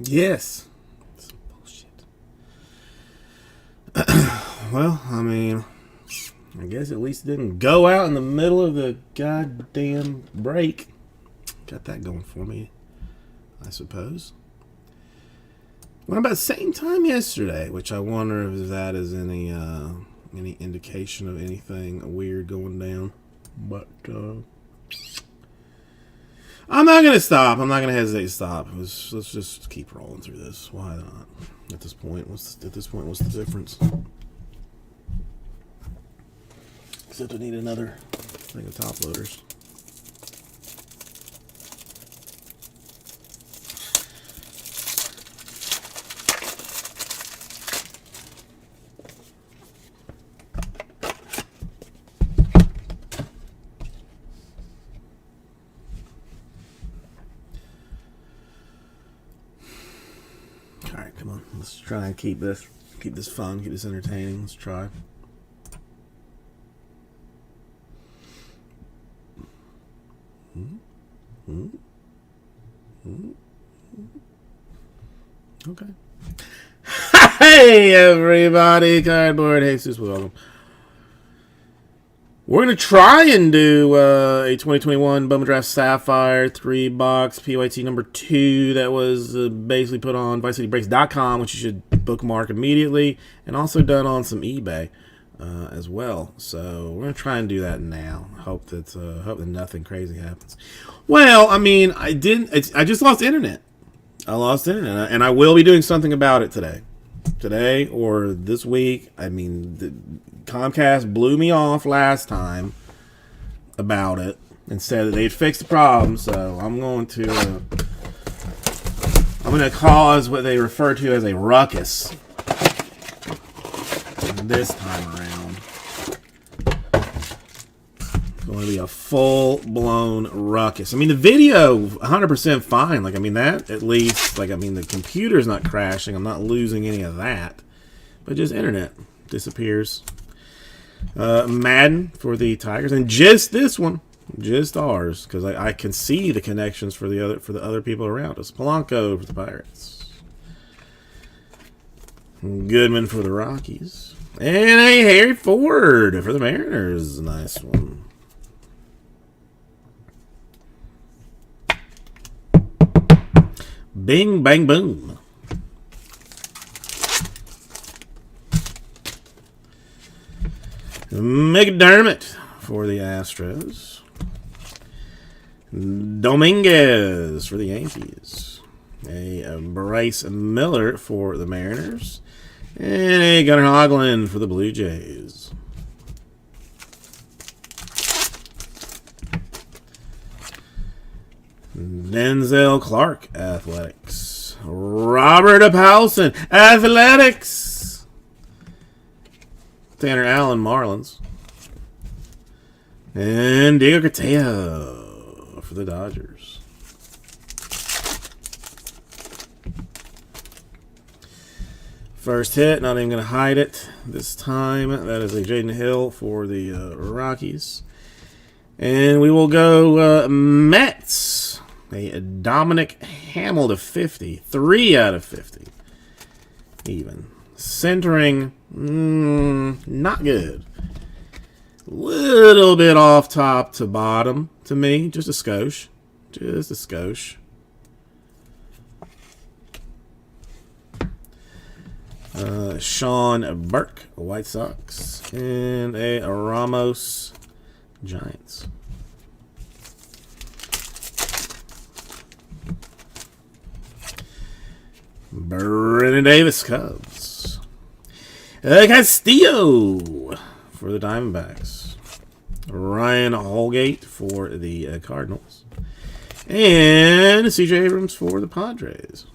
Yes. Some bullshit. Well, I mean, I guess at least it didn't go out in the middle of the goddamn break. Got that going for me, I suppose. What about the same time yesterday? Which I wonder if that is any indication of anything weird going down. But I'm not gonna stop. I'm not gonna hesitate to stop. Let's just keep rolling through this. Why not? At this point, what's the difference? Except I need another thing of top loaders. All right, come on. Let's try and keep this fun, keep this entertaining. Let's try. Okay. Hey, everybody. Cardboard Jesus, welcome. We're going to try and do a 2021 Bowman Draft Sapphire 3-box PYT number 2 that was basically put on ViceCityBreaks.com, which you should bookmark immediately, and also done on some eBay as well. So we're going to try and do that now. Hope that nothing crazy happens. Well, I mean, I just lost internet. I lost internet, and I will be doing something about it today or this week. I mean, Comcast blew me off last time about it and said that they'd fixed the problem. So I'm going to cause what they refer to as a ruckus this time around. It's going to be a full-blown ruckus. I mean, the video 100% fine. Like, I mean, that at least, like, I mean, the computer's not crashing. I'm not losing any of that. But just internet disappears. Madden for the Tigers, and just this one, just ours, because I can see the connections for the other people around us. Polanco for the Pirates, Goodman for the Rockies, and a Harry Ford for the Mariners. Nice one. Bing, bang, boom. McDermott for the Astros. Dominguez for the Yankees. A Bryce Miller for the Mariners. And a Gunnar Hoglund for the Blue Jays. Denzel Clark, Athletics. Robert Paulson, Athletics. Tanner Allen, Marlins. And Diego Cortea for the Dodgers. First hit, not even going to hide it this time. That is a Jaden Hill for the Rockies. And we will go Mets. A Dominic Hamill to 50. 3 out of 50. Even. Centering, not good. Little bit off top to bottom to me. Just a skosh. Just a skosh. Sean Burke, White Sox. And a Ramos, Giants. Brennan Davis, Cubs. Castillo for the Diamondbacks. Ryan Holgate for the Cardinals. And C.J. Abrams for the Padres.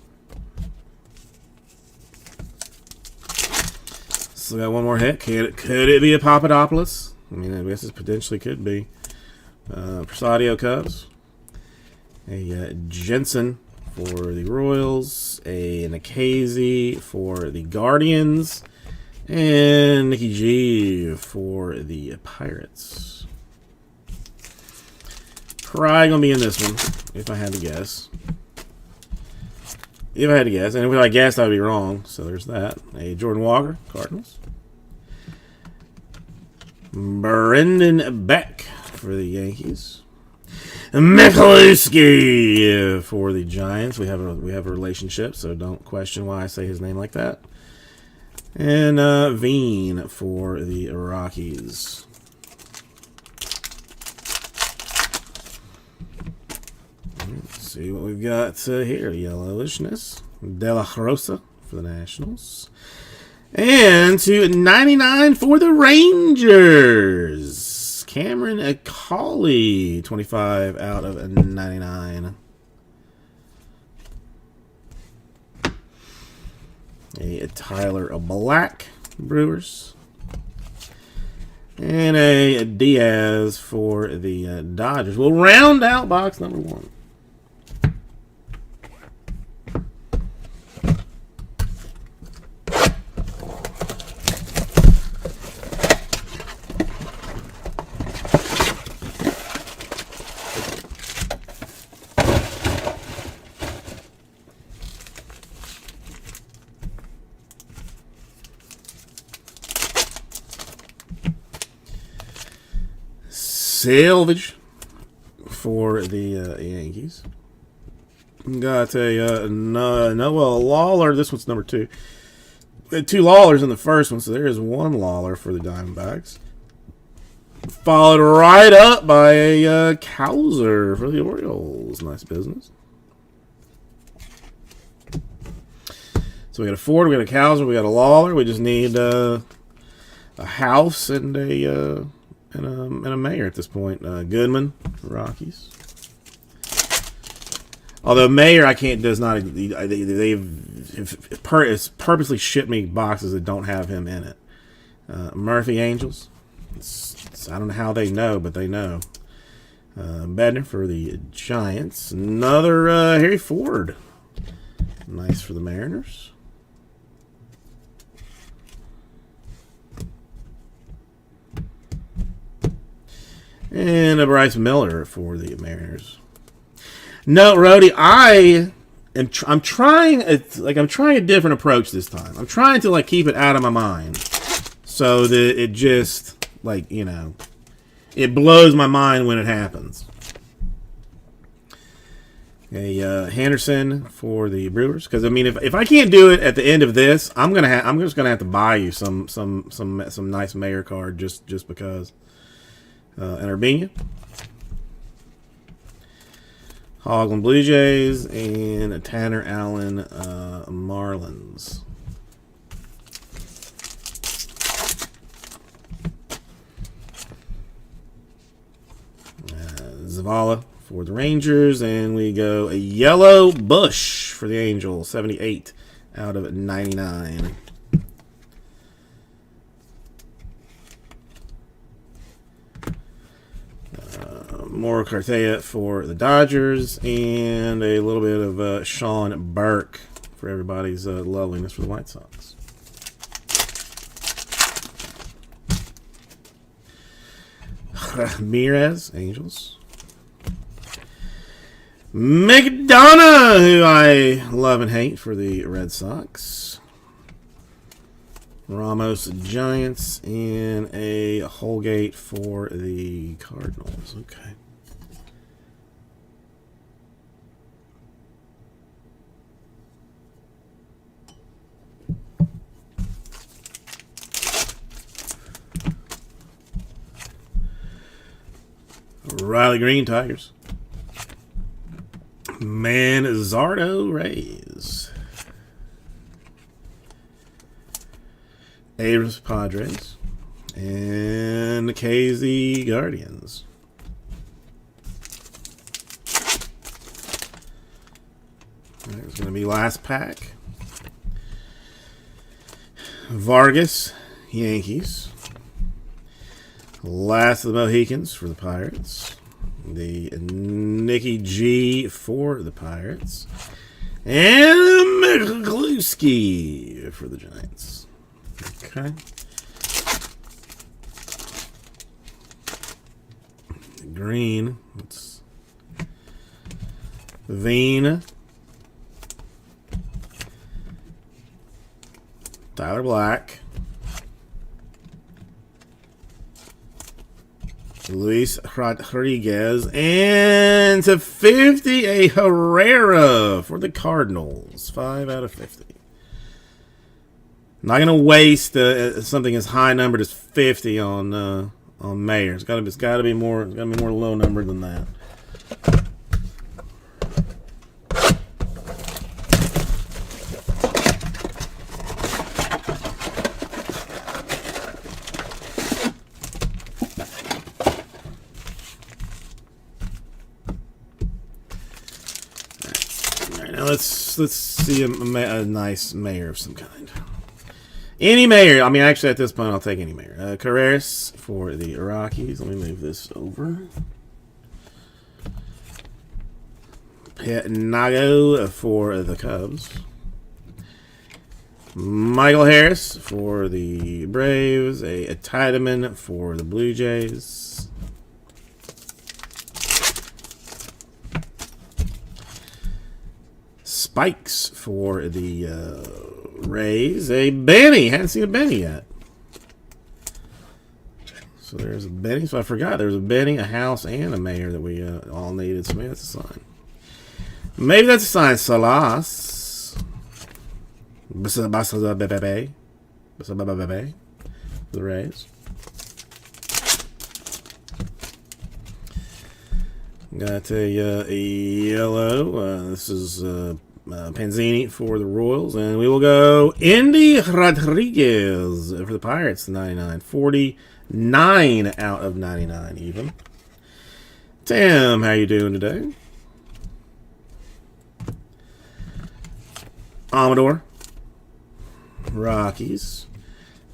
Still got one more hit. Could it be a Papadopoulos? I mean, I guess it potentially could be. Prasadio, Cubs. A Jensen for the Royals. A Nikhazy for the Guardians. And Nicky G for the Pirates. Probably going to be in this one, if I had to guess. If I had to guess. And if I guessed, I'd be wrong. So there's that. A Jordan Walker, Cardinals. Brendan Beck for the Yankees. Michalewski for the Giants. We have a relationship, so don't question why I say his name like that. And Veen for the Rockies. Let's see what we've got here. Yellowishness. De La Rosa for the Nationals. And to 99 for the Rangers. Cameron Cauley, 25 out of 99. A Tyler Black, Brewers. And a Diaz for the Dodgers. We'll round out box number 1. Salvage for the Yankees. Got a Noah Lawler. This one's number 2. We had 2 Lawlers in the first one, so there is 1 Lawler for the Diamondbacks. Followed right up by a Cowser for the Orioles. Nice business. So we got a Ford, we got a Cowser, we got a Lawler. We just need a House and a Mayor at this point. Goodman, Rockies. Although Mayor, does not. They've purposely shipped me boxes that don't have him in it. Murphy Angels. I don't know how they know, but they know. Bednar for the Giants. Another Harry Ford. Nice for the Mariners. And a Bryce Miller for the Mariners. No, Rhodey, I'm trying a different approach this time. I'm trying to keep it out of my mind, so that it just it blows my mind when it happens. A Henderson for the Brewers, because I mean, if I can't do it at the end of this, I'm just gonna have to buy you some nice Mayor card just because. And Urbina, Hoglund Blue Jays, and Tanner Allen Marlins. Zavala for the Rangers, and we go a Yellow Bush for the Angels, 78 out of 99. More Cartea for the Dodgers, and a little bit of Sean Burke for everybody's loveliness for the White Sox. Ramirez, Angels. McDonough, who I love and hate, for the Red Sox. Ramos, Giants, and a Holgate for the Cardinals. Okay. Riley Green, Tigers. Manzardo, Rays. Abrams, Padres. And the KZ, Guardians. There's going to be last pack. Vargas, Yankees. Last of the Mohicans for the Pirates. The Nicky G for the Pirates. And Michalewski for the Giants. Okay. Green. It's Veen. Tyler Black. Luis Rodriguez. And to 50, a Herrera for the Cardinals. 5 out of 50. Not going to waste something as high numbered as 50 on Mayer. It's got to be more low number than that. Let's see a nice Mayor of some kind. Any Mayor. I mean, actually, at this point, I'll take any Mayor. Carreras for the Rockies. Let me move this over. Nago for the Cubs. Michael Harris for the Braves. A Tiedemann for the Blue Jays. Spikes for the Rays. A Benny. Hadn't seen a Benny yet. So there's a Benny. So I forgot there was a Benny, a House, and a Mayor that we all needed. So maybe that's a sign. Maybe that's a sign. Salas. The Rays. Got a yellow. This is Panzini for the Royals. And we will go Andy Rodriguez for the Pirates, 99. 49 out of 99 even. Tim, how you doing today? Amador. Rockies.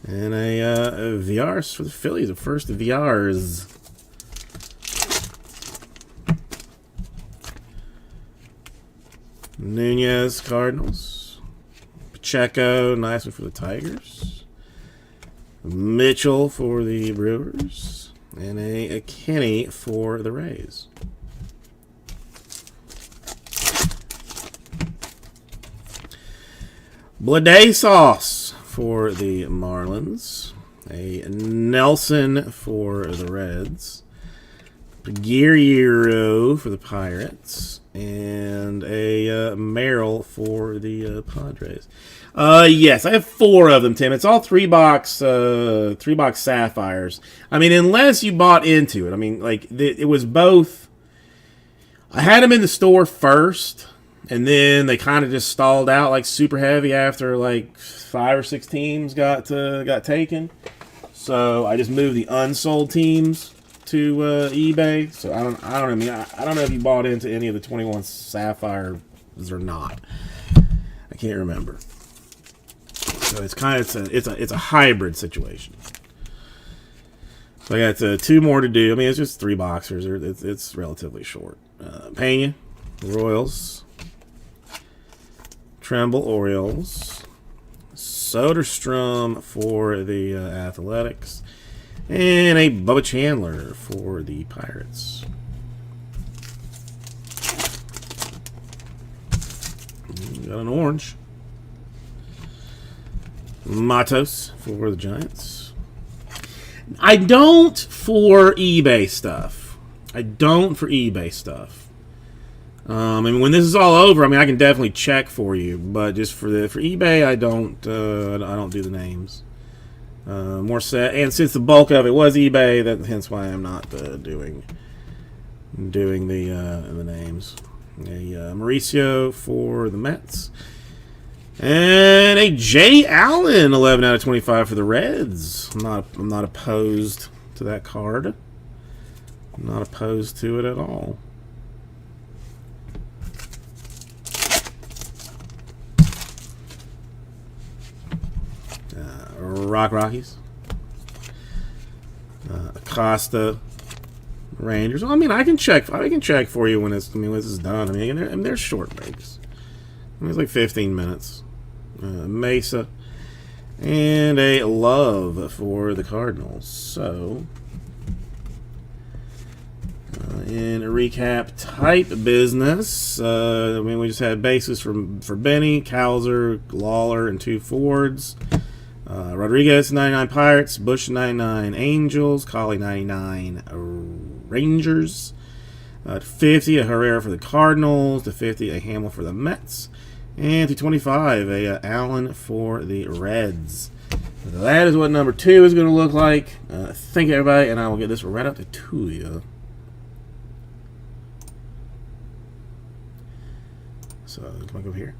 And a Viars for the Phillies. The first Viars. Nunez, Cardinals. Pacheco, nice one for the Tigers. Mitchell for the Brewers. And a Kenny for the Rays. Blade Sauce for the Marlins. A Nelson for the Reds. Guerrero for the Pirates. And a Merrill for the Padres. Yes, I have 4 of them, Tim. It's all 3-box Sapphires. I mean, unless you bought into it. I mean, like, it was both. I had them in the store first, and then they kind of just stalled out like super heavy after like 5 or 6 teams got taken. So I just moved the unsold teams to eBay. So I don't know. I mean, I don't know if you bought into any of the 21 Sapphires or not. I can't remember. So it's kind of it's a hybrid situation. So I got 2 more to do. I mean, it's just 3 boxers. It's relatively short. Pena, Royals. Tremble, Orioles. Soderstrom for the Athletics. And a Bubba Chandler for the Pirates. Got an orange. Matos for the Giants. I don't for eBay stuff. I mean, when this is all over, I mean, I can definitely check for you, but just for eBay, I don't do the names. More set, and since the bulk of it was eBay, hence why I'm not doing the names. A Mauricio for the Mets, and a Jay Allen, 11 out of 25 for the Reds. I'm not opposed to that card. I'm not opposed to it at all. Rockies. Acosta, Rangers. Well, I mean, I can check for you when this is done. I mean, there's short breaks. I mean, it's like 15 minutes. Mesa, and a Love for the Cardinals. So, in a recap type business, I mean, we just had bases for Benny, Cowser, Lawler, and 2 Fords. Rodriguez 99 Pirates, Bush 99 Angels, Colley 99 Rangers, 50 a Herrera for the Cardinals, to 50 a Hamill for the Mets, and to 25 a Allen for the Reds. That is what number 2 is going to look like. Thank you, everybody, and I will get this right up to you. So, come on, go here.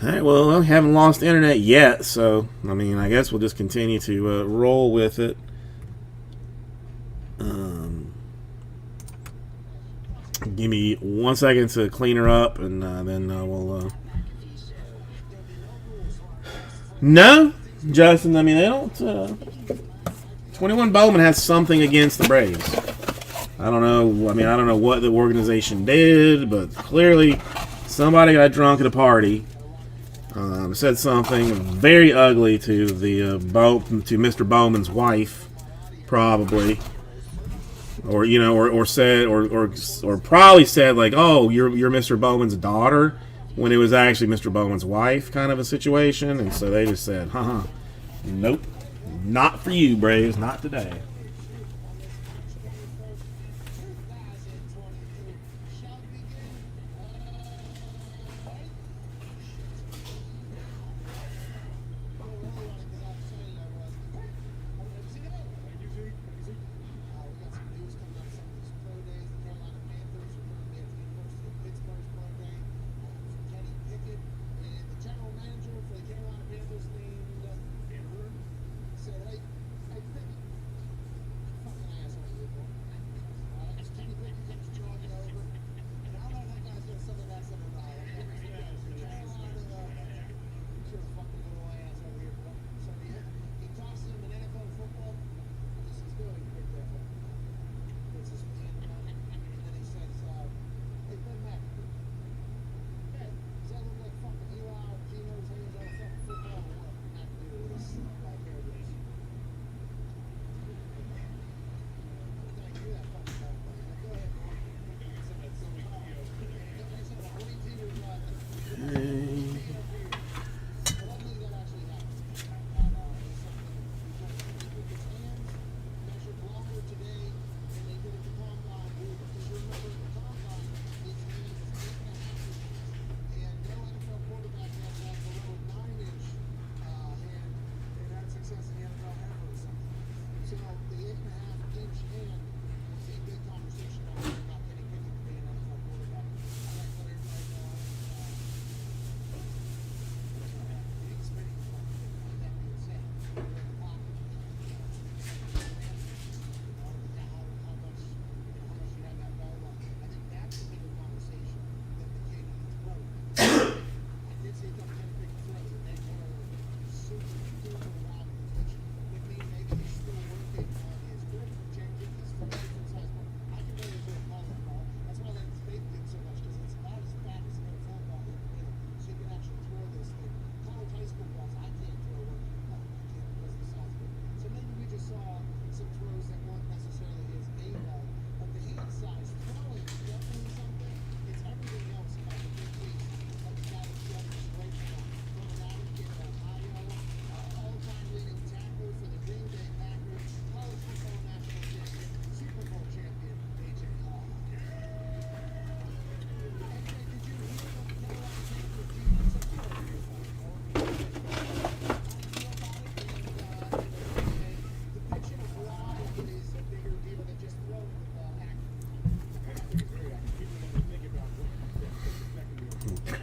Alright, well, we haven't lost internet yet, so, I mean, I guess we'll just continue to roll with it. Give me 1 second to clean her up, and then we'll... No, Justin, I mean, they don't... 21 Bowman has something against the Braves. I don't know, I mean, I don't know what the organization did, but clearly somebody got drunk at a party, said something very ugly to the to Mr. Bowman's wife, probably, or you know, or said, or probably said like, "Oh, you're Mr. Bowman's daughter," when it was actually Mr. Bowman's wife, kind of a situation, and so they just said, nope, not for you, Braves, not today."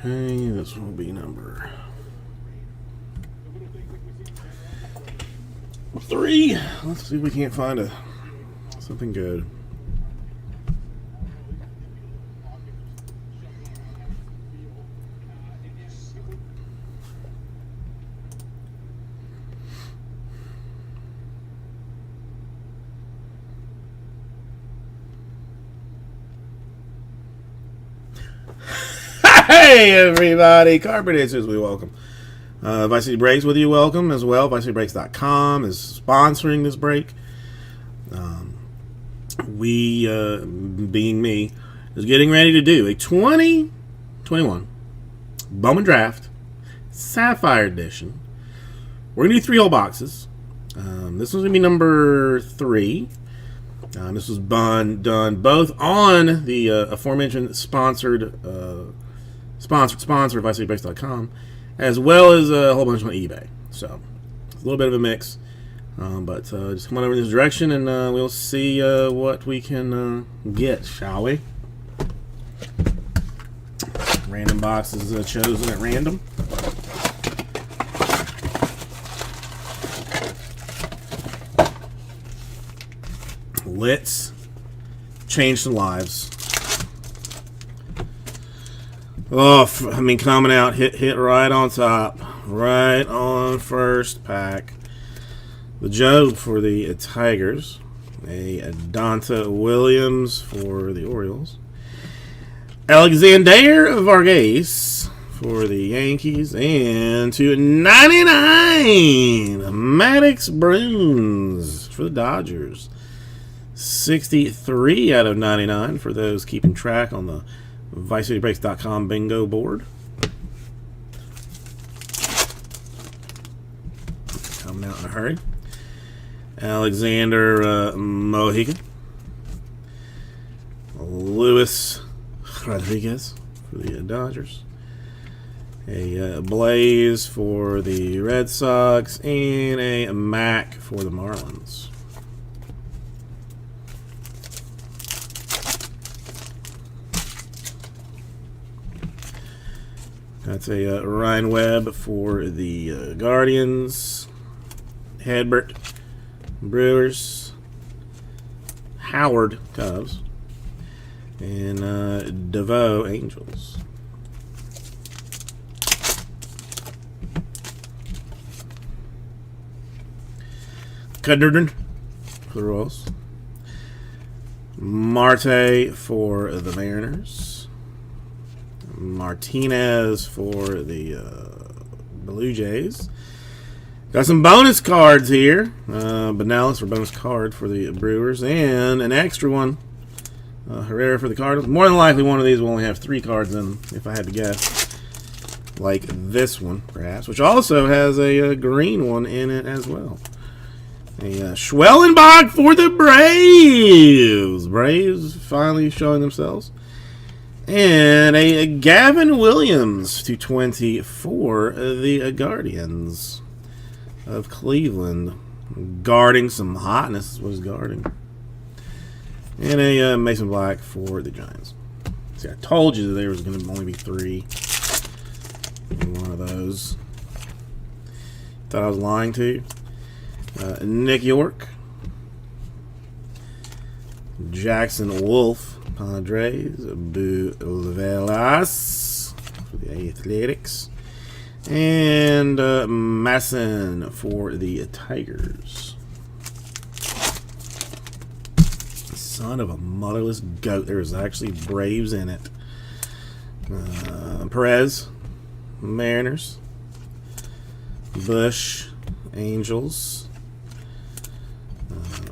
Okay, this will be number 3. Let's see if we can't find something good. Hey everybody, Carpet Answers, we welcome. Vice City Breaks with you, welcome as well. ViceCityBreaks.com is sponsoring this break. We, being me, is getting ready to do a 2021 Bowman Draft Sapphire Edition. We're going to do 3 whole boxes. This one's going to be number 3. This was done both on the aforementioned sponsored VicinityBreaks.com, as well as a whole bunch on eBay. So, it's a little bit of a mix. But just come on over in this direction and we'll see what we can get, shall we? Random boxes chosen at random. Let's change some lives. Oh, I mean, coming out, hit right on top, right on first pack. The Joe for the Tigers, a Donta Williams for the Orioles, Alexander Vargas for the Yankees, and /99 Maddox Bruins for the Dodgers. 63 out of 99 for those keeping track on the VicinityBreaks.com bingo board. Coming out in a hurry. Alexander Mojica. Luis Rodriguez for the Dodgers. A Blaze for the Red Sox. And a Mac for the Marlins. That's a Ryan Webb for the Guardians. Hedbert Brewers. Howard Cubs. And DeVoe Angels. Cudderton for the Royals. Marte for the Mariners. Martinez for the Blue Jays. Got some bonus cards here. Benalis for bonus card for the Brewers. And an extra one. Herrera for the Cardinals. More than likely one of these will only have 3 cards in, if I had to guess. Like this one, perhaps. Which also has a green one in it as well. A Schwellenbach for the Braves. Braves finally showing themselves. And a Gavin Williams /20 for the Guardians of Cleveland. Guarding some hotness is what he's guarding. And a Mason Black for the Giants. See, I told you that there was going to only be 3. One of those. Thought I was lying to you. Nick York. Jackson Wolf. Padres, Buvelas for the Athletics, and Masson for the Tigers. Son of a motherless goat. There was actually Braves in it. Perez, Mariners, Bush, Angels.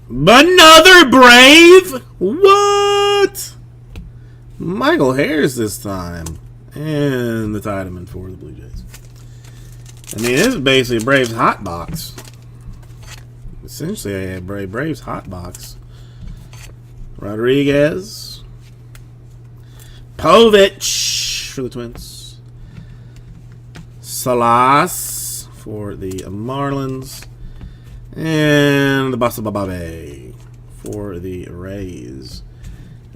Another Brave? What? Michael Harris this time. And the Tiedemann for the Blue Jays. I mean, this is basically a Braves hot box. Essentially, a Braves hot box. Rodriguez. Povich for the Twins. Salas for the Marlins. And the Basta Bababe for the Rays.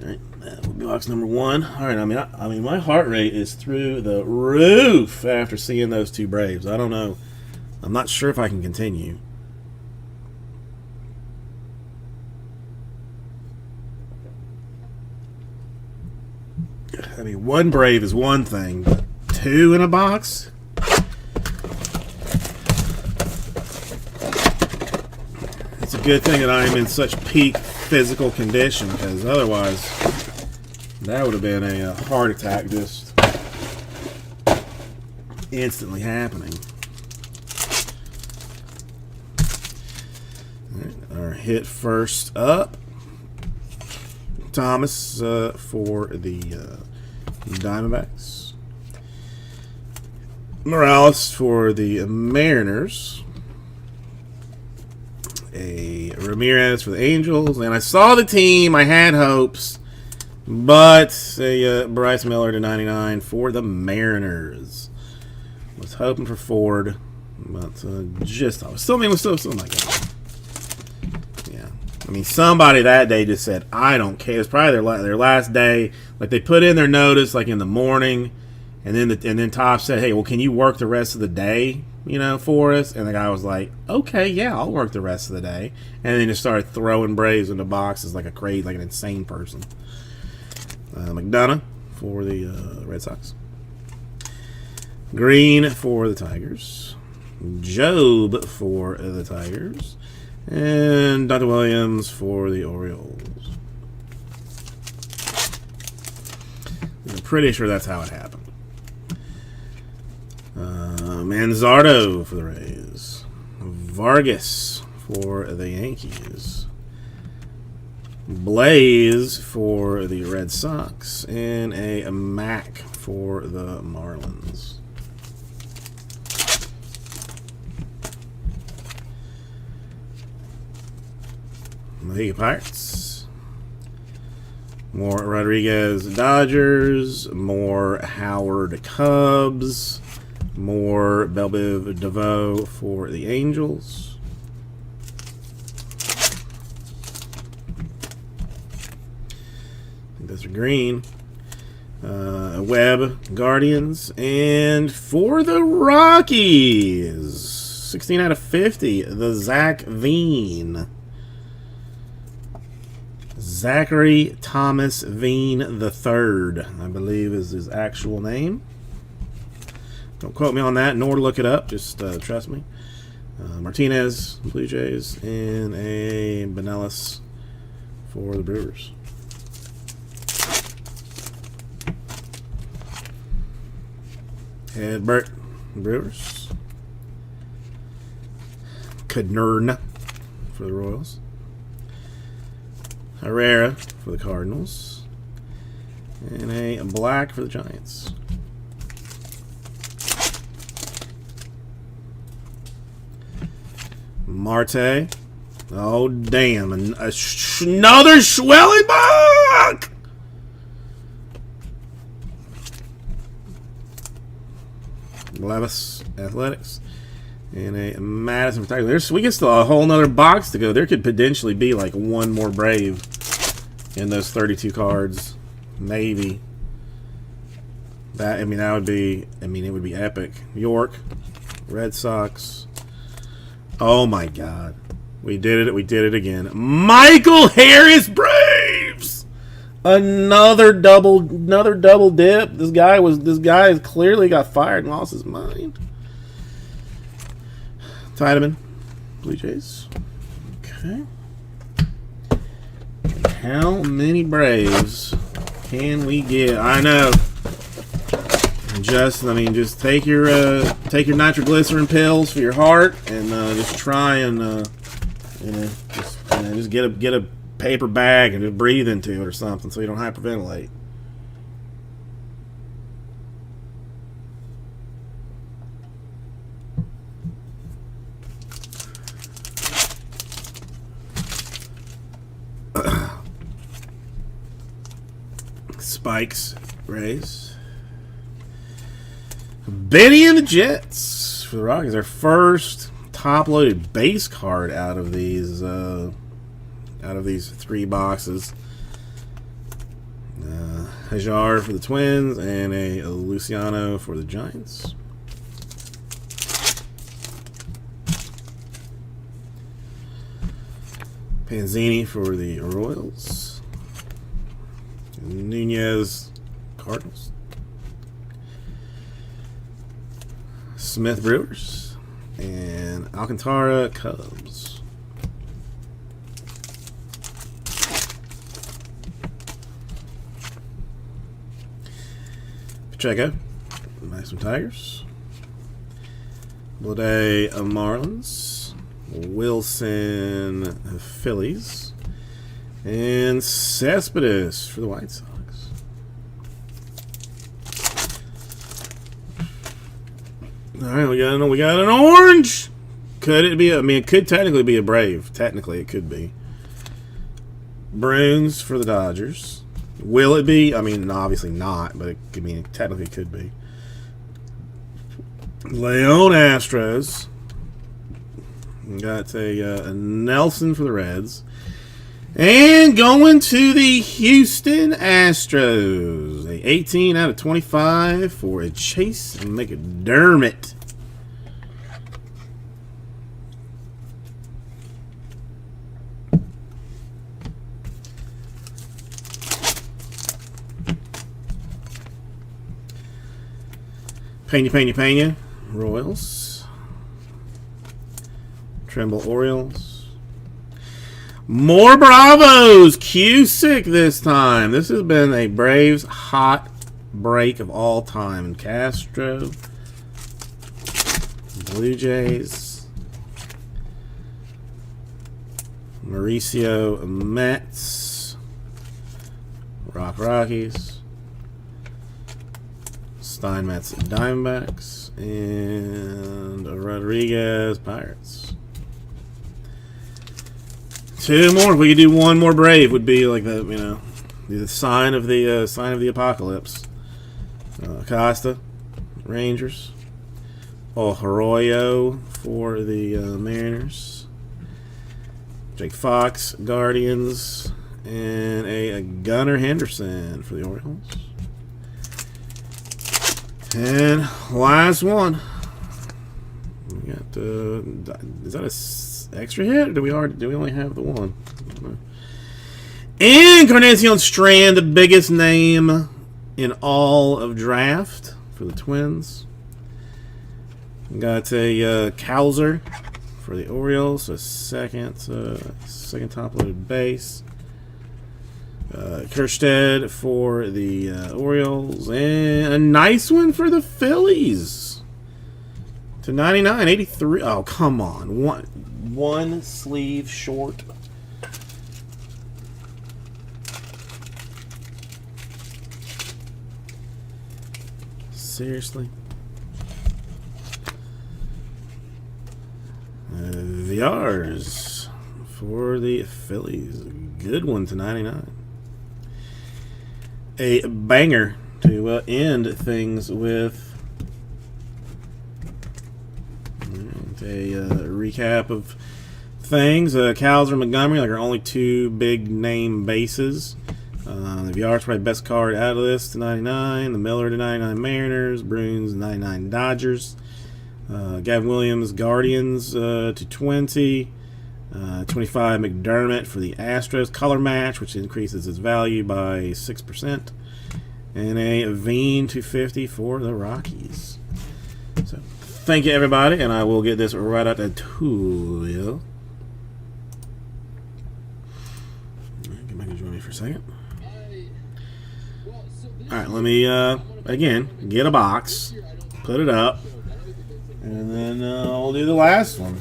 All right, that will be box number 1. All right, I mean, my heart rate is through the roof after seeing those 2 Braves. I don't know. I'm not sure if I can continue. I mean, 1 Brave is one thing, but 2 in a box? It's a good thing that I am in such peak physical condition, because otherwise that would have been a heart attack just instantly happening. All right, our hit first up. Thomas for the Diamondbacks. Morales for the Mariners. A Ramirez for the Angels. And I saw the team. I had hopes. But a Bryce Miller to 99 for the Mariners. Was hoping for Ford. But just, I was still not good. Yeah. I mean, somebody that day just said, I don't care. It's probably their last day. Like, they put in their notice, like, in the morning. And then Top said, hey, well, can you work the rest of the day, for us? And the guy was like, okay, yeah, I'll work the rest of the day. And then just started throwing Braves into boxes like an insane person. McDonough for the Red Sox. Green for the Tigers. Job for the Tigers. And Dr. Williams for the Orioles. I'm pretty sure that's how it happened. Manzardo for the Rays. Vargas for the Yankees. Blaze for the Red Sox. And a Mac for the Marlins. The Pirates. More Rodriguez Dodgers. More Howard Cubs. More Belbiv DeVoe for the Angels. I think those are green. Webb Guardians. And for the Rockies, 16 out of 50, the Zach Veen. Zachary Thomas Veen III, I believe is his actual name. Don't quote me on that, nor look it up. Just trust me. Martinez, Blue Jays, and a Benelis for the Brewers. Hedbert, Brewers. Kadnern for the Royals. Herrera for the Cardinals. And a black for the Giants. Marte. Oh, damn. Another Schwellenbach! Levis Athletics. And a Madison for Tigers. We get still a whole nother box to go. There could potentially be like one more Brave in those 32 cards. Maybe. That would be, it would be epic. York, Red Sox. Oh my God. We did it. We did it again. Michael Harris Braves! Another double dip. This guy has clearly got fired and lost his mind. Tiedemann, Blue Jays. Okay. How many Braves can we get? I know. Just take your nitroglycerin pills for your heart and just try and just get a paper bag and just breathe into it or something so you don't hyperventilate. Spikes, Rays. Benny and the Jets for the Rockies. Our first top-loaded base card out of these three boxes. Hajar for the Twins and a Luciano for the Giants. Panzini for the Royals. Nunez, Cardinals. Smith, Brewers. And Alcantara, Cubs. Pacheco, Maxim Tigers. Blade, Marlins. Wilson, Phillies. And Cespedes for the White Sox. All right, we got an orange. Could it be? I mean, it could technically be a Brave. Technically, it could be. Bruins for the Dodgers. Will it be? I mean, obviously not, but it technically it could be. Leon Astros. Got a Nelson for the Reds. And going to the Houston Astros. A 18 out of 25 for a Chase McDermott. Pena, Royals. Trimble, Orioles. More Bravos! Cusick this time. This has been a Braves hot break of all time. And Castro. Blue Jays. Mauricio Mets. Rockies. Steinmetz Diamondbacks, and Rodriguez Pirates. Two more. If we could do one more Brave, would be like the sign of the apocalypse. Acosta, Rangers. Arroyo for the Mariners. Jake Fox, Guardians, and a Gunnar Henderson for the Orioles. And last one. We got is that a extra hit? Or do we only have the one? Encarnacion Strand, the biggest name in all of draft for the Twins. We got a Kowser for the Orioles, a second top loaded base. Kerstead for the Orioles, and a nice one for the Phillies. To 99, 83. Oh, come on. One sleeve short. Seriously? VRs for the Phillies. Good one to 99. A banger to end things with. A recap of things. Kowser and Montgomery, like our only two big name bases. The VR's probably best card out of this to 99. The Miller to 99 Mariners. Bruins 99 Dodgers. Gavin Williams Guardians to 20. 25 McDermott for the Astros color match, which increases its value by 6%, and a Veen 250 for the Rockies. So thank you everybody, and I will get this right out to you. Get back and join me for a second. Alright, let me again get a box, put it up, and then we'll do the last one.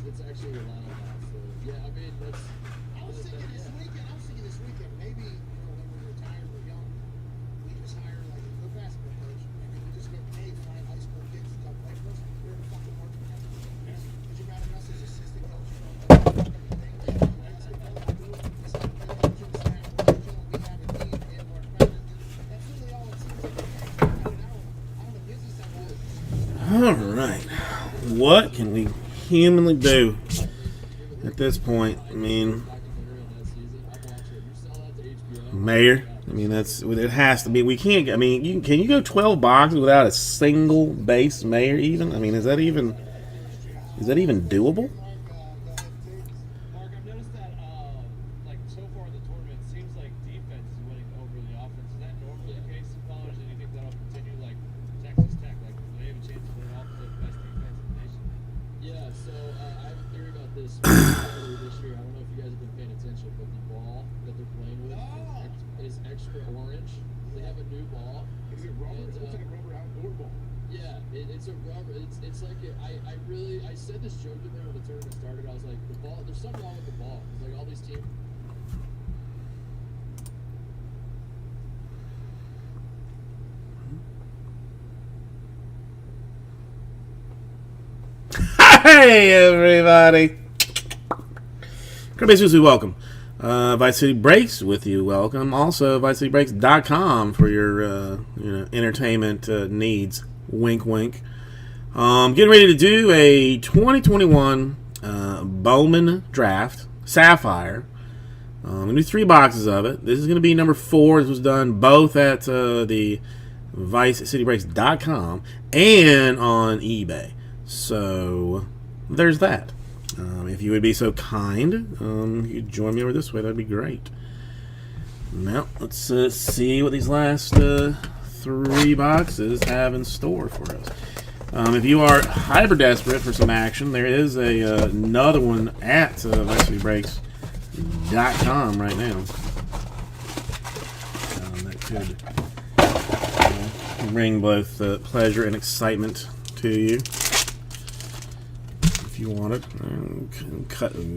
It's actually a lot of that. So yeah, I mean that's. I was thinking this weekend. Maybe when we're retired, we're young, we just hire like a good basketball coach, and then we just get paid to high school kids to come play for us. We're in the fucking market. Could you imagine us as assistant coach? All right, what can we humanly do at this point? I mean, Mayor, I mean, it has to be. We can't. I mean, can you go 12 boxes without a single base mayor? Even. I mean, is that even doable? Mark, I've noticed that, like so far in the tournament, it seems like defense is winning over the offense. Is that normally the case in college, and you think that'll continue? Like Texas Tech, like do they have a chance to win off the best defense in the nation? Yeah, so I have a theory about this earlier this year. I don't know if you guys have been paying attention, but the ball that they're playing with is extra orange. They have a new ball. Is it rubber? It looks like a rubber outdoor ball. Yeah, it's a rubber. It's like I said this joke to them when the tournament started. I was like, the ball. There's something wrong with the ball. Like all these teams. Hey, everybody. Basically, welcome. Vice City Breaks with you, welcome. Also, ViceCityBreaks.com for your entertainment needs. Wink, wink. Getting ready to do a 2021 Bowman Draft Sapphire. I'm going to do 3 boxes of it. This is going to be number 4. This was done both at the ViceCityBreaks.com and on eBay. So, there's that. If you would be so kind, you could join me over this way. That'd be great. Now, let's see what these last 3 boxes have in store for us. If you are hyper desperate for some action, there is another one at ViceCityBreaks.com right now. That could bring both pleasure and excitement to you. If you want it,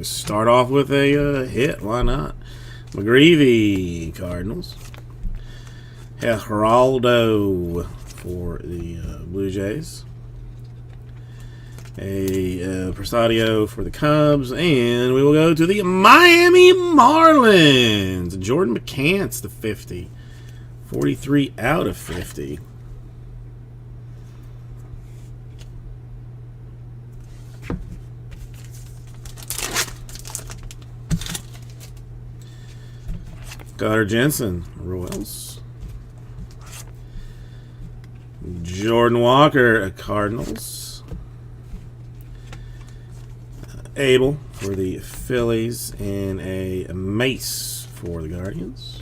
start off with a hit. Why not? McGreevy, Cardinals. Geraldo for the Blue Jays. A Presidio for the Cubs. And we will go to the Miami Marlins. Jordan McCants, the 50. 43 out of 50. Goddard Jensen, Royals. Jordan Walker, Cardinals. Abel for the Phillies, and a Mace for the Guardians.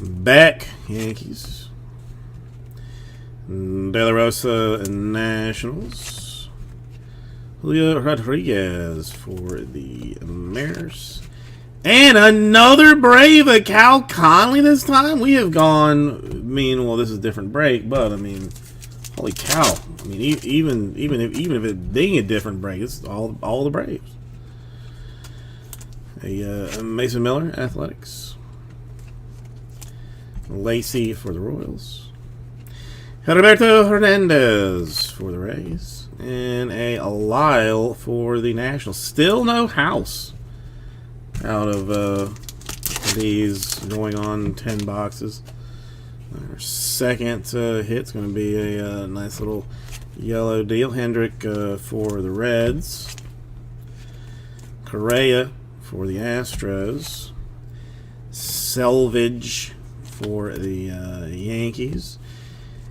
Beck, Yankees. De La Rosa, Nationals. Julio Rodriguez for the Mariners. And another Brave, a Cal Conley this time. We have gone, well, this is a different break, but, holy cow. Even if it being a different break, it's all the Braves. A Mason Miller, Athletics. Lacey for the Royals. Roberto Hernandez for the Rays. And a Lyle for the Nationals. Still no house out of these going on 10 boxes. Our second hit's going to be a nice little yellow deal. Hendrick for the Reds. Correa for the Astros. Selvage for the Yankees.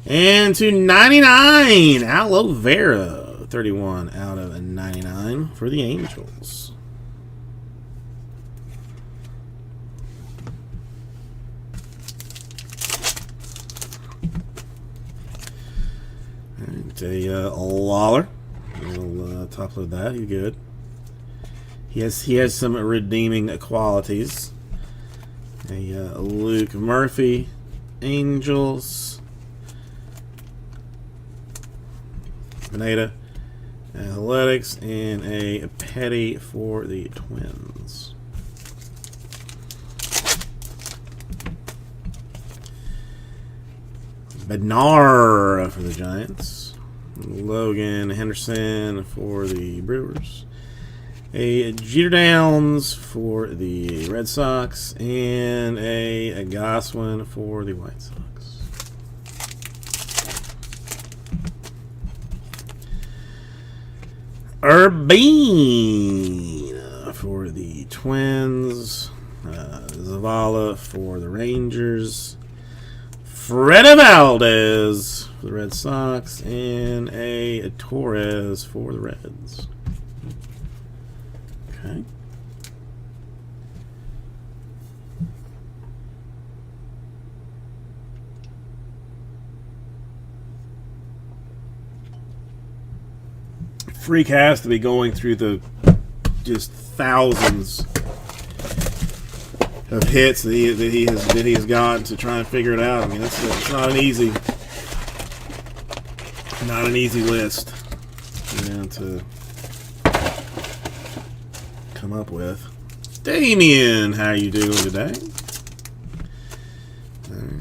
And to 99, Aloe Vera, 31 out of 99 for the Angels. And a Lawler. We'll top load that. He's good. He has some redeeming qualities. A Luke Murphy, Angels. Pineda, Athletics, and a Petty for the Twins. Bednar for the Giants. Logan Henderson for the Brewers. A Jeter Downs for the Red Sox, and a Goswin for the White Sox. Urbane for the Twins. Zavala for the Rangers. Freddy Valdez for the Red Sox. And a Torres for the Reds. Okay. Freak has to be going through the just thousands of hits that he has gotten to try and figure it out. I mean, it's not an easy list, to come up with. Damien, how you doing today?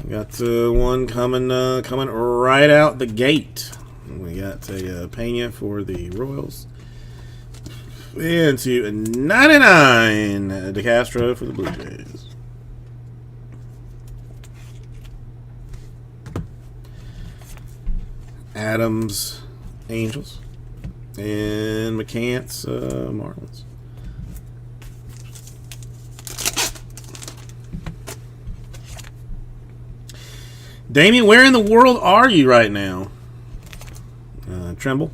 Got one coming right out the gate. We got a Pena for the Royals. And to 99, DeCastro for the Blue Jays. Adams, Angels. And McCants, Marlins. Damien, where in the world are you right now? Tremble.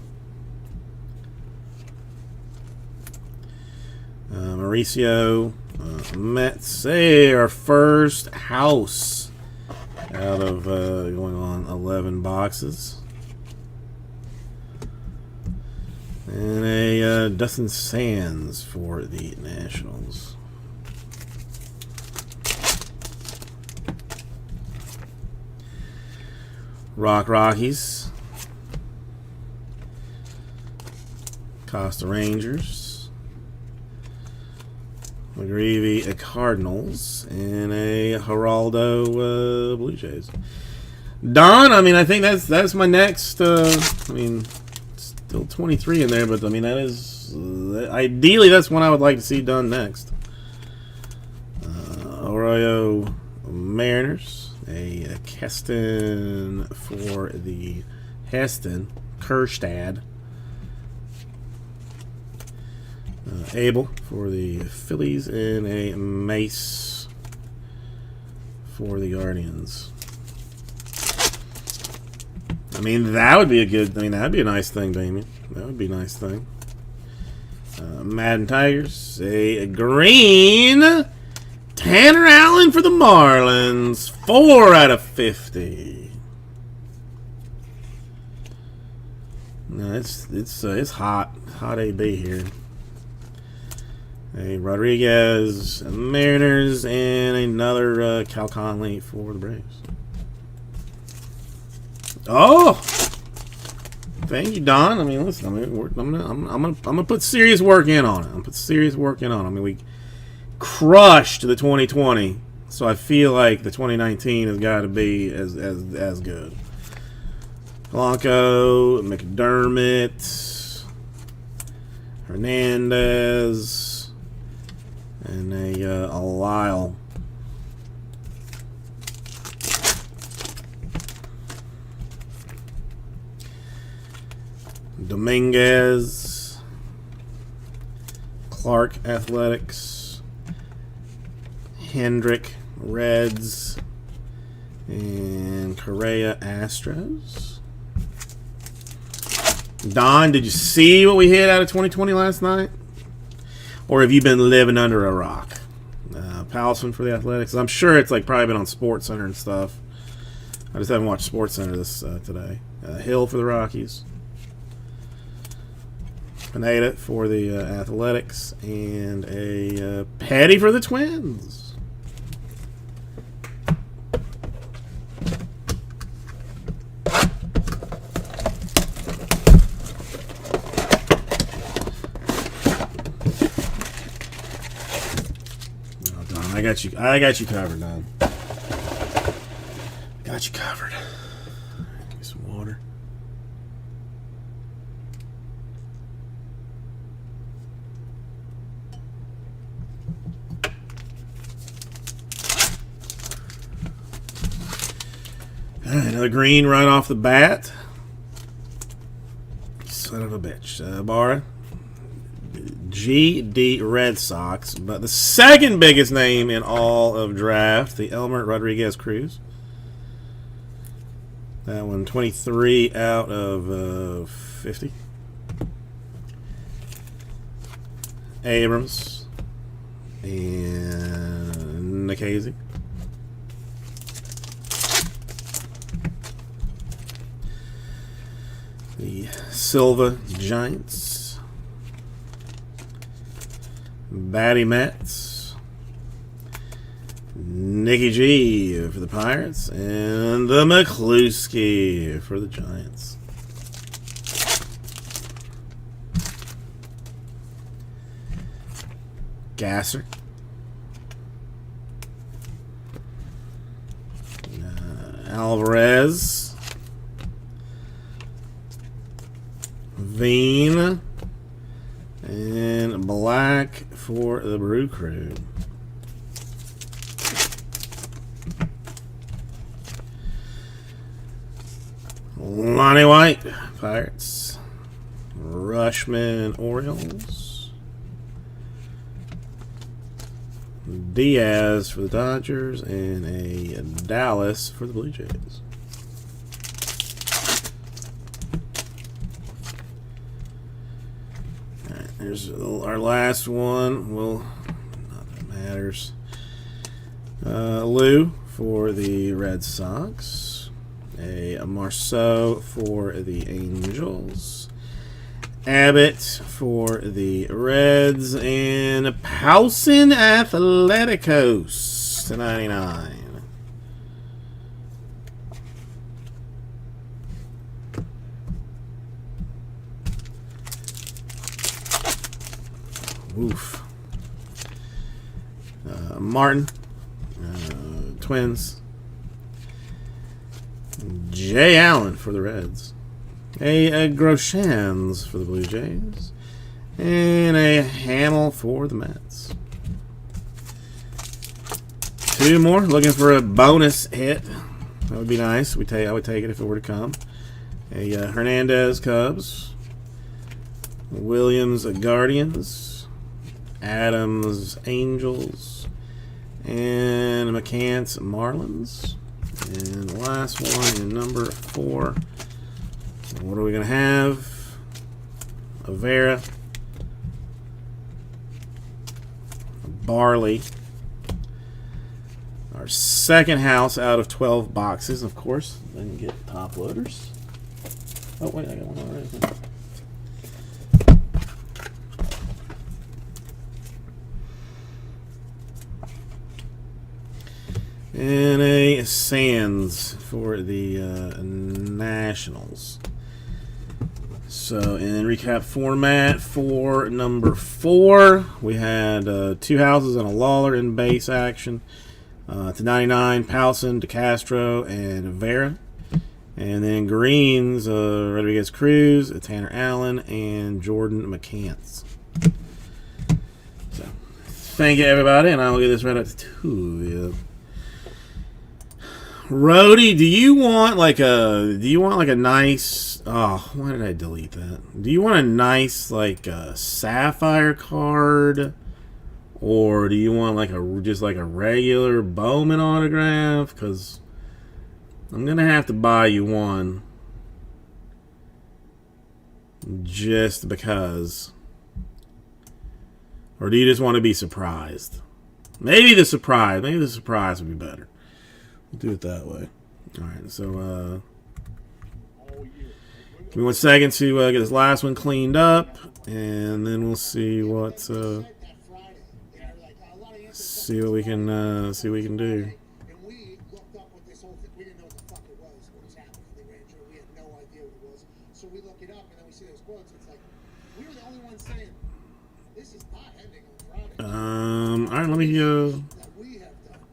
Mauricio. Mets. Hey, our first house out of going on 11 boxes. And a Dustin Sands for the Nationals. Rockies. Costa Rangers. McGreevy Cardinals. And a Geraldo Blue Jays. Don, I mean, I think that's my next. I mean, still 23 in there, but I mean, that is ideally that's one I would like to see done next. Arroyo Mariners. A Keston for the Kerstad. Abel for the Phillies, and a Mace for the Guardians. I mean, that would be that'd be a nice thing, Damien. That would be a nice thing. Madden Tigers, a green Tanner Allen for the Marlins, 4 out of 50. No, it's hot AB here. A Rodriguez, Mariners, and another Cal Conley for the Braves. Oh, thank you, Don. I mean, listen. I mean, I'm gonna put serious work in on it. I'm gonna put serious work in on it. I mean, we crushed the 2020, so I feel like the 2019 has got to be as good. Blanco, McDermott, Hernandez. And a Lyle. Dominguez. Clark Athletics. Hendrick Reds. And Correa Astros. Don, did you see what we hit out of 2020 last night? Or have you been living under a rock? Powelson for the Athletics. I'm sure it's probably been on Sports Center and stuff. I just haven't watched Sports Center today. Hill for the Rockies. Pineda for the Athletics. And a Petty for the Twins. I got you covered, Don. Got you covered. Get some water. All right, another green right off the bat. Son of a bitch. Barra. GD Red Sox, but the second biggest name in all of draft, the Elmer Rodriguez Cruz. That one, 23 out of 50. Abrams and Nikhazy. The Silva Giants. Batty Mets. Nicky G for the Pirates. And the McCluskey for the Giants. Gasser. Alvarez. Veen. And black for the Brew Crew. Lonnie White, Pirates. Rushman, Orioles. Diaz for the Dodgers. And a Dallas for the Blue Jays. Here's our last one. Well, not that matters. Lou for the Red Sox. A Marceau for the Angels. Abbott for the Reds. And Powson Athleticos to 99. Oof. Martin. Twins. Jay Allen for the Reds. A Groshans for the Blue Jays. And a Hamill for the Mets. Two more. Looking for a bonus hit. That would be nice. I would take it if it were to come. A Hernandez Cubs. Williams Guardians. Adams Angels. And McCants Marlins. And the last one in number 4. What are we going to have? Avera. Barley. Our second house out of 12 boxes, of course. Then get top loaders. Oh, wait, I got one already. And a Sands for the Nationals. So in recap format for number 4, we had 2 houses and a Lawler in base action. To 99, Powson, DeCastro, and Vera. And then greens, Rodriguez Cruz, Tanner Allen, and Jordan McCants. So thank you, everybody, and I will get this right up to 2. Rhodey, do you want like a nice, oh, why did I delete that? Do you want a nice like sapphire card, or do you want like just like a regular Bowman autograph? Because I'm gonna have to buy you one just because. Or do you just want to be surprised? Maybe the surprise would be better. We'll do it that way. Alright, so give me 1 second to get this last one cleaned up, and then we'll see what we can do. And we looked up what this whole thing. We didn't know what the fuck it was. What was happening? They ran through it. We had no idea what it was. So we look it up, and then we see those quotes. It's like we were the only ones saying this is not ending on Friday. All right, let me That we have done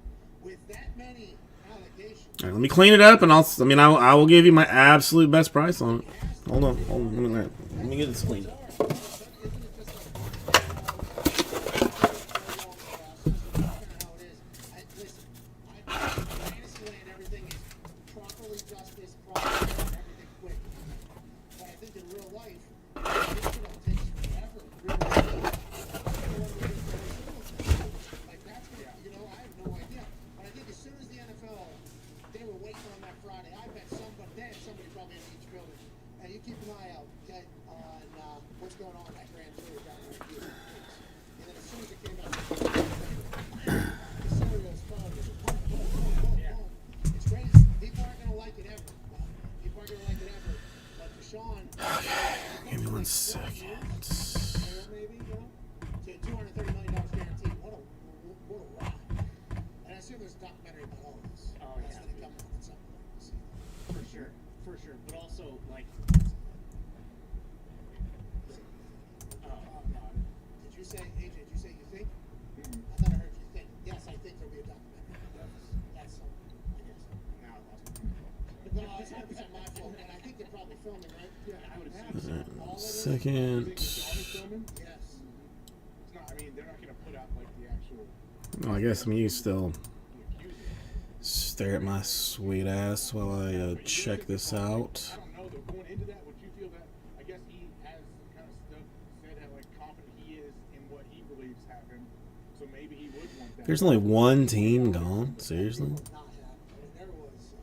with that many allegations. all right, let me clean it up, and I will give you my absolute best price on it. Hold on, let me get this cleaned up. sure. But also, like, Did you say, AJ, did you say you think? I thought I heard you think. Yes, I think there'll be a documentary. That's something, I guess. now I lost No, it's 100% my fault, and I think they're probably filming, right? I would assume so. All of it? Second. Filming? Yes. It's not. I mean, they're not going to put out like the actual. Well, I guess you still the accused. stare at my sweet ass while I check this out. I don't know though. Going into that, would you feel that? I guess he has kind of said how like confident he is in what he believes happened. So maybe he would want that. There's only one team gone. Seriously? Not happening. I mean, there was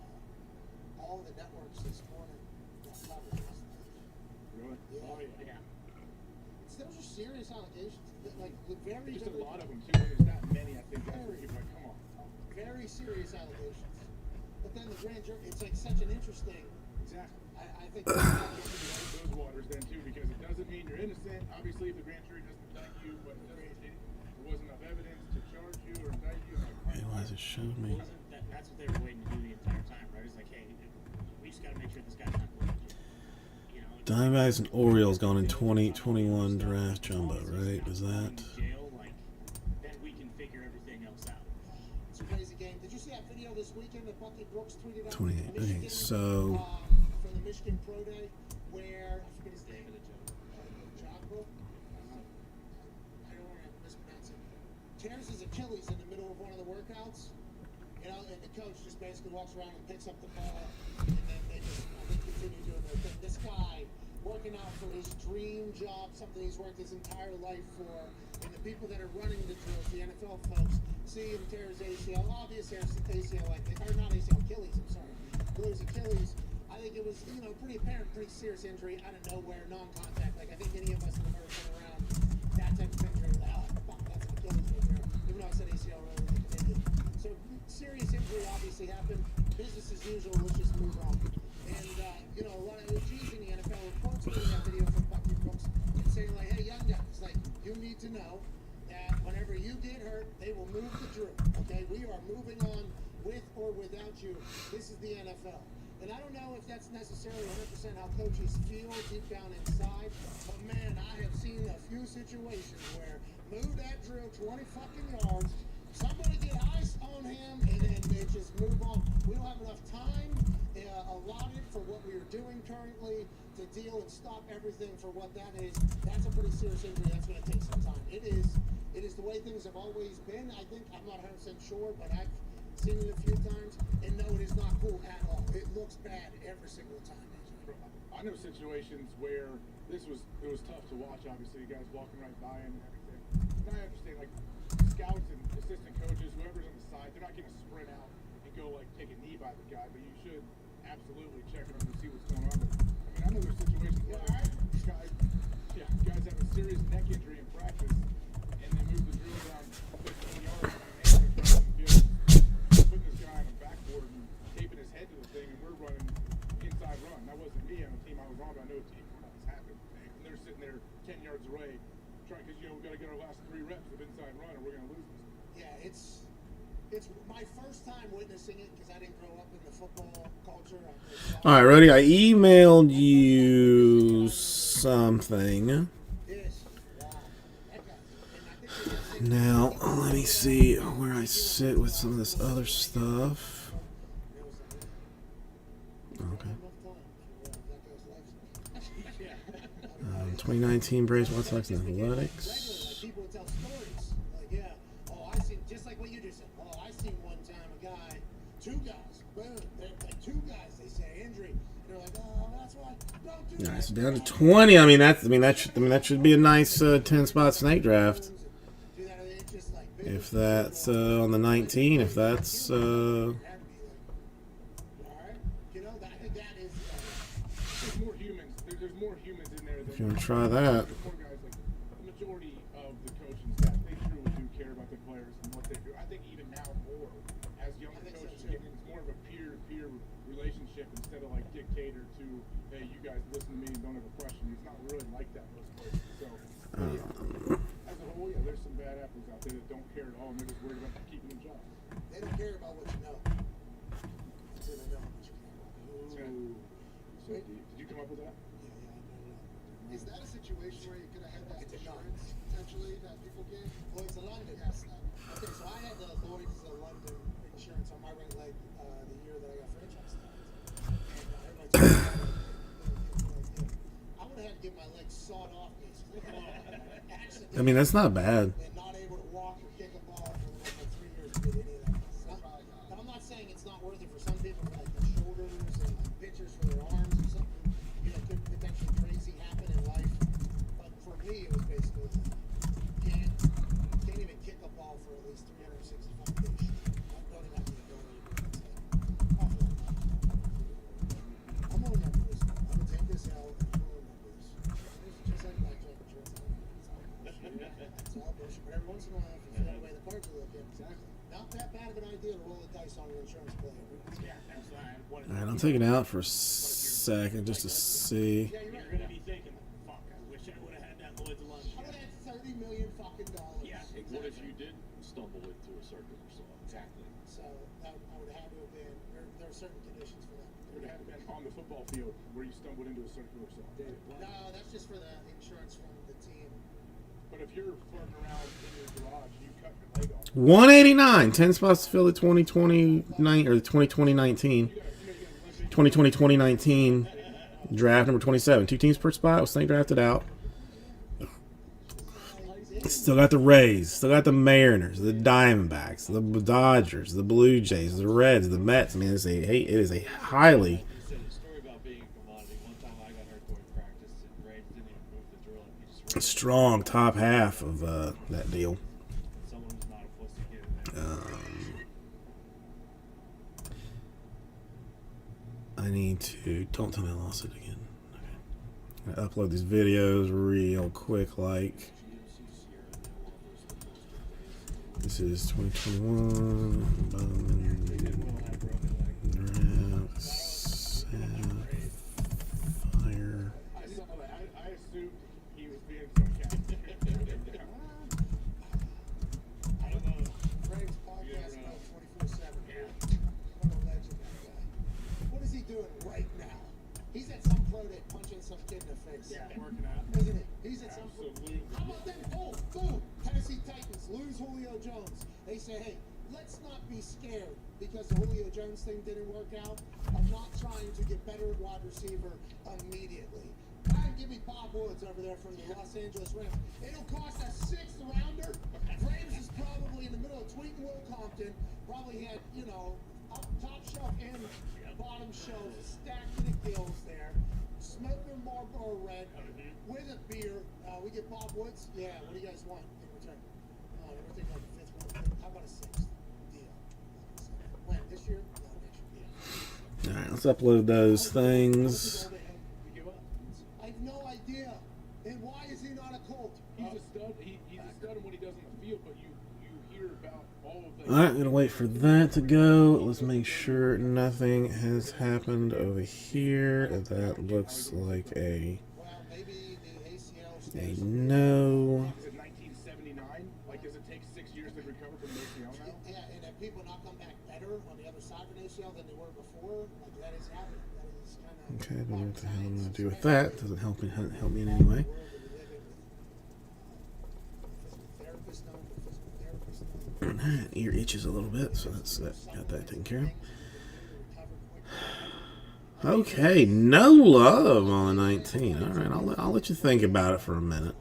all the networks this morning that covered this. Really? Yeah. Those are serious allegations. Like, the very, Just a very, lot of them too. There's not many. I think that's where people are like, come on. very serious allegations. But then the grand jury, it's like such an interesting. Exactly. I think. Those waters then too, because it doesn't mean you're innocent. Obviously, if the grand jury doesn't indict you, but there wasn't enough evidence to charge you or indict you. Hey, why has it showed me? That's what they were waiting to do the entire time, right? It's like, hey, we just got to make sure this guy's not going to jail. You know, Diamondbacks and Orioles gone in 2021 draft jumbo, right? Is that? jail, like, then we can figure everything else out. It's a crazy game. Did you see that video this weekend that Bucky Brooks tweeted out? 28. Okay, Michigan, so from the Michigan Pro Day, where I forget his name. Jocko? I don't want to mispronounce it. Tears his Achilles in the middle of one of the workouts. You know, and the coach just basically walks around and picks up the ball, and then they just, I think, continue doing their thing. This guy working out for his dream job, something he's worked his entire life for, and the people that are running the drills, the NFL folks, see him tear his ACL, obviously ACL, like, or not ACL, Achilles, I'm sorry, blew his Achilles. I think it was, you know, pretty apparent, pretty serious injury out of nowhere, non-contact. Like, I think any of us have ever been around that type of injury, like, oh, fuck, that's an Achilles right there. Even though I said ACL earlier, like an idiot. So, serious injury obviously happened. Business as usual, let's just move on. And, you know, a lot of OGs in the NFL were quoting that video from Bucky Brooks and saying, like, hey, young guys, like, you need to know that whenever you get hurt, they will move the drill, okay? We are moving on with or without you. This is the NFL. And I don't know if that's necessarily 100% how coaches feel deep down inside, but man, I have seen a few situations where move that drill 20 fucking yards, somebody get ice on him, and then they just move on. We don't have enough time allotted for what we are doing currently to deal and stop everything for what that is. That's a pretty serious injury. That's going to take some time. It is the way things have always been. I think, I'm not 100% sure, but I've seen it a few times, and no, it is not cool at all. It looks bad every single time. I know situations where it was tough to watch. Obviously, you guys walking right by him and everything. And I understand, like scouts and assistant coaches, whoever's on the side, they're not going to sprint out and go like take a knee by the guy, but you should absolutely check on him to see what's going on. But, I mean, I know there's situations where guys have a serious neck injury in practice, and they move the drill down 15 yards and putting this guy on a backboard and taping his head to the thing, and we're running inside run. That wasn't me on the team I was on, but I know a team where this happened. And they're sitting there 10 yards away, trying, because, you know, we've got to get our last 3 reps of inside run or we're going to lose this. Yeah, it's my first time witnessing it because I didn't grow up in the football culture. All right, Rudy, I emailed you something. Yes. Wow. That guy. And I think Now, let me see where I sit with some of this other stuff. Okay. 2019 Braves White Sox and Athletics. People would tell stories like, yeah, oh, I seen, just like what you just said. Oh, I seen one time a guy, 2 guys, boom, they're like 2 guys. They say injury, and they're like, oh, that's why. Don't do Yeah, that. it's down to 20. That should be a nice 10-spot snake draft. Do that, it's just like, If that's on the 19, if that's Alright, you know, I think that is. There's more humans. There's more humans in there. if you want to try that. There's more guys, like the majority of the coaching staff, they truly do care about the players and what they do. I think even now more, as younger coaches get in, it's more of a peer-to-peer relationship instead of like dictator to, hey, you guys listen to me and don't have a question. It's not really like that most places. So, as a whole, yeah, there's some bad apples out there that don't care at all and they're just worried about keeping their jobs. They don't care about what you know. Until they know how much you care about. situation where you could have had that insurance potentially that people get? Lloyd's of London. Yes. Okay, so I had the Lloyd's of London insurance on my right leg the year that I got franchise tagged. And everybody told me, I would have had to get my legs sawed off basically. I mean, that's not bad. And not able to walk or kick a ball for like 3 years to get any of that stuff. But I'm not saying it's not worth it for some people, for like their shoulders and like pitchers for their arms or something. You know, could potentially crazy happen in life. But for me, it was basically can't even kick a ball for at least 365 days. I don't even have the ability to do that. I'm gonna remember this. I'm gonna take this out and I'm gonna remember this. It's just like blackjack insurance. It's all bullshit. But every once in a while, if you feel the way the cards are looking, not that bad of an idea to roll the dice on an insurance play. Yeah, that's why I wanted All right, I'm taking it out for a second just to see. Yeah, you're You're right. gonna be thinking, fuck, I wish I would have had that Lloyd's of London. I would have had $30 million fucking dollars. Yeah, What if you did stumble into a circuit or so? Exactly. So I would have had to have been. There are certain conditions for that. It would have been on the football field where you stumbled into a circular saw. No, that's just for the insurance from the team. But if you're floating around in your garage, you cut your leg off. 189, 10 spots to fill the 2029 or the 2019, 2020-2019 draft number 27. 2 teams per spot. Was Snake drafted out. Still got the Rays, still got the Mariners, the Diamondbacks, the Dodgers, the Blue Jays, the Reds, the Mets. I mean, it is a highly You said a story about being a commodity. One time I got hurt during practice and Ray didn't even move the drill. He just strong top half of that deal. someone who's not a pussy get in there. I need to. Don't tell me I lost it again. Okay. I upload these videos real quick. Like this is 2021. Draft Sapphire. I saw that. I assumed he was being sarcastic. I don't know. Frank's podcast about 24/7. What a legend, that guy. What is he doing right now? He's at some pro day punching some kid in the face. Yeah, working out. Isn't it? He's at some pro. Absolutely. How about them? Oh, boom. Tennessee Titans lose Julio Jones. They say, hey, let's not be scared because the Julio Jones thing didn't work out. I'm not trying to get better wide receiver immediately. Try and give me Bob Woods over there from the Los Angeles Rams. It'll cost a 6th rounder. Rams is probably in the middle of Tweet and Will Compton. Probably had, you know, up top shelf and bottom shelf stacked to the gills there. Smoking Marlboro Red with a beer. We get Bob Woods. Yeah, what do you guys want in return? We're thinking like a 5th one. How about a 6th deal? When? This year? No, next year. All right, let's upload those things. You give up. I have no idea. And why is he not a Colt? He's a stud. He's a stud in what he does on the field, but you hear about all of the. All right, I'm gonna wait for that to go. Let's make sure nothing has happened over here. That looks like a Well, maybe the ACL. no. Is it 1979? Like, does it take 6 years to recover from an ACL now? Yeah, and have people not come back better on the other side of an ACL than they were before? Like, that is happening. That is kind of. Okay, I don't know what the hell I'm gonna do with that. Doesn't help me in any way. Alright, ear itches a little bit, so that's that. Got that taken care of. Okay, no love on the 19. All right, I'll let you think about it for a minute.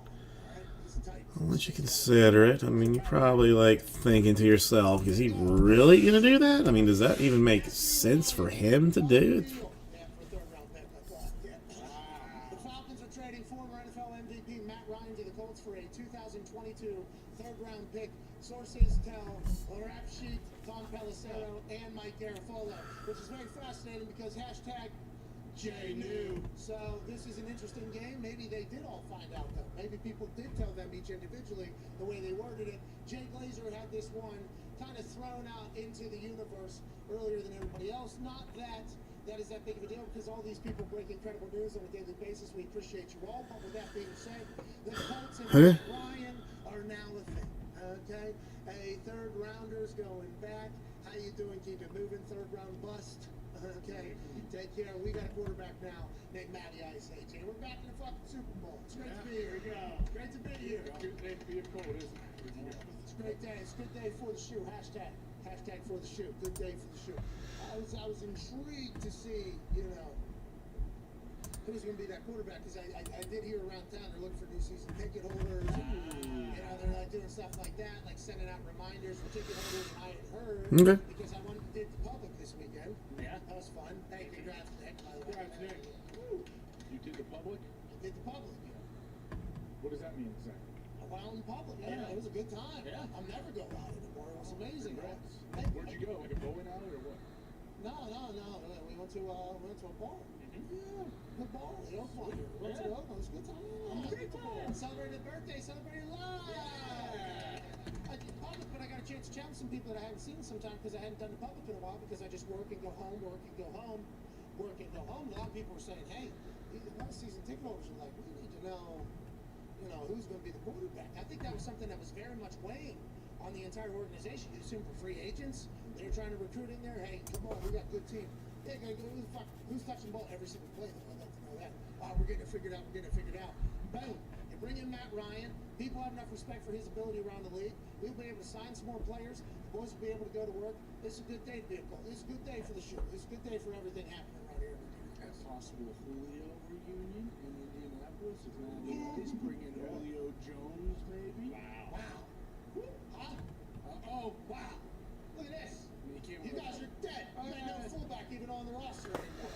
I'll let you consider it. I mean, you probably like thinking to yourself, is he really gonna do that? I mean, does that even make sense for him to do? The Falcons are trading former NFL MVP Matt Ryan to the Colts for a 2022 third-round pick. Sources tell the rap sheet, Tom Pelissero, and Mike Garafolo, which is very fascinating because hashtag JNew. So this is an interesting game. Maybe they did all find out, though. Maybe people did tell them each individually the way they worded it. Jay Glazer had this one kind of thrown out into the universe earlier than everybody else. Not that that is that big of a deal because all these people break incredible news on a daily basis. We appreciate you all. But with that being said, the Colts and Okay. Ryan are now a thing. Okay, a third rounder's going back. How you doing? Keep it moving. Third round bust. Okay, take care. We got a quarterback now named Matty Ice. AJ, we're back in the fucking Super Bowl. It's great to be here. Great to be here. Good day to be a cold, isn't it? It's a great day. It's a good day for the shoe. Hashtag for the shoe. Good day for the shoe. I was intrigued to see, you know, who's going to be that quarterback, because I did hear around town they're looking for new season ticket holders. You know, they're like doing stuff like that, like sending out reminders for ticket holders. And I had heard Okay. because I went and did the public this weekend. Yeah. That was fun. Hey, congrats, Nick, by the way. Congrats, Nick. You did the public? I did the public. What does that mean exactly? A while in public. Yeah, it was a good time. Yeah. I'll never go out anymore. It was amazing. Congrats. Hey, Where'd you go? Like a bowling alley or what? No. We went to a bar. Yeah, good bar. The Oakland. We went to the Oakland. It was a good time. Great time. Celebrated a birthday. Celebrated live. I did public, but I got a chance to challenge some people that I haven't seen sometime because I hadn't done the public in a while because I just work and go home, work and go home, work and go home. A lot of people were saying, hey, a lot of season ticket holders are like, we need to know, you know, who's going to be the quarterback. I think that was something that was very much weighing on the entire organization. You assume for free agents, they're trying to recruit in there. Hey, come on, we got a good team. Yeah, who's touching the ball every single play? Though? I'd like to know that. We're getting it figured out. Boom. You bring in Matt Ryan. People have enough respect for his ability around the league. We'll be able to sign some more players. The boys will be able to go to work. This is a good day to be a Colt. This is a good day for the show. This is a good day for everything happening around here. A possible Julio reunion in Indianapolis. If not, he's bringing Julio Jones, maybe. Wow. Huh? Wow. Look at this. You guys are dead. You ain't no fullback even on the roster anymore.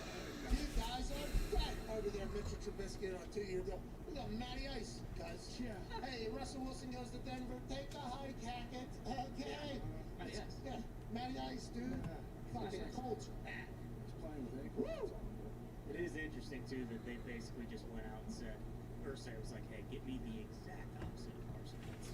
You guys are dead over there. Mitchell Trubisky on a 2-year deal. We got Matty Ice, guys. Yeah. Hey, Russell Wilson goes to Denver. Take a hike, Hackett. Okay. Matty Ice. Yeah. Matty Ice, dude. Fucking Colts. He's playing with ankles. Woo! It is interesting too that they basically just went out and said, Irsay was like, hey, get me the exact opposite of Carson Wentz.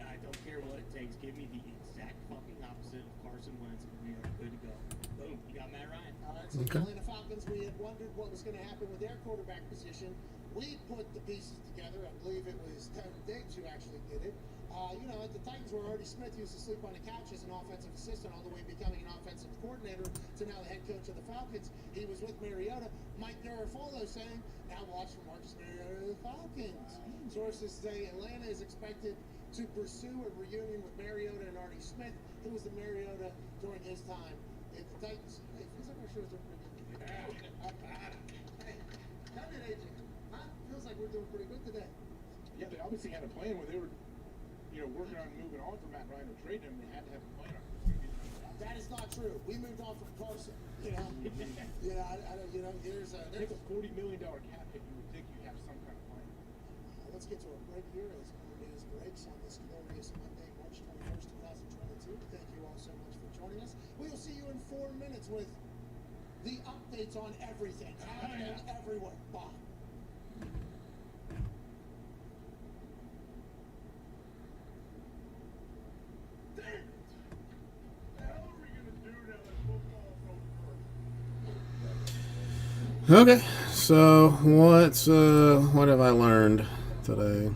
I don't care what it takes. Give me the exact fucking opposite of Carson Wentz, and we are good to go. Boom, you got Matt Ryan. All right, so the Atlanta Falcons, we had wondered what was going to happen with their quarterback position. We put the pieces together. I believe it was Tevin Diggs who actually did it. You know, at the Titans where Artie Smith used to sleep on the couch as an offensive assistant, all the way becoming an offensive coordinator to now the head coach of the Falcons. He was with Mariota. Mike Garafolo saying, now watch for Marcus Mariota of the Falcons. Sources say Atlanta is expected to pursue a reunion with Mariota and Artie Smith, who was the Mariota during his time at the Titans. Hey, feels like our show's doing pretty good. Hey, come in, AJ. Huh? Feels like we're doing pretty good today. Yeah, they obviously had a plan when they were, you know, working on moving on from Matt Ryan or trading him. They had to have a plan on it. That is not true. We moved on from Carson. You know, you know, there's Take a $40 million cap hit. You would think you'd have some kind of plan. let's get to a break here as more news breaks on this glorious Monday, March 21st, 2022. Thank you all so much for joining us. We will see you in 4 minutes with the updates on everything happening everywhere. Bye. Okay, so what have I learned today?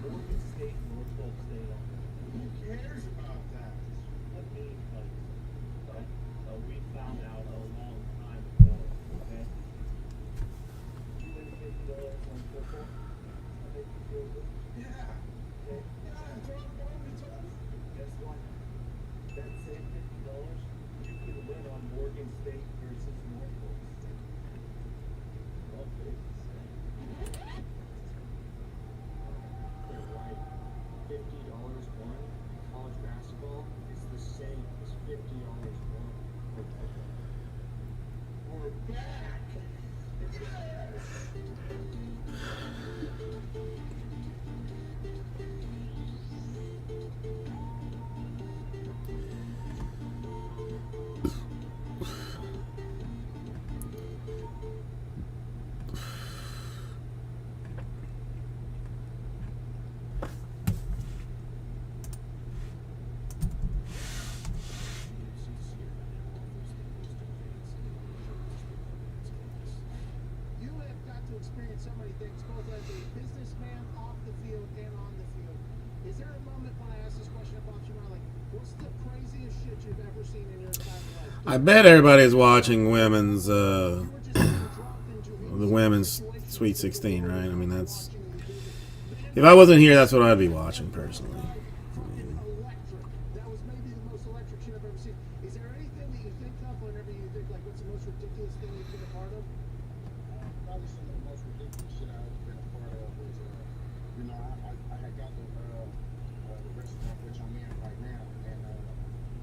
Experience so many things, both as a businessman off the field and on the field. Is there a moment when I ask this question about you, like, What's the craziest shit you've ever seen in your entire life? I bet everybody's watching women's You were just getting dropped into the a women's situation Sweet 16, right? I mean, that's watching and you did it. if I wasn't here, that's what I'd be watching personally. Fucking electric. That was maybe the most electric shit I've ever seen. Is there anything that you think of whenever you think, like, what's the most ridiculous thing you've been a part of? Probably some of the most ridiculous shit I've been a part of was, you know, I had got the restaurant which I'm in right now, and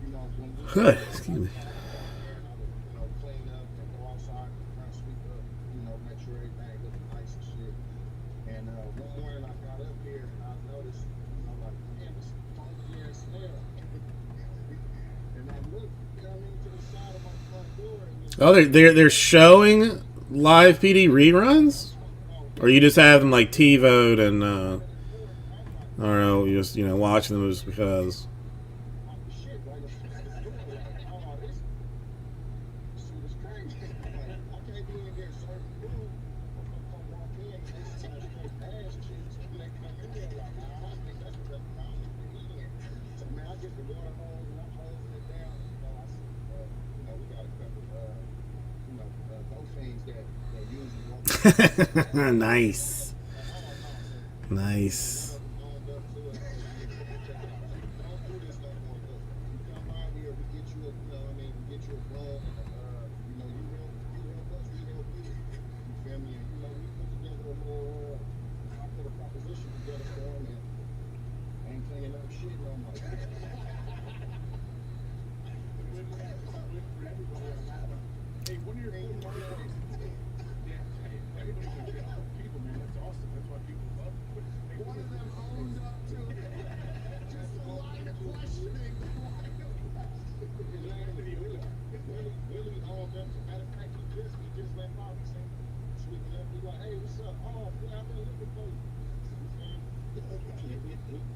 you know, when we Good. Excuse me. you know, clean up and go outside and kind of sweep up, you know, make sure everything looking nice and shit. And one morning I got up here and I noticed, I'm like, man, this funky ass smell. And I looked, you know what I mean, to the side of my front door and just, Oh, they're showing live PD reruns, or you just have them like TiVo'd and I don't know, you just watching them just because. shit, like, oh, this shit is crazy. Like, I can't be in there serving food. I'm gonna come walk in and this is like straight ass cheeks and they come in there like, nah, I think that's what that's about to be in. So, man, I get the water hose and I'm hosing it down. You know, I see, you know, we got a couple, you know, those things that usually won't. Nice, nice. Hey, when you're in marketplace, yeah, hey, everybody's gonna be other people, man. That's awesome. That's why people love it. They One of them owned up to it. Just a line of questioning. Willie owned up. Matter of fact, he just left out. He said, sweeping up. He's like, hey, what's up? Oh, yeah, I've been looking for you.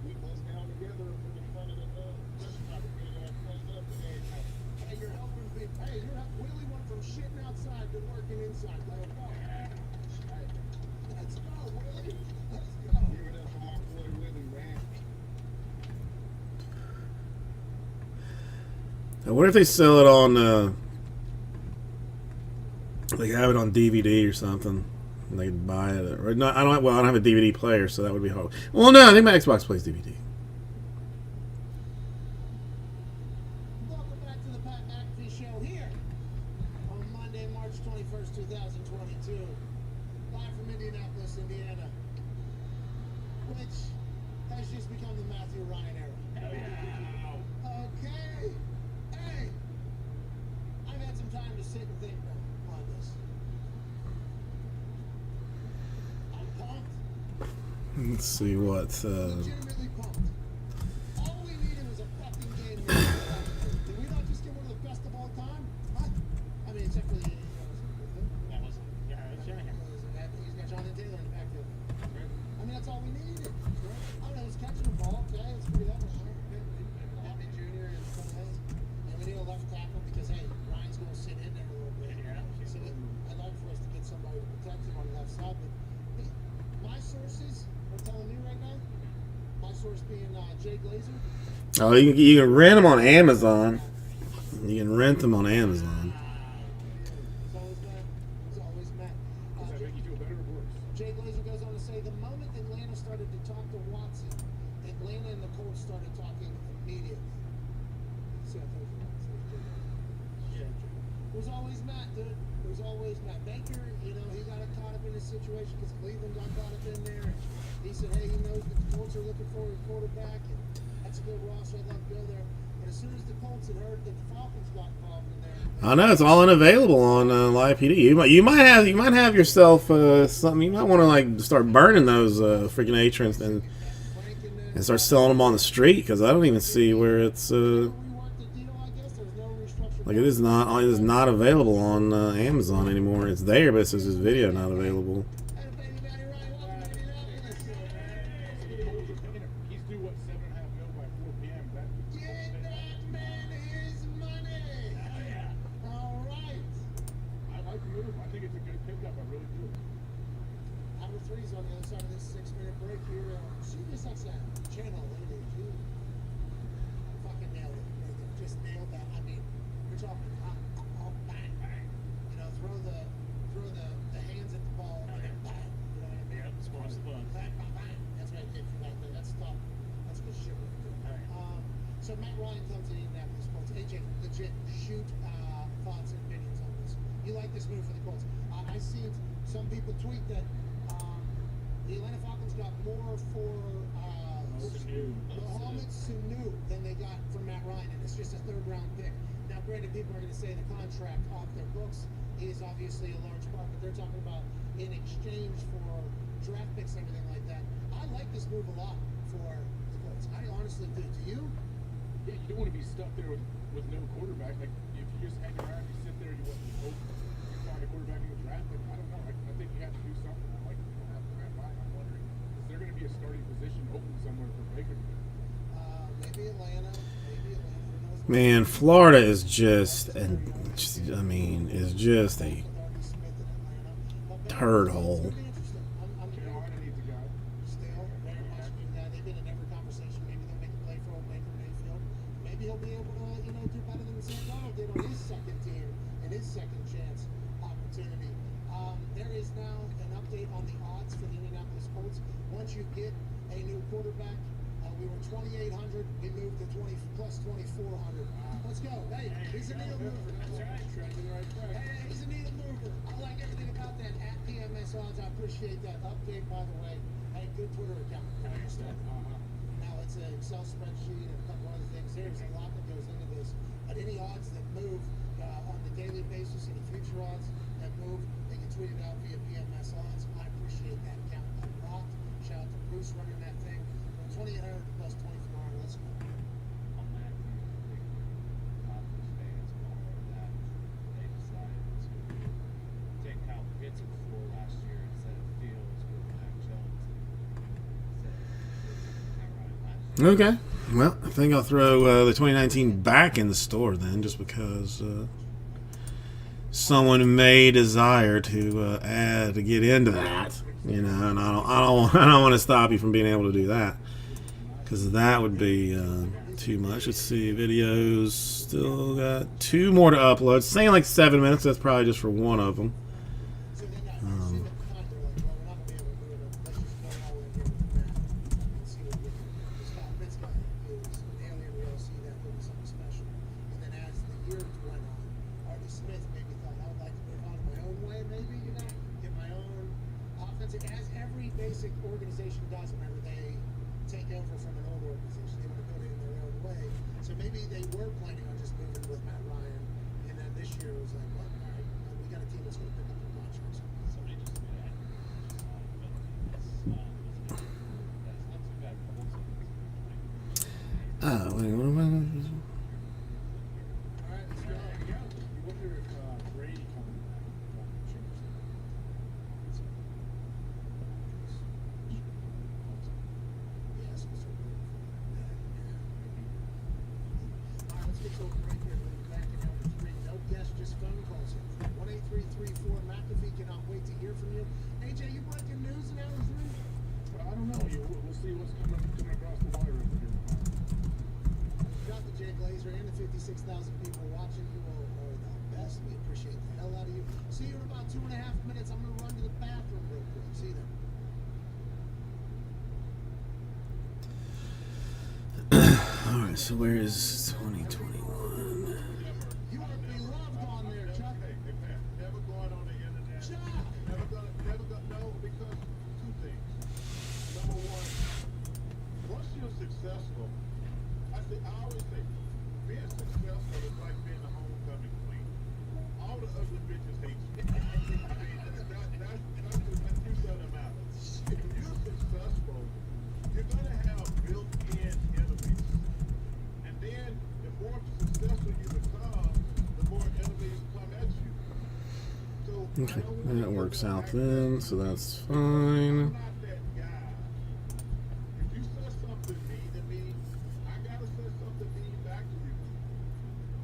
We bust down together in the front of the restaurant to get it all cleaned up and everything. Hey, you're helping me. Hey, Willie went from shitting outside to working inside. Let's go. Let's go, Willie. Let's go. Give it up for my boy Willie, man. I wonder if they sell it on, they have it on DVD or something. And they can buy it. Or not, I don't have a DVD player, so that would be hard. Well, no, I think my Xbox plays DVD. Welcome back to the Pat McAfee Show here on Monday, March 21st, 2022. Live from Indianapolis, Indiana. Which has just become the Matthew Ryan era. Hell yeah. Okay. Hey. I've had some time to sit and think on this. I'm pumped. Let's see what. Legitimately pumped. All we needed was a fucking game. Did we not just get one of the best of all time? Huh? I mean, except for the. That was, yeah, it was Shanahan. He's got Jonathan Taylor in the backfield. I mean, that's all we needed. I don't know, he's catching the ball, okay? Let's do that one. Happy Jr. and Cole. And we need a left tackle because, hey, Ryan's going to sit in there a little bit. Yeah. So I'd like for us to get somebody to protect him on the left side. But hey, my sources are telling me right now, my source being Jay Glazer. Oh, you can rent them on Amazon. You can rent them on Amazon. It's always Matt. It's always Matt. Does that make you feel better or worse? Jay Glazer goes on to say the moment Atlanta started to talk to Watson, Atlanta and the Colts started talking immediately. See, I told you that. So it's Jay Glazer. It was always Matt, dude. It was always Matt Baker. You know, he got caught up in this situation because Cleveland got caught up in there. He said, hey, he knows that the Colts are looking for a quarterback, and that's a good roster. I'd love to go there. But as soon as the Colts had heard that the Falcons got involved in there, I know it's all unavailable on Live PD. You might have yourself something. You might want to like start burning those freaking A-trends and start selling them on the street because I don't even see where it's reworked the deal, I guess. There was no restructured. like it is not available on Amazon anymore. It's there, but it says this video not available. Hey, baby, Matty Ryan, welcome to Indianapolis. He's due what, $7.5 million by 4 p.m. That Get that man his money. All right. I like the move. I think it's a good pickup. I really do. Number 3's on the other side of this 6-minute break here. CBS XM channel 82. Fucking nailed So Matt Ryan comes to the Indianapolis Colts. AJ, legit, shoot thoughts and opinions on this. You like this move for the Colts? I seen some people tweet that the Atlanta Falcons got more for Mohamed Sanu than they got from Matt Ryan, and it's just a third-round pick. Now, granted, people are going to say the contract off their books is obviously a large part, but they're talking about in exchange for draft picks and everything like that. I like this move a lot for the Colts. I honestly do. Do you? Yeah, you don't want to be stuck there with no quarterback. Like, if you just hang around, you sit there, you want to hope you find a quarterback in the draft. Like, I don't know. I think you have to do something. I like you don't have to Matt Ryan. I'm wondering, is there going to be a starting position open somewhere for Baker? Maybe Atlanta. Maybe Atlanta. Who knows? Man, Florida is just, and I mean, is just a turd hole. Carolina needs a guy. Still, very much need that. They've been in every conversation. Maybe they'll make a play for old Baker Mayfield. Maybe he'll be able to, do better than Sam Darnold did on his second team and his second chance opportunity. There is now an update on the odds for the Indianapolis Colts. Once you get a new quarterback, we were 2,800. We moved to 20 plus 2,400. Let's go. Hey, he's a needle mover. That's right. Tracking the right track. Hey, he's a needle mover. I like everything about that. At PMS odds, I appreciate that update, by the way. Hey, good Twitter account. Now it's an Excel spreadsheet and a couple other things. There's a lot that goes into this. But any odds that move on the daily basis, any future odds that move, they get tweeted out via PMS odds. I appreciate that account a lot. Shout out to Bruce running that thing. 2,800 plus 2,400. Let's go. On that, do you think Packers fans are that they decided to take Kyle Pitts at the floor last year instead of Fields with Mac Jones instead of Matt Ryan last year? Okay. Well, I think I'll throw the 2019 back in the store then, just because someone may desire to get into that, and I don't want to stop you from being able to do that, because that would be too much. Let's see, videos still got 2 more to upload. It's saying like 7 minutes. That's probably just for one of them. So then I see the comment, they're like, well, we're not going to be able to do it. Let's just go all in here with Matt and see what we can do. This Kyle Pitts guy is an alien. We all see that he'll be something special. And then as the years went on, Artie Smith maybe thought, I would like to move on my own way, maybe, get my own offensive, as every basic organization does whenever they take over from an old organization. They want to build it in their own way. So maybe they were planning on just moving with Matt Ryan, and then this year it was like, well, all right, we got a team that's going to pick up the contracts. Somebody just made it. That's not too bad for the Colts. Wait, what am I? All right, let's go. You wonder if Brady coming back will change that. Yes, Mr. All right, let's get to a break here. We'll be back in hour 3. No guests, just phone calls. 1-833-4 McAfee. Cannot wait to hear from you. AJ, you breaking news in hour 3? Well, I don't know. We'll see what's coming across the wire over here. Shout out to Jay Glazer and the 56,000 people watching. You all are the best. We appreciate the hell out of you. See you in about 2.5 minutes. I'm going to run to the bathroom real quick. See you there. All right, so where is 2021? You are beloved on there, Chuck. Hey, Pat, never going on the internet. Chuck! Never gonna, no, because 2 things. Number one, once you're successful, I always say, being successful is like being a homecoming queen. All the ugly bitches hate you. I mean, that's the truth of the matter. If you're successful, you're gonna have built-in enemies. And then, the more successful you become, the more enemies come at you. So, Okay, that works out then, so that's I'm fine. not that guy. If you said something mean to me, I gotta say something mean back to you.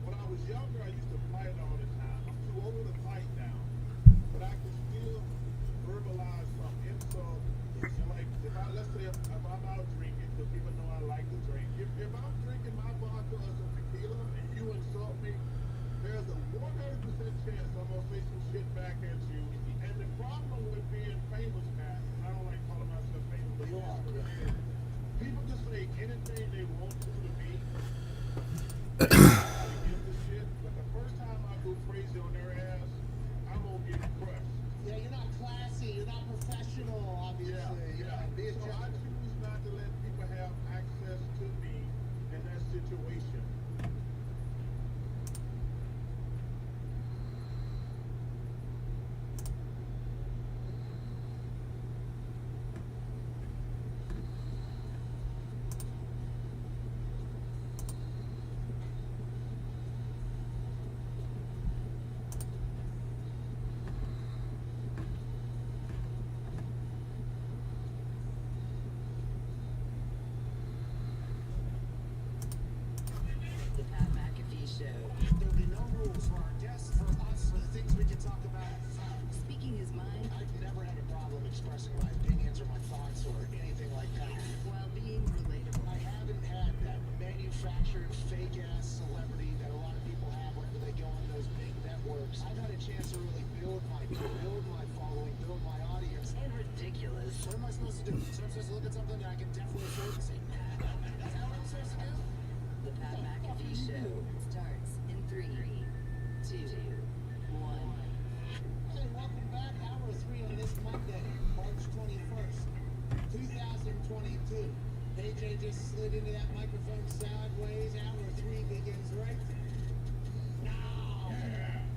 When I was younger, I used to fight all the time. I'm too old to fight now, but I can still verbalize some insult. Like, let's say if I'm out drinking, because people know I like to drink. If I'm drinking my vodka or some tequila and you insult me, there's a 100% chance I'm gonna say some shit back at you. And the problem with being famous, Matt, and I don't like calling myself famous, but people can say anything they want to me, things we can talk about. Speaking his mind I've never had a problem expressing my opinions or my thoughts or anything like that. while being relatable. I haven't had that manufactured fake ass celebrity that a lot of people have whenever they go on those big networks. I've had a chance to really build my following, build my audience. And ridiculous. What am I supposed to do? So I'm supposed to look at something that I can definitely afford to say, that's how I'm supposed to do? The Pat McAfee Show starts in 3, 2, 1. Hey, welcome back. Hour 3 on this Monday, March 21st, 2022. AJ just slid into that microphone sideways. Hour 3 begins right now.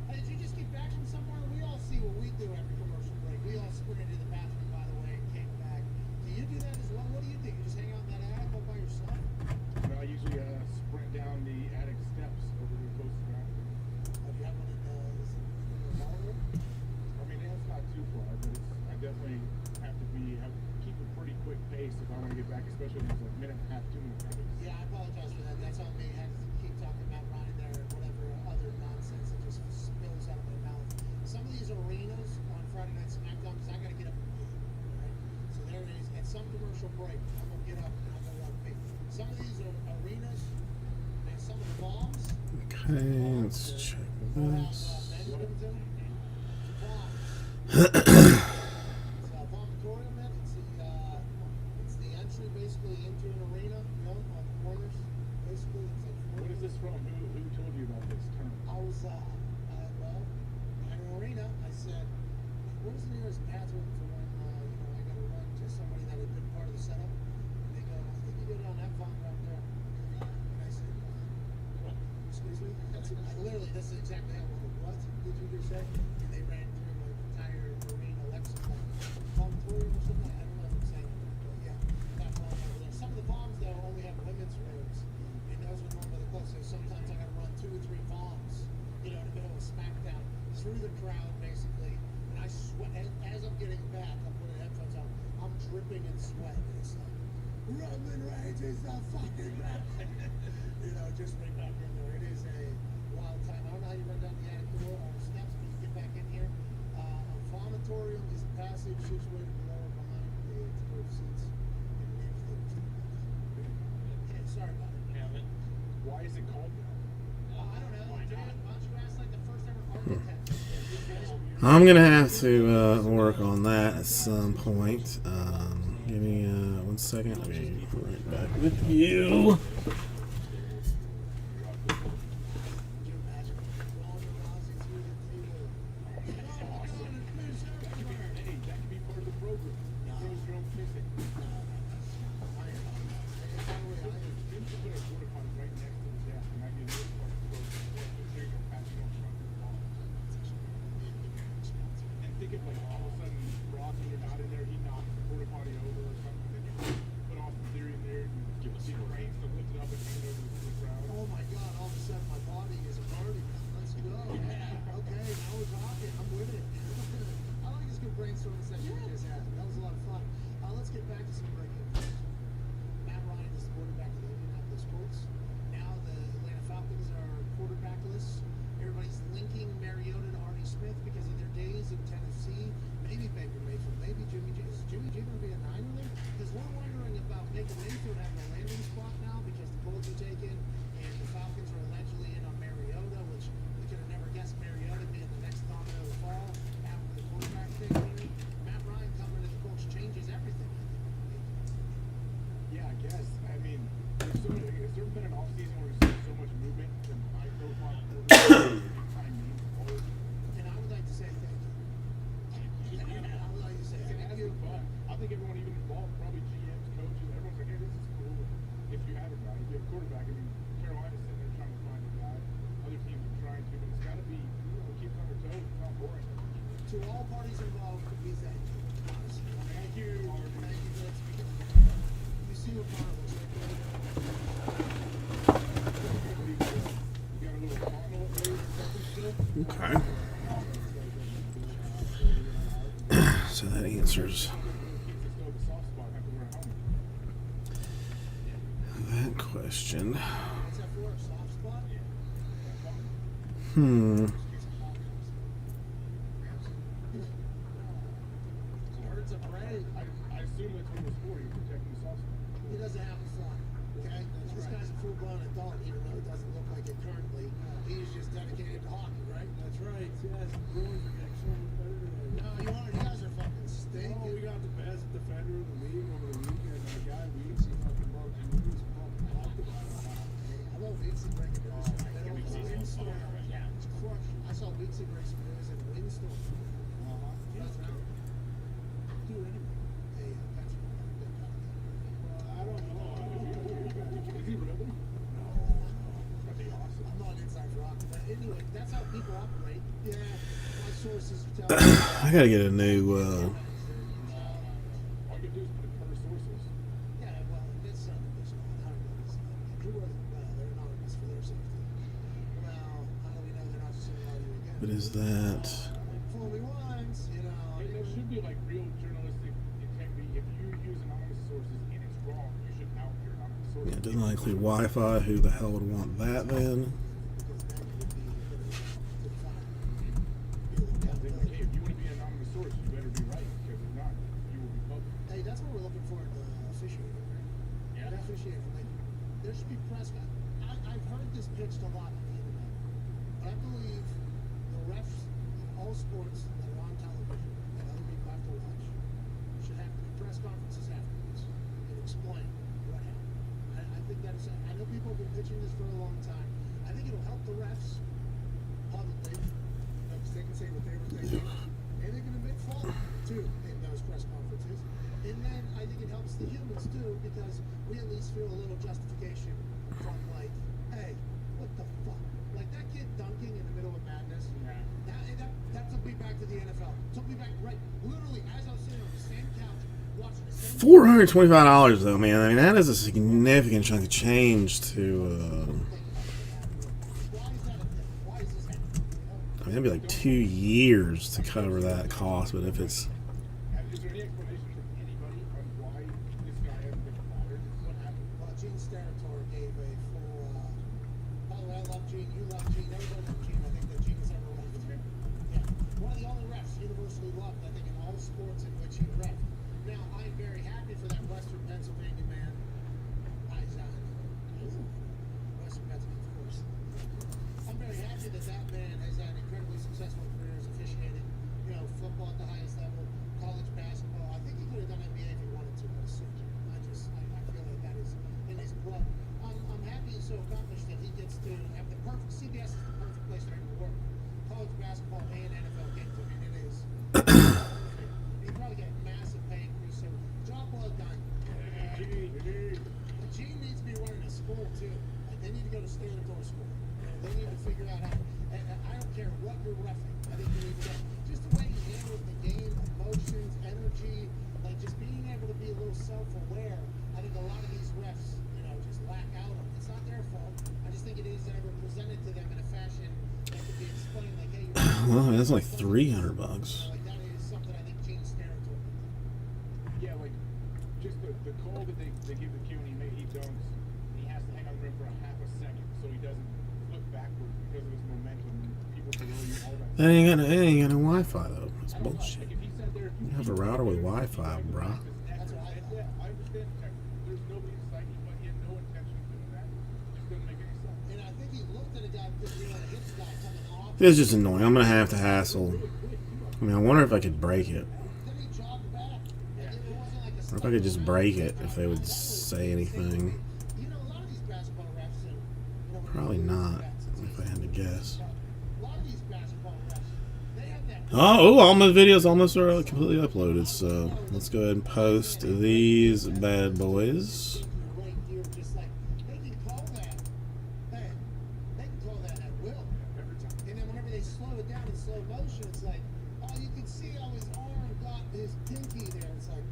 Hey, did you just get back from somewhere? We all see what we do every commercial break. We all sprinted to the bathroom, by the way, and came back. Do you do that as well? What do you do? You just hang out in that attic all by yourself? No, I usually sprint down the attic steps over to the close to ground. Do you have one in the ballroom? I mean, it's not too far, but I definitely have to keep a pretty quick pace if I want to get back, especially when it's like minute and a half, 2 minute pace. Yeah, I apologize for that. That's on me. I have to keep talking about Ryan there and whatever other nonsense that just spills out of my mouth. Some of these arenas on Friday Night SmackDown, because I got to get up and pee, right? So there it is. At some commercial break, I'm going to get up and I'm going to go pee. Some of these are arenas and some of the bombs. Okay, let's check will have this. menus in them. It's a vomitorium, man. It's the entry basically into an arena, you know, on the corners. Basically, it's like What is this from? Who told you about this term? I was, well, at an arena, I said, where's the nearest bathroom for when, I got to run to somebody that had been part of the setup? And they go, I think you go down that vomit right there. And I said, excuse me? This is exactly how it went. What did you just say? And they ran through an entire arena lexicon. Vomitorium or something? I don't know if I'm saying it, but yeah, that bomb over there. Some of the bombs, though, only have women's rooms. And those are normally close. So sometimes I got to run 2 or 3 bombs, in the middle of SmackDown, through the crowd, basically. And I sweat. As I'm getting back, I'm putting headphones on. I'm dripping in sweat. And it's like, Roman Reigns is the fucking best. Just right back in there. It is a wild time. I don't know how you run down the attic door or steps, but you get back in here. A vomitorium is a passage situated below or behind the exposed seats. Okay, sorry about it. Why is it called that? I don't know. Why don't you ask like the first ever architect? I'm gonna have to work on that at some point. Give me 1 second. Let me be right back with you. brainstorming session we just had. That was a lot of fun. Let's get back to some breaking news. Matt Ryan is the quarterback of the Indianapolis Colts. Now the Atlanta Falcons are quarterbackless. Everybody's linking Mariota to Arnie Smith because of their days in Tennessee. Maybe Baker Mayfield. Maybe Jimmy G. Is Jimmy G going to be a Niner there? Because we're wondering about Baker Mayfield having a landing spot now because the Colts are taken and the Falcons are allegedly in on Mariota, which we could have never guessed Mariota being the next domino to fall after the quarterback thing here. Matt Ryan coming to the Colts changes everything. Yeah, I guess. I mean, has there been an offseason where we've seen so much movement from high-profile quarterbacks to big-time names? And I would like to say thank you. I would like to say thank you. Fun. I think everyone even involved, probably GMs, coaches, everyone's like, hey, this is cool. If you have a guy, if you have a quarterback, I mean, Carolina's sitting there trying to find a guy. Other teams are trying to, but it's got to be, keep on their toes. It's not boring. To all parties involved, we thank you. Honestly. Thank you. Thank you for that speaking. You see what Connor looks like. We got a little funnel up there or something still. Okay. So that answers that question. What's that for? A soft spot? adult, even though it doesn't look like it currently. He's just dedicated to hockey, right? That's right. Yes, Bruins are getting so much better today. No, you aren't. You guys are fucking stink. Oh, we got the best defender in the league over the weekend. That guy Weeks, he fucking broke the news. Fucking talked about it. I love Beastie breaking news. Windstorm. Yeah. It's crushed. I saw Beastie break some news in Windstorm. That's right. Do anything. Hey, Patrick. I don't know. Is he really? No. That'd be awesome. I'm not inside rock, but anyway, that's how people operate. Yeah, my sources are telling me. I gotta get a new. All you can do is put per sources. Yeah, well, it's this one. I don't know. Who are they? Well, they're anonymous for their safety. Well, how do we know they're not just going to lie to you again? What is that? Fool me once, you know. Hey, there should be like real journalistic integrity. If you use anonymous sources and it's wrong, you should out your anonymous Yeah, sources. it doesn't include Wi-Fi. Who the hell would want that then? Because then you would be to the fire. Hey, if you want to be an anonymous source, you better be right, because if not, you will be public. Hey, that's what we're looking for in the officiating, right? Yeah. The officiating. Like, there should be press. I've heard this pitched a lot on the internet. I believe the refs in all sports that are on television that other people have to watch should have to do press conferences afterwards and explain what happened. I think that is. I know people have been pitching this for a long time. I think it'll help the refs publicly, because they can say what they were thinking, and they can admit fault too in those press conferences. And then I think it helps the humans too, because we at least feel a little justification from like, hey, what the fuck? Like that kid dunking in the middle of madness. That took me back to the NFL. Took me back right, literally as I was sitting on the same couch watching the same. $425 though, man. I mean, that is a significant chunk of change to. Why is that a thing? Why is this happening? I mean, it'd be like 2 years to cover that cost, but if it's. Is there any explanation from anybody on why this guy hasn't been fired? What happened? Well, Gene Steratore gave a full. By the way, I love Gene. You love Gene. Everybody loves Gene. I think that Gene is ever loved. Yeah, one of the only refs universally loved, I think, in all sports in which he ref. Now, I'm very happy for that Western Pennsylvania man. Western Pennsylvania, of course. I'm very happy that that man has had incredibly successful careers officiating, you know, football at the highest level, college basketball. I think he could have done NBA if he wanted to, but I feel like that is in his blood. I'm happy he's so accomplished that he gets to have the perfect, CBS is the perfect place for him to work. College basketball and NFL games, I mean, it is. He probably get massive pay increase, so job well done. Gene needs to be running a school too. Like they need to go to Steratore school. You know, they need to figure out how. And I don't care what you're roughing. I think you need to get just the way he handles the game, emotions, energy, like just being able to be a little self-aware. I think a lot of these refs, you know, just lack out on. It's not their fault. I just think it is ever presented to them in a fashion that could be explained like, hey, Well, that's like $300. Like that is something I think Gene Steratore would do. Yeah, like just the call that they give the kid when he dunks, he has to hang on the rim for a half a second so he doesn't flip backwards because of his momentum. People below you, all that. That ain't got no Wi-Fi though. It's I don't know, bullshit. like if he sat there, You have a router with Wi-Fi, brah. That's what I thought. Yeah, I understand. There's nobody inside you, but he had no intention of doing that. It just doesn't make any sense. And I think he looked at a guy because he had a hit the guy coming off. It's just annoying. I'm gonna have to hassle. I mean, I wonder if I could break it. Then he jogged back. Like, it wasn't like a Or if I could just break it, if they would say anything. You know, a lot of these basketball refs, and, you know, when Probably you look not, at that, if I had to guess. a lot of these basketball refs, they have that. All my videos almost are completely uploaded, so let's go ahead and post these bad boys. Right here, just like they can call that. Hey, they can call that at will. Every time. And then whenever they slow it down in slow motion, it's like, oh, you can see how his arm got his pinky there. It's like,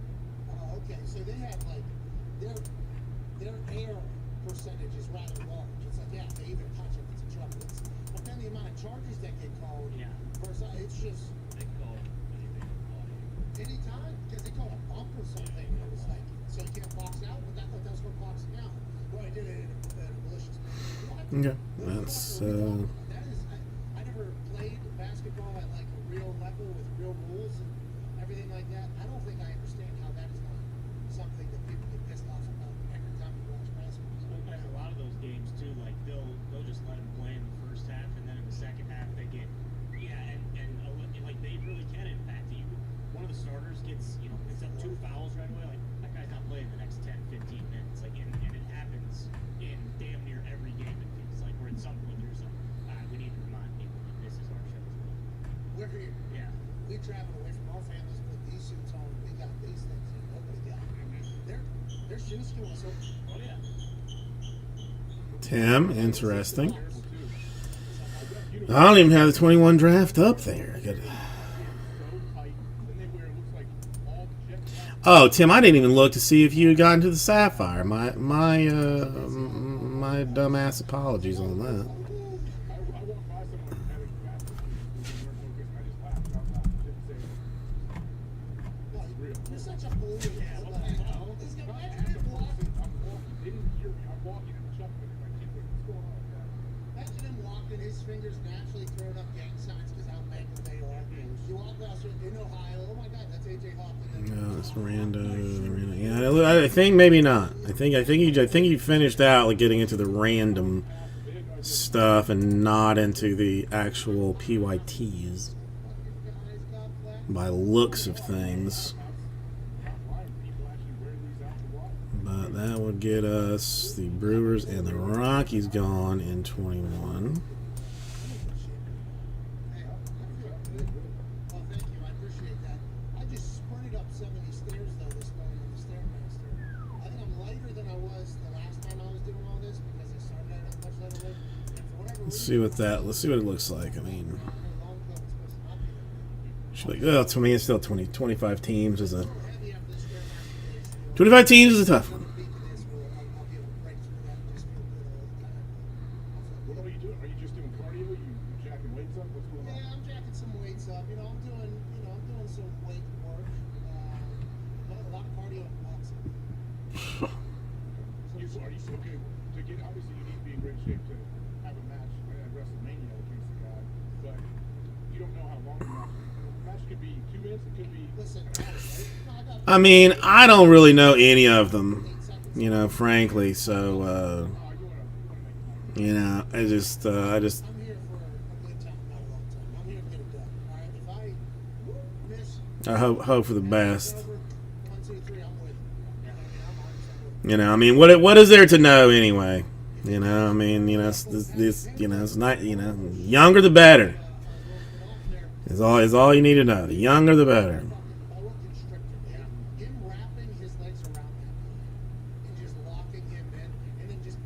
oh, okay. So they have like their air percentage is rather large. It's like, yeah, they even touch it, it's a trouble. But then the amount of charges that get called, Yeah. it's just They call anything audio. anytime because they call a bump or something. And it was like, so you can't box out, but I thought that was what boxing out. Well, I did it in a malicious manner. Okay, that's That is, I never played basketball at like a real level with real rules and everything like that. I don't think I understand how that is not something that people get pissed off about every time you watch basketball. And a lot of those games too, like fear. Yeah. We travel away from our families, put these suits on. We got these things that nobody got. Their shoe skill is so. Oh yeah. Tim, interesting. I don't even have the 21 draft up there. I gotta- Oh, Tim, I didn't even look to see if you had gotten to the Sapphire. My dumbass apologies on that. You're such a bully. Imagine him walking, his fingers naturally throwing up gang signs because how mangled they are. You walk across in Ohio, oh my God, that's AJ Hawkins. No, it's rando. Yeah, I think maybe not. I think you finished out like getting into the random stuff and not into the actual PYTs by looks of things. But that would get us the Brewers and the Rockies gone in 21. Oh, thank you, I appreciate that. I just sprinted up 70 stairs though this morning on the Stairmaster. I think I'm lighter than I was the last time I was doing all this because I started at a much lighter weight. And for whatever Let's reason, see what it looks like. I mean, long club is supposed to not be that should like, well, to me it's still 25 teams is a heavy after the Stairmaster days. 25 teams is a tough one. Beat to this, I'll be able to break through that and just feel good all the time. What are you doing? Are you just doing cardio? You jacking weights up? What's going on? Yeah, I'm jacking some weights up. I'm doing some weight work. A lot of cardio and boxing. Are you okay to get? Obviously, you need to be in great shape to have a match at WrestleMania against the guy, but you don't know how long the match could be. 2 minutes. It could be. Listen, right? I mean, I don't really know any of them, frankly. So, I just. I'm here for a good time, not a long time. I'm here to get it done. All right, if I miss, I hope for the best. over 1, 2, 3, I'm with you. I mean, what is there to know anyway? I mean, it's not, younger the better. Is all you need to know. The younger the better. I work constrictor, man. Him wrapping his legs around that guy and just locking him in and then just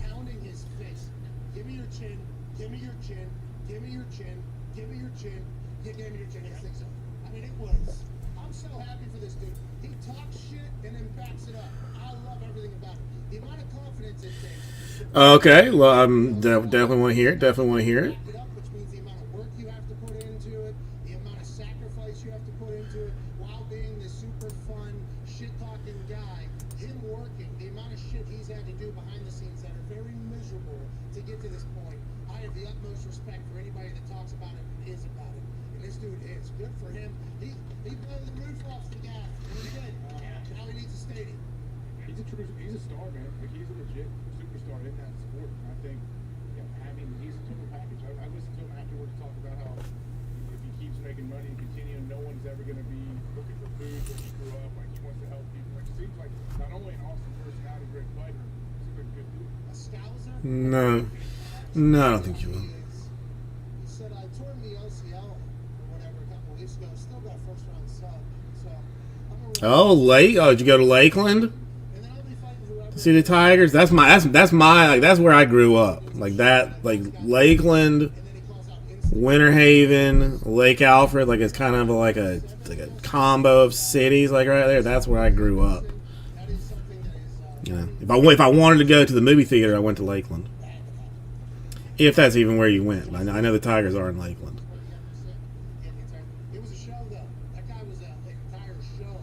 pounding his face. Give me your chin. Give me your chin. Give me your chin. Give me your chin. You gave me your chin. This thing's over. I mean, it was. I'm so happy for this dude. He talks shit and then backs it up. I love everything about it. The amount of confidence it takes. Okay, well, definitely want to hear it. Definitely want to hear it. Back it up, which means the amount of work you have to put into it, the amount of sacrifice you have to put into it, while being the super fun, shit-talking guy. Him working, the amount of shit he's had to do behind the scenes that are very miserable to get to this point. I have the utmost respect for anybody that talks about it and is about it. And this dude is. Good for him. He blew the roof off the gas, and he did. Now he needs a stadium. He's a star, man. Like, he's a legit superstar in that sport. And I think he's a total package. I listened to him afterwards talk about how if he keeps making money and continuing, no one's ever going to be looking for food when he grew up. Like, he wants to help people. Like, it seems like not only an awesome personality, great fighter, seems like a good dude. A scouser? No, I don't think you will. He said, I tore the LCL or whatever a couple weeks ago. Still got first round sub. So I'm gonna Oh, did you go to Lakeland? and then I'll be fighting whoever. See the Tigers? That's where I grew up. Like that, like Lakeland, And then he calls out instant. Winter Haven, Lake Alfred. Like it's kind of like a combo of cities. Like right there. That's where I grew up. That is something that is If I wanted to go to the movie theater, I went to Lakeland. If that's even where you went. I know the Tigers are in Lakeland. It was a show though. That guy was an entire show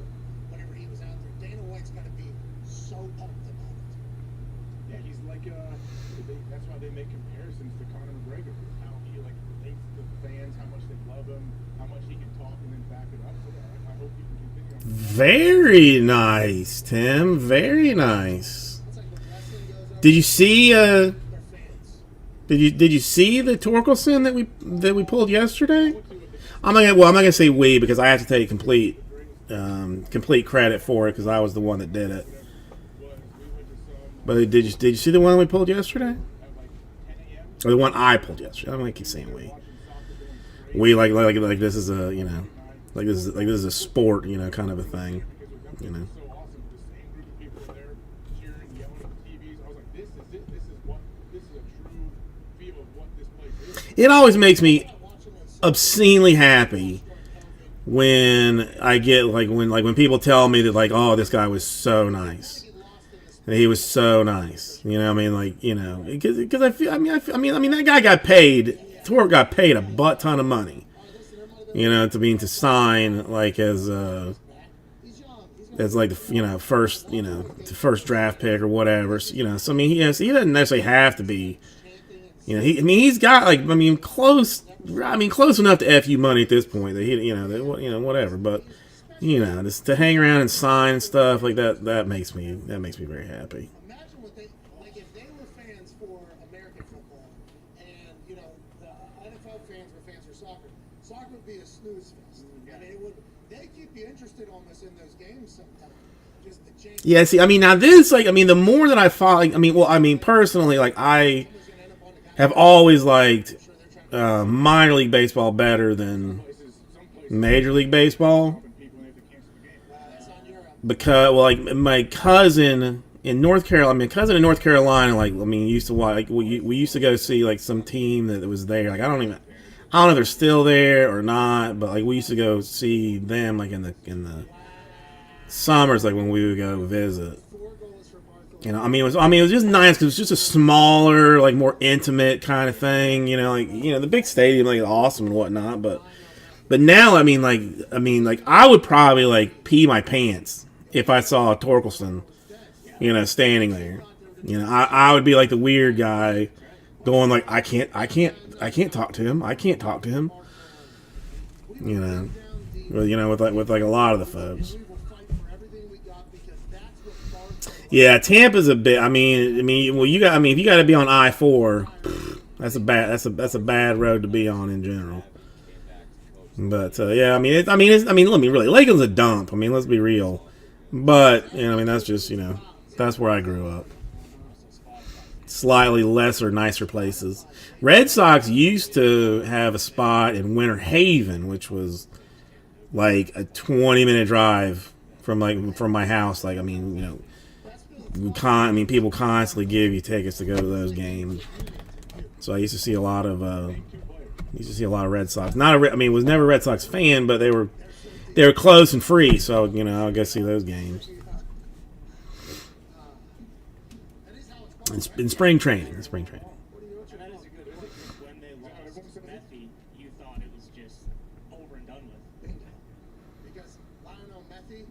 whenever he was out there. Dana White's got to be so pumped about it. Yeah, he's like, that's why they make comparisons to Conor McGregor. How he, like, relates to the fans, how much they love him, how much he can talk and then back it up. So I hope he can continue on. Very nice, Tim. Very nice. It's like when wrestling goes on, Did you see? they're fans. Did you see the Torkelson that we pulled yesterday? I'm not gonna say we because I have to take complete credit for it because I was the one that did it. But did you see the one we pulled yesterday? Or the one I pulled yesterday? I don't want to keep saying we. we like this is a, you know, like this is a sport, you know, kind of a thing, you know. So awesome. The same group of people there cheering, yelling at the TVs. I was like, this is it. This is a true feel of what this place is. It always makes me obscenely happy when I get when people tell me that, like, oh, this guy was so nice. And he was so nice. You know what I mean? Like, you know, because I feel, I mean that guy got paid. Torque got paid a butt ton of money. You know, to sign like as like the, you know, first, you know, the first draft pick or whatever. So, you know, so I mean he doesn't necessarily have to be. You know, he's got like, close enough to FU money at this point that he, you know, whatever. But, you know, just to hang around and sign and stuff like that makes me very happy. Imagine what they, like, if they were fans for American football, and, you know, the NFL fans were fans for soccer. Soccer would be a snooze fest. I mean, they keep you interested almost in those games sometimes. Just the change. Yeah, see, I mean, now this, like, I mean, the more that I follow, personally, like, I have always liked minor league baseball better than Major League Baseball. Because, well, like, my cousin in North Carolina, like, I mean, used to watch, like, we used to go see, like, some team that was there. Like, I don't know if they're still there or not, but, like, we used to go see them, like, in the summers, like, when we would go visit. You know, it was just nice because it was just a smaller, like, more intimate kind of thing. You know, like, you know, the big stadium, like, awesome and whatnot, but now, I mean, I would probably, like, pee my pants if I saw Torkelson, you know, standing there. You know, I would be like the weird guy going like, I can't talk to him. I can't talk to him. You know, well, you know, with like a lot of the folks. Yeah, Tampa's a bit. Well, if you got to be on I-4, that's a bad road to be on in general. But yeah, Lakeland's a dump. I mean, let's be real. But, you know, I mean, that's just, you know, that's where I grew up. Slightly lesser, nicer places. Red Sox used to have a spot in Winter Haven, which was like a 20-minute drive from my house. Like, I mean, you know, people constantly give you tickets to go to those games. So I used to see a lot of Red Sox. Was never a Red Sox fan, but they were close and free, so, you know, I'll go see those games. In spring training. And that is a good point. When they lost Messi, you thought it was just over and done with. Because Lionel Messi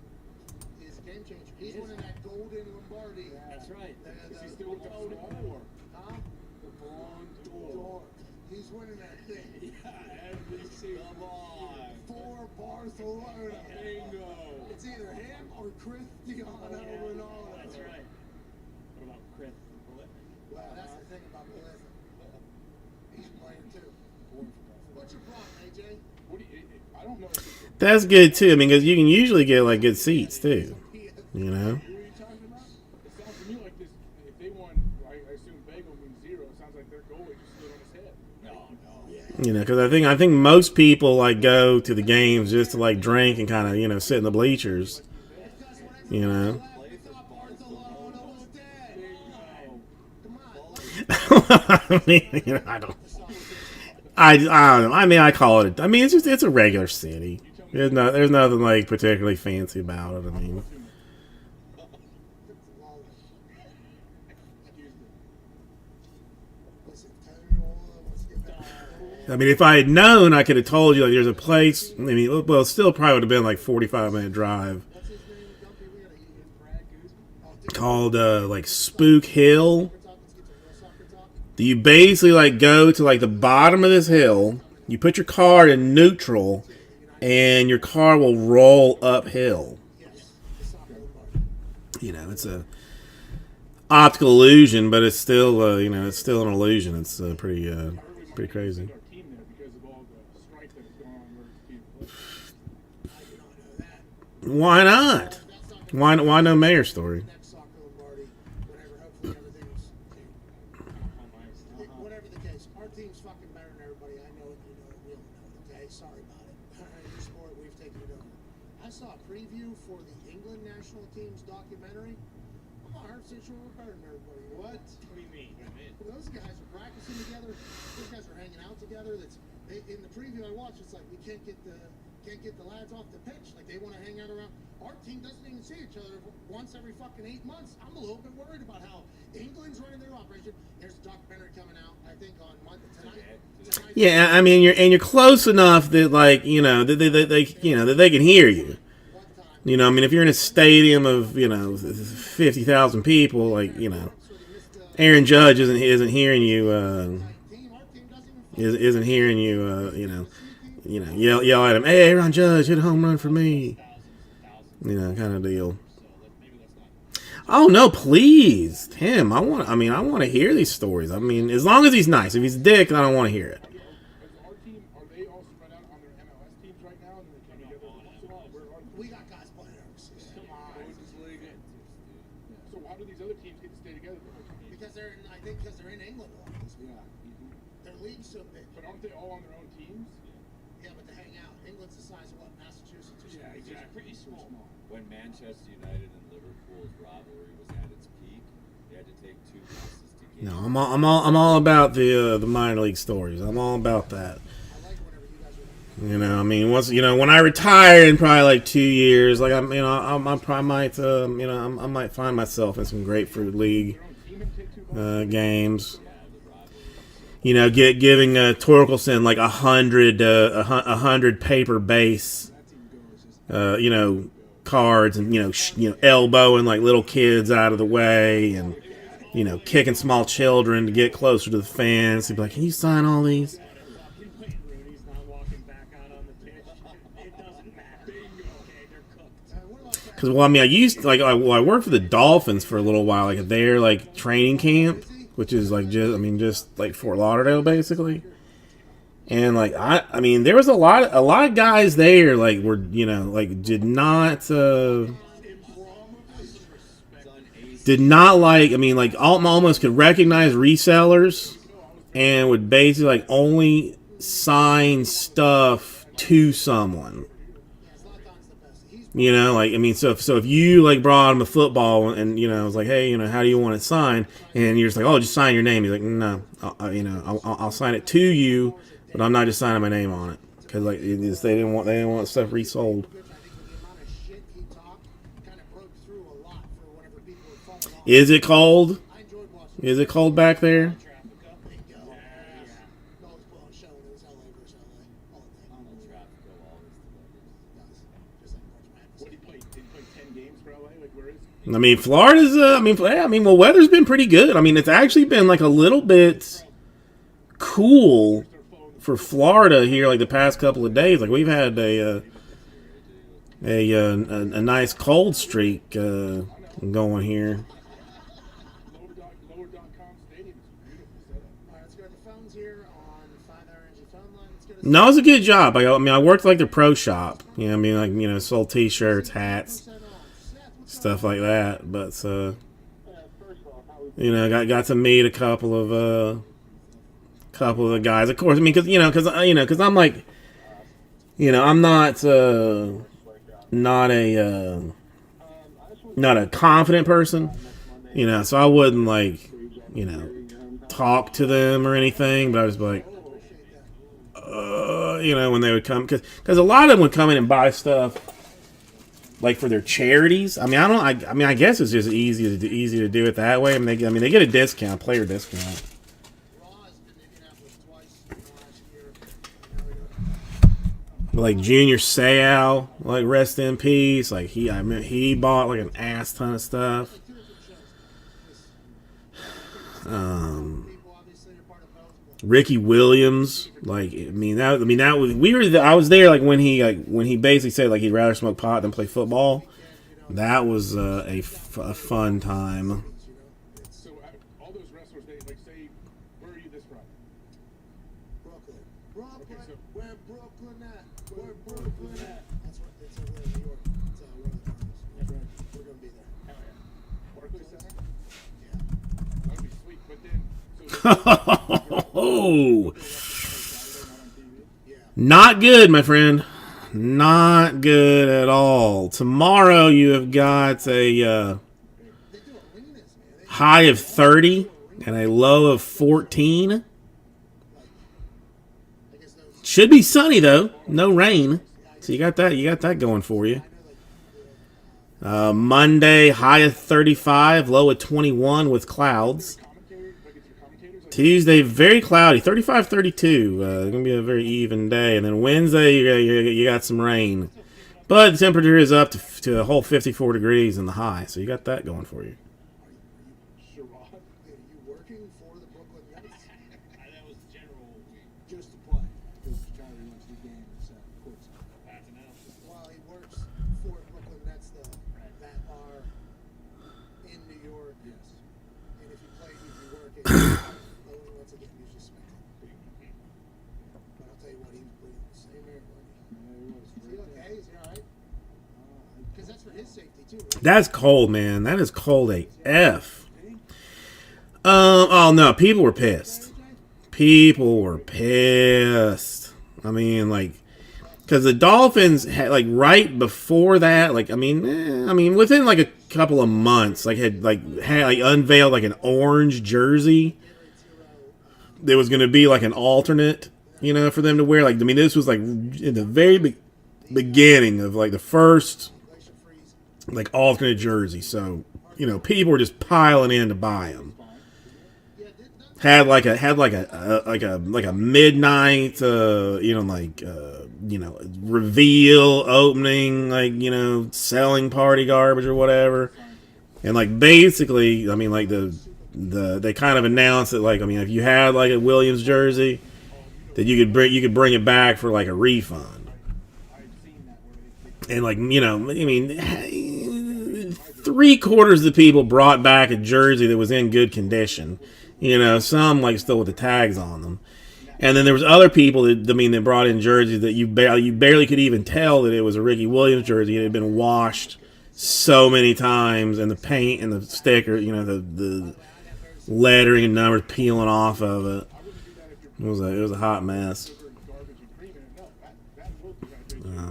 is a game changer. He's winning that golden Lombardi. That's right. Is he still with the Ballon d'Or? Huh? The Ballon d'Or. He's winning that thing. Yeah, every single one. For Barcelona. Bingo. It's either him or Cristiano Ronaldo. That's right. What about Chris? Well, that's the thing about Melissa. He's playing too. What's your problem, AJ? I don't know. That's good too. I mean, because you can usually get like good seats too. You know. What are you talking about? It sounds to me like this. If they won, I assume bagel means zero. It sounds like their goalie just stood on his head. No. You know, because I think most people like go to the games just to like drink and kind of, you know, sit in the bleachers. You know. I mean, you know, I don't know. I mean, I call it. I mean, it's a regular city. There's nothing like particularly fancy about it. I mean, if I had known, I could have told you like there's a place. I mean, well, it still probably would have been like 45-minute drive. Called like Spook Hill. You basically like go to like the bottom of this hill. You put your car in neutral, and your car will roll uphill. You know, it's a optical illusion, but it's still you know, it's still an illusion. It's pretty crazy. Why not? Why no mayor story? Whatever the case, our team's fucking better than everybody. I know it, you know it, we all know Hey, sorry about it. Your sport, we've taken it over. I saw a preview for the England national team's documentary. I'm 100% sure we're better than everybody. What? What do you mean? Those guys are practicing together. Those guys are hanging out together. In the preview I watched, it's like we can't get the lads off the pitch. Like they want to hang out around. Our team doesn't even see each other once every fucking 8 months. I'm a little bit worried about how England's running their operation. There's a documentary coming out, I think, on Monday tonight. Yeah, I mean, you're close enough that like that they can hear you. You know, I mean, if you're in a stadium of 50,000 people, like Aaron Judge isn't hearing you. Isn't hearing you. Yell at him. Hey, Aaron Judge, hit a home run for me. Kind of deal. Oh no, please, Tim. I want to hear these stories. I mean, as long as he's nice. If he's a dick, I don't want to hear it. Our team, are they all spread out on their MLS teams right now? And they come together once in a while? We got guys playing overseas. Come on. So how do these other teams get to stay together? Because they're in England a lot. Their league's so big. But aren't they all on their own teams? Yeah, but they hang out. England's the size of what, Massachusetts or something? It's pretty small. When Manchester United and Liverpool's rivalry was at its peak, they had to take 2 buses to get. No, I'm all about the minor league stories. I'm all about that. I like whenever you guys are. I mean, once when I retire in probably like 2 years, like I probably might I might find myself in some Grapefruit League games. Giving Torkelson like 100 paper base, cards, and elbowing like little kids out of the way, and kicking small children to get closer to the fans. He'd be like, "Can you sign all these?" Rooney's not walking back out on the pitch. It doesn't matter. Okay, they're cooked. Because I used to, I worked for the Dolphins for a little while, like at their like training camp, which is like just like Fort Lauderdale basically. And like I mean there was a lot of guys there like were did not like almost could recognize resellers and would basically like only sign stuff to someone. So if you like brought him a football and it was like, hey, how do you want it signed? And you're just like, oh, just sign your name. He's like, no, I'll sign it to you, but I'm not just signing my name on it because like they didn't want stuff resold. Is it cold? Is it cold back there? I mean, Florida's. Well, weather's been pretty good. I mean, it's actually been like a little bit cool for Florida here, like the past couple of days. Like we've had a nice cold streak going here. No, it was a good job. I worked like their pro shop. Sold T-shirts, hats, stuff like that. But got to meet a couple of the guys. Of course, because I'm like, I'm not a confident person. So I wouldn't like, talk to them or anything. But I was like, when they would come, because a lot of them would come in and buy stuff like for their charities. I guess it's just easy to do it that way. They get a discount, player discount. Like Junior Seau, like rest in peace. Like he bought like an ass ton of stuff. Ricky Williams, I was there like when he basically said like he'd rather smoke pot than play football. That was a fun time. So all those wrestlers, they like say, where are you this Friday? Brooklyn. Okay, so Where Brooklyn at? Where Brooklyn at? It's over there in New York. It's one of the finals. that's right. We're gonna be there. Hell yeah. Barclays Center? Yeah. That'd be sweet. But then, so Oh, Yeah. Not good, my friend. Not good at all. Tomorrow you have got a high of 30 and a low of 14. Should be sunny though, no rain. So you got that. You got that going for you. Monday, high of 35, low of 21 with clouds. Tuesday, very cloudy, 35, 32. It's going to be a very even day. And then Wednesday, you got some rain. But the temperature is up to a whole 54 degrees in the high. So you got that going for you. Sherrod, are you working for the Brooklyn Nets? That was general. Just to play. Because Kyrie went to the game and sat courtside. Bad to know. Well, he works for Brooklyn Nets, though, that are in New York. Yes. And if you play, if you work, only once again, you just spectate. But I'll tell you what, he was breathing the same air, buddy. Is he okay? Is he all right? Because that's for his safety, too, right? That's cold, man. That is cold AF. Oh, no. People were pissed. People were pissed. I mean, like, because the Dolphins had, like, right before that, like, I mean, within like a couple of months, like, had unveiled like an orange jersey. There was going to be like an alternate, for them to wear. Like, I mean, this was like in the very beginning of like the first like alternate jersey. So, people were just piling in to buy them. Had like a midnight reveal opening, like, selling party garbage or whatever. And like basically, I mean, like they kind of announced that, like, I mean, if you had like a Williams jersey, that you could bring it back for like a refund. And like, I mean, 3/4 of the people brought back a jersey that was in good condition. Some like still with the tags on them. And then there was other people that brought in jerseys that you barely could even tell that it was a Ricky Williams jersey. It had been washed so many times, and the paint and the sticker, the lettering and numbers peeling off of it. It was a hot mess.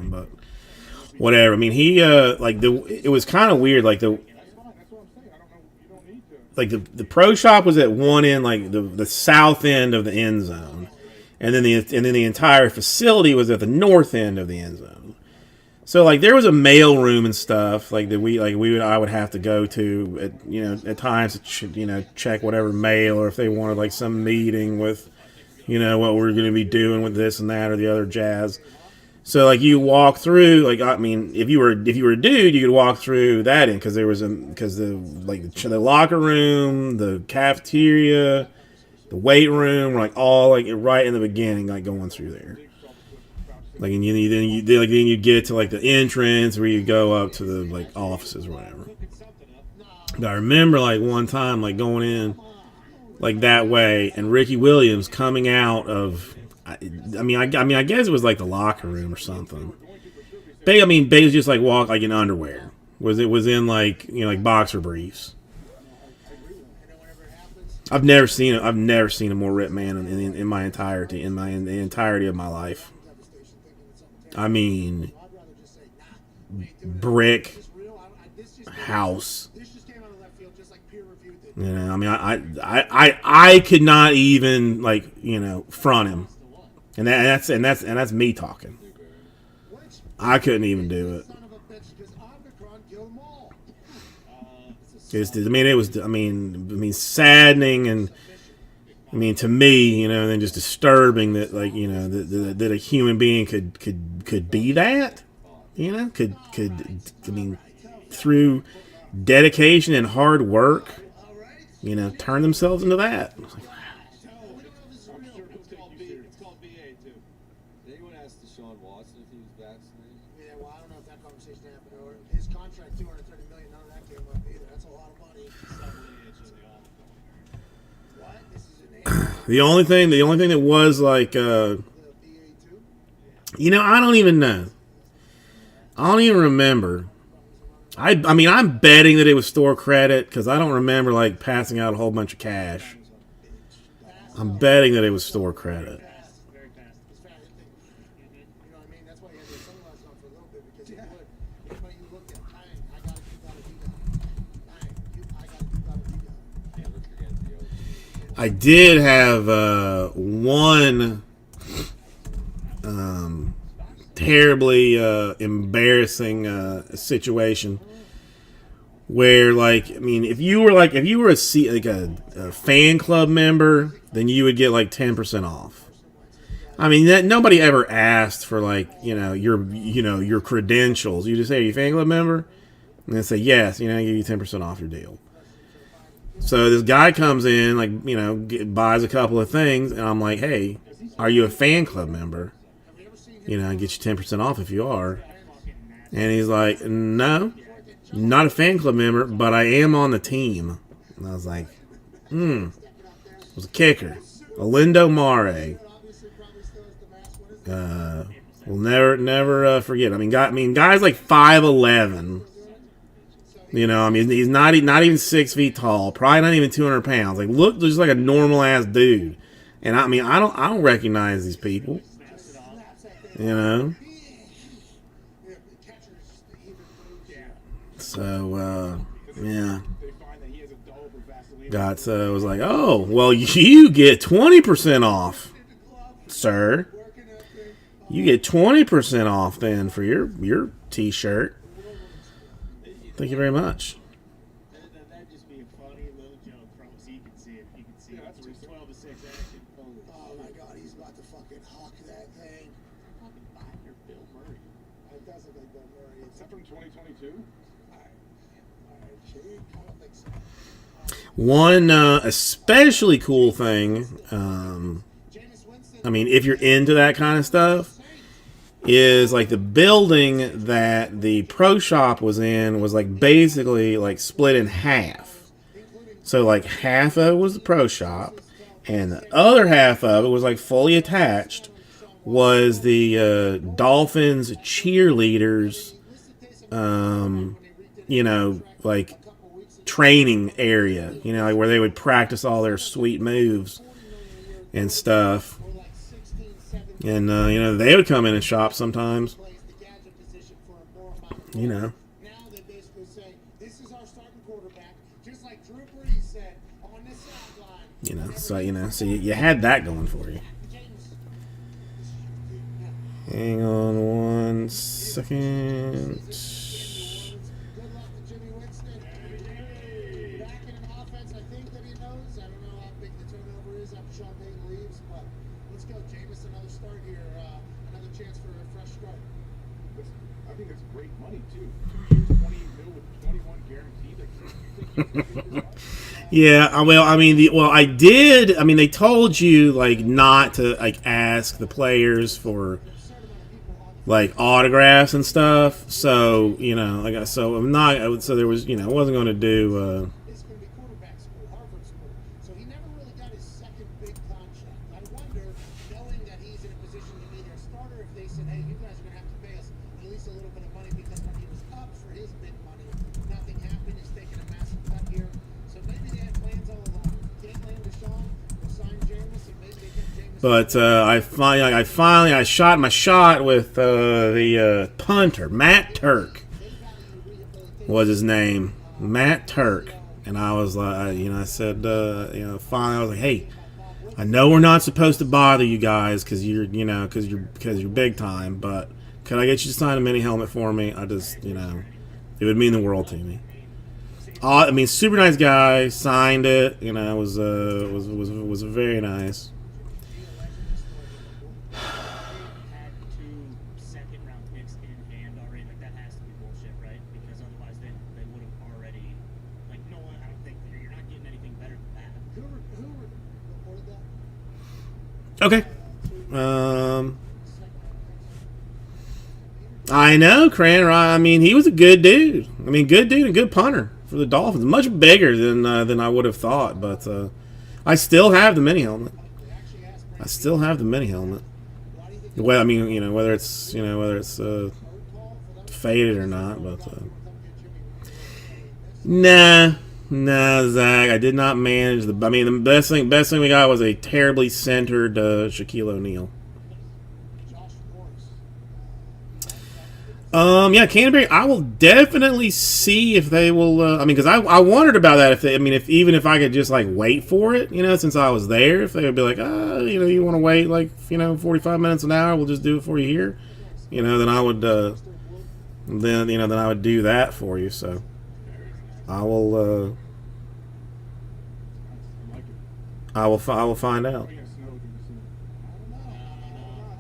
But whatever. I mean, he it was kind of weird. Like the pro shop was at one end, like the south end of the end zone, and then the entire facility was at the north end of the end zone. So like there was a mail room and stuff like that I would have to go to at times to check whatever mail, or if they wanted like some meeting with what we're going to be doing with this and that or the other jazz. So like you walk through, like, I mean, if you were a dude, you could walk through that end because the locker room, the cafeteria, the weight room were like all like right in the beginning, like going through there. Like, and then you get to like the entrance where you go up to the like offices or whatever. But I remember like one time like going in like that way, and Ricky Williams coming out of. I guess it was like the locker room or something. They just like walk like in underwear. It was in like like boxer briefs. I've never seen a more ripped man in my entirety in the entirety of my life. I mean, brick house. I mean, I could not even like front him. And that's me talking. I couldn't even do it. It was saddening, and to me, and then just disturbing that like that a human being could be that, through dedication and hard work, turn themselves into that. The only thing that was like, I don't even know. I don't even remember. I mean, I'm betting that it was store credit because I don't remember like passing out a whole bunch of cash. I'm betting that it was store credit. I did have one terribly embarrassing situation where, like, I mean, if you were a fan club member, then you would get like 10% off. I mean, that nobody ever asked for, like, your credentials. You just say, "Are you a fan club member?" And they say yes. Give you 10% off your deal. So this guy comes in, like, buys a couple of things, and I'm like, "Hey, are you a fan club member? I get you 10% off if you are." And he's like, "No, not a fan club member, but I am on the team." And I was like, It was a kicker, Alindo Mare. We'll never forget. I mean, guys like 5'11". He's not even 6 feet tall. Probably not even 200 pounds. Like, look, just like a normal ass dude. And I don't recognize these people. So yeah. Was like, "Oh, well, you get 20% off, sir. You get 20% off then for your t-shirt. Thank you very much." That'd just be a funny little joke from us. You can see it. You can see it. It's 12-6 action. Oh my God, he's about to fucking hawk that thing. Fucking buying your Bill Murray. It does look like Bill Murray. Is that from 2022? I don't think so. One especially cool thing, I mean, if you're into that kind of stuff, is like the building that the pro shop was in was like basically like split in half. So like half of it was the pro shop, and the other half of it was like fully attached, was the Dolphins cheerleaders, like training area, like where they would practice all their sweet moves and stuff. And they would come in and shop sometimes. Now they basically say, "This is our starting quarterback," just like Drew Brees said on this sideline. So you had that going for you. Hang on one second. Good luck to Jimmy Winston. Back in an offense, I think that he knows. I don't know how big the turnover is after Sean Payton leaves, but let's go, Jameis. Another start here. Another chance for a fresh start. I think it's great money too. 20 mil with 21 guaranteed. Yeah, well, I mean, I did. I mean, they told you like not to like ask the players for like autographs and stuff. So so I'm not. So there was, I wasn't going to do. It's going to be quarterback school, Harvard school. So he never really got his second big contract. I wonder, knowing that he's in a position to be their starter, if they said, "Hey, you guys are going to have to pay us at least a little bit of money," because when he was up for his big money, nothing happened. He's taking a massive cut here. So maybe they had plans all along. Can't land Deshaun, we'll sign Jameis, and maybe they get Jameis. But I shot my shot with the punter, Matt Turk was his name, Matt Turk, and I was like, I said, finally, I was like, "Hey, I know we're not supposed to bother you guys because you're big time, but could I get you to sign a mini helmet for me? I just, it would mean the world to me." I mean, super nice guy, signed it. It was very nice. Had 2 second-round picks in hand already. Like, that has to be bullshit, right? Because otherwise they would have already. Like, no one. I don't think you're not getting anything better than that. Who reported that? Okay. I know, Cran. I mean, he was a good dude. I mean, good dude and good punter for the Dolphins. Much bigger than I would have thought, but I still have the mini helmet. Well, I mean, whether it's faded or not, but nah, Zach. I did not manage the. I mean, the best thing we got was a terribly centered Shaquille O'Neal. Yeah, Canterbury. I will definitely see if they will. I mean, because I wondered about that. If they, I mean, if even if I could just like wait for it, since I was there, if they would be like, you want to wait like 45 minutes an hour, we'll just do it for you here. Then I would, then I would do that for you. So I will. I will find out. I don't know. All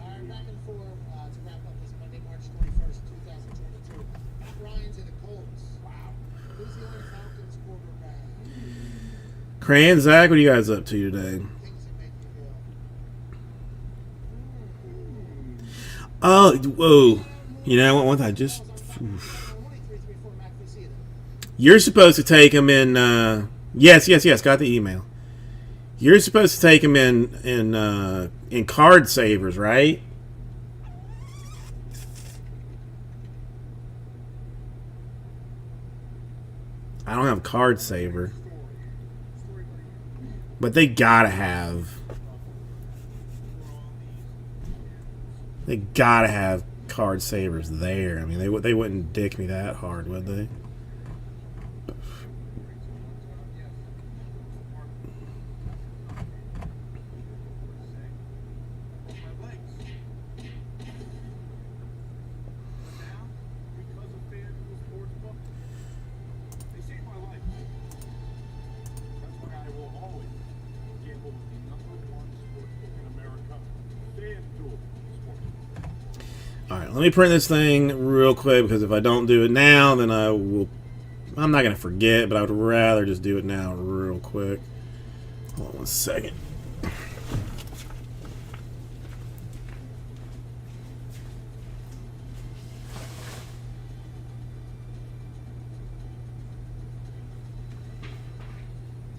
right, back and forth to wrap up this Monday, March 21st, 2022. Matt Ryan's in the Colts. Wow. Who's the only Falcons quarterback? Cran, Zach, what are you guys up to today? Things that make you go. Oh, whoa! You know what? One thing I just. Only 334 McAfee. You're supposed to take him in. Yes. Got the email. You're supposed to take him in card savers, right? I don't have card saver, but they gotta have. They gotta have card savers there. I mean, they wouldn't dick me that hard, would they? Alright, let me print this thing real quick, because if I don't do it now, then I'm not going to forget, but I would rather just do it now real quick. Hold on one second.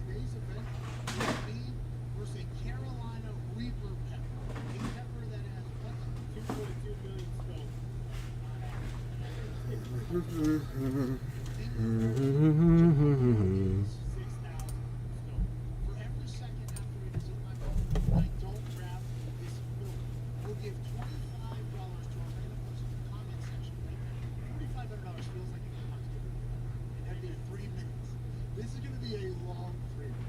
Today's event will be versus a Carolina Reaper pepper. A pepper that has what? 2.2 million stones. 6,000 stones. For every second after it is in my mouth, I don't grab this milk. We'll give $25 to our random person in the comment section right now. $4,500 feels like a good amount to give away. And that'd be 3 minutes. This is going to be a long 3 minutes.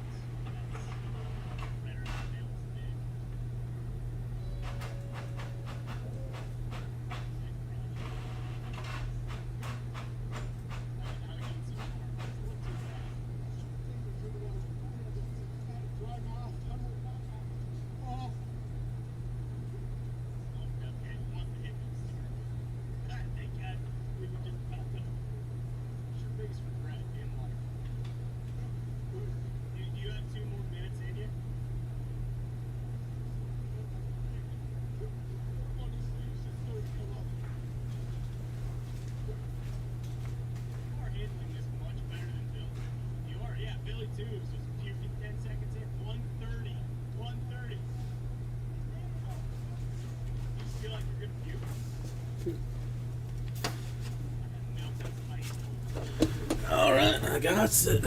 Alright, I got it.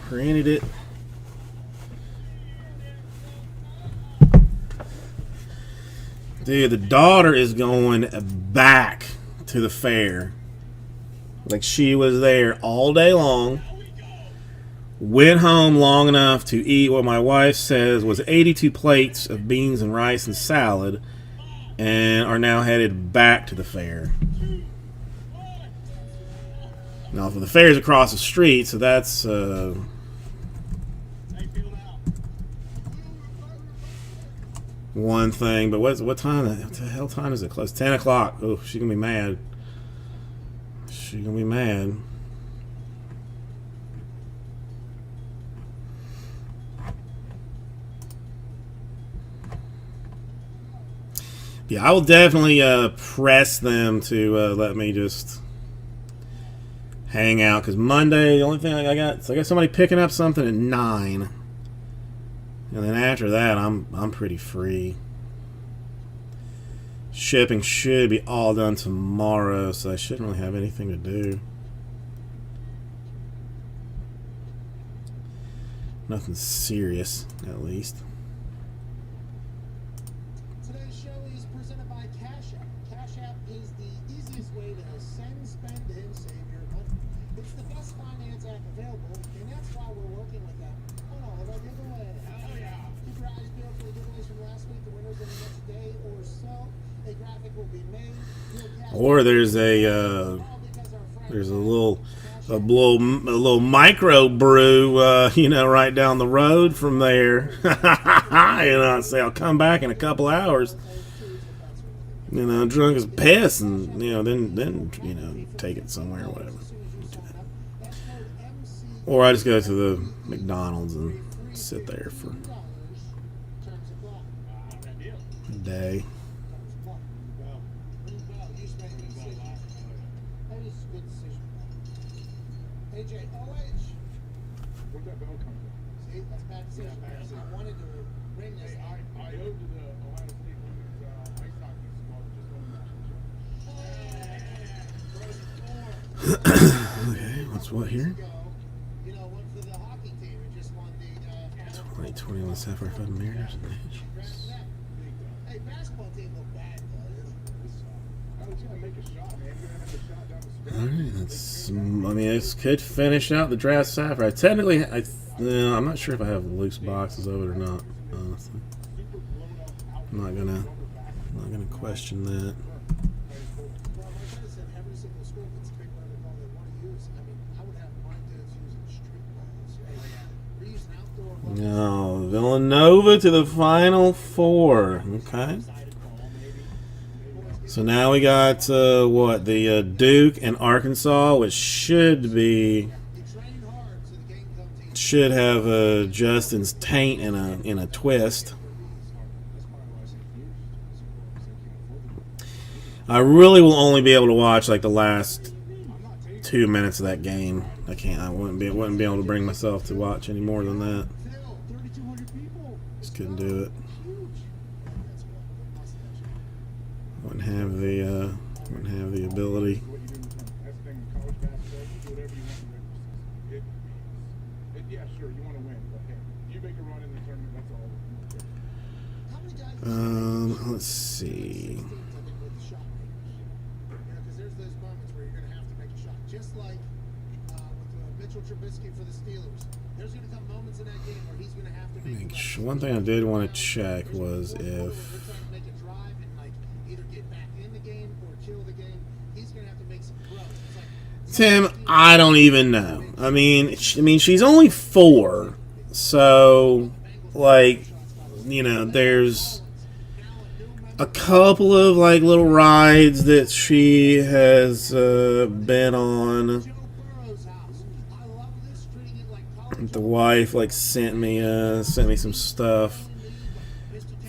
Printed it. Dude, the daughter is going back to the fair. Like, she was there all day long. Went home long enough to eat what my wife says was 82 plates of beans and rice and salad, and are now headed back to the fair. Now, the fair's across the street, so that's one thing. But what time? What the hell time is it close? 10 o'clock. Oh, she's gonna be mad. She's gonna be mad. Yeah, I will definitely press them to let me just hang out, because Monday, the only thing I got is I got somebody picking up something at 9, and then after that I'm pretty free. Shipping should be all done tomorrow, so I shouldn't really have anything to do. Nothing serious, at least. Today's show is presented by Cash App. Cash App is the easiest way to send, spend, and save your money. It's the best finance app available, and that's why we're working with them on all of our giveaways. Oh, yeah. Keep your eyes peeled for the giveaways from last week. The winners in the next day or so. A graphic will be made. Or there's a little micro brew, you know, right down the road from there. You know, say I'll come back in a couple hours. You know, drunk as piss, and you know, then you know, take it somewhere or whatever. Or I just go to the McDonald's and sit there for a day. Where'd that bell come from? See, that's bad decision. I wanted to bring this. I owed to the Ohio State women's ice hockey squad just won the national championship. Okay, what's what here? You know, one for the hockey team. It just won the 2021 Sapphire 5 Mariners. Hey, basketball team look bad though. I was gonna make a shot, man. You're gonna have a shot down the stretch. Alright, that's. I mean, this could finish out the draft Sapphire. Technically, I'm not sure if I have loose boxes of it or not. Honestly, I'm not gonna question that. Well, like I said, every single school gets to pick whatever ball they want to use. I mean, I would have my dudes using street balls. We're using outdoor balls. No, Villanova to the Final Four. Okay. So now we got what, the Duke and Arkansas, which should You train hard so the game comes easy. should have Justin's taint in a twist. I really will only be able to watch like the last 2 minutes of that game. I wouldn't be able to bring myself to watch any more than that. Phil, 3,200 people. Just couldn't do it. Huge. That's Wouldn't have the ability. What you do, that's the thing with college basketball. You do whatever you want in the regular season. Yeah, sure, you want to win, but hey, you make a run in the tournament. That's all. How many guys? Let's see. With the shot makers. You know, because there's those moments where you're going to have to make a shot. Just like with Mitchell Trubisky for the Steelers. There's going to come moments in that game where he's going to have to make One thing I did want to check was if They're trying to make a drive and like either get back in the game or kill the game. He's going to have to make some throws. It's like Tim, I don't even know. I mean, she's only 4, so like, you know, there's a couple of like little rides that she has been on. Joe Burrow's house. I love this, treating it like college. The wife like sent me some stuff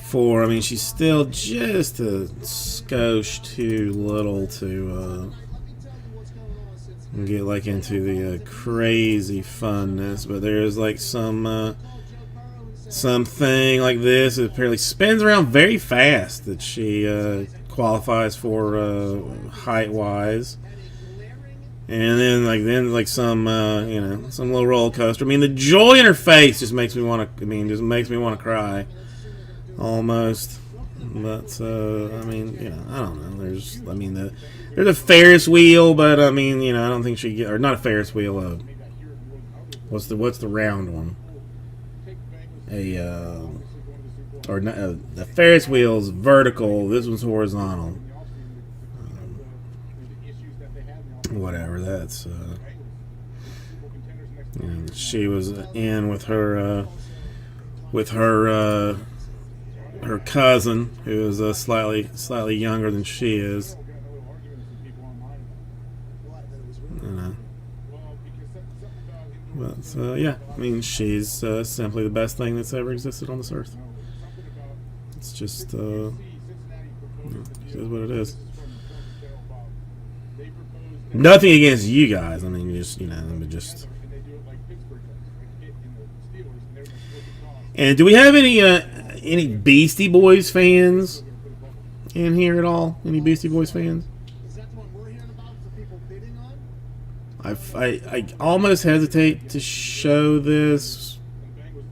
for. I mean, she's still just a skosh too little to Let me tell you what's going on since get like into the crazy funness. But there's like something like this. It apparently spins around very fast that she qualifies for height wise. And then like some you know, some little roller coaster. I mean, the joy in her face just makes me want to. I mean, just makes me want to cry, almost. But I mean, you know, I don't know. There's a Ferris wheel, but I mean, you know, I don't think she or not a Ferris wheel. What's the round one? The Ferris wheel's vertical. This one's horizontal. Whatever. That's you know, she was in with her her cousin, who is slightly younger than she is. You know. But yeah, I mean, she's simply the best thing that's ever existed on this earth. It's just it is what it is. Nothing against you guys. I mean, just, you know, just. And do we have any Beastie Boys fans in here at all? Any Beastie Boys fans? Is that the one we're hearing about for people bidding on? I almost hesitate to show this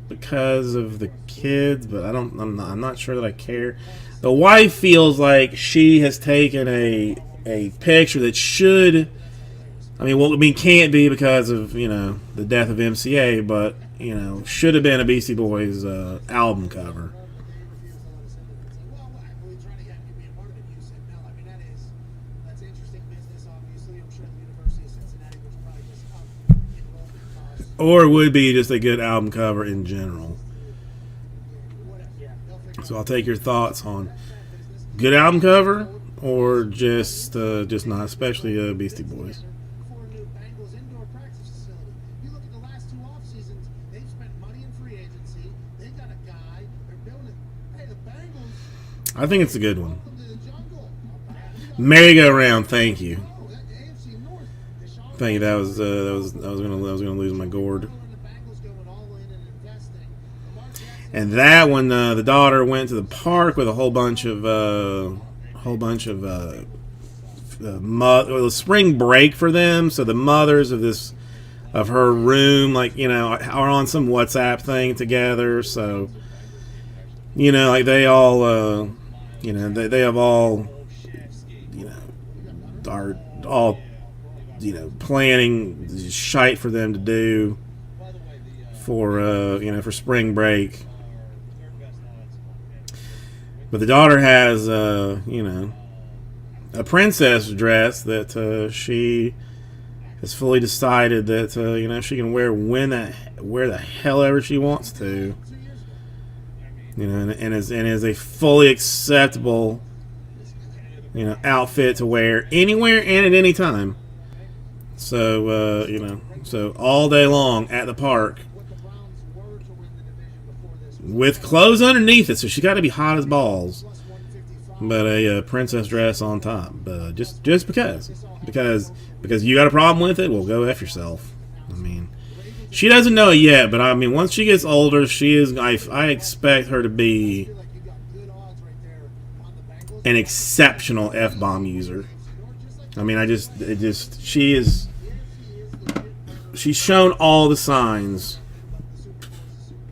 because of the kids, but I'm not sure that I care. The wife feels like she has taken a picture that should, can't be because of, the death of MCA, but, should have been a Beastie Boys album cover. Well, were you trying to get me a part of it? You said no. I mean, that's interesting business. Obviously, I'm sure the University of Cincinnati was probably just up enrollment costs. Or it would be just a good album cover in general. So I'll take your thoughts on good album cover or just not, especially Beastie Boys. For a new Bengals indoor practice facility. You look at the last 2 off seasons, they've spent money in free agency. They got a guy. They're building. Hey, the Bengals. I think it's a good one. Welcome to the jungle. Merry-go-round, thank you. Oh, that AFC North. Deshaun Thank you. I was gonna lose my gourd. and the Bengals going all in and investing. Lamar Jackson. And that when the daughter went to the park with a whole bunch of spring break for them. So the mothers of her room, are on some WhatsApp thing together. So, they all, they have all, are all, planning shite for them to do for spring break. But the daughter has, a princess dress that she has fully decided that, she can wear where the hell ever she wants to. And is a fully acceptable, outfit to wear anywhere and at any time. So, so all day long at the park What the Browns were to win the division before this was with clothes underneath it, so she got to be hot as balls. plus 155. But a princess dress on top, just because you got a problem with it, well, go F yourself. I mean, she doesn't know it yet, but once she gets older, she is. I expect her to be I feel like you got good odds right there on the Bengals. an exceptional F-bomb user. She is. She's shown all the signs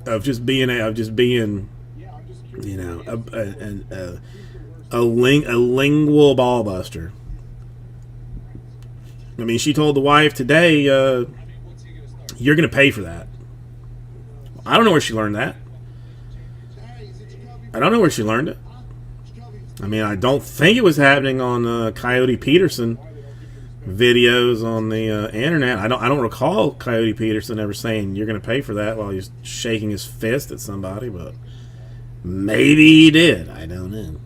of just being, a lingual ball buster. She told the wife today, "You're going to pay for that." I don't know where she learned that. I don't know where she learned it. I don't think it was happening on Coyote Peterson videos on the internet. I don't recall Coyote Peterson ever saying you're going to pay for that while he's shaking his fist at somebody, but maybe he did. I don't know.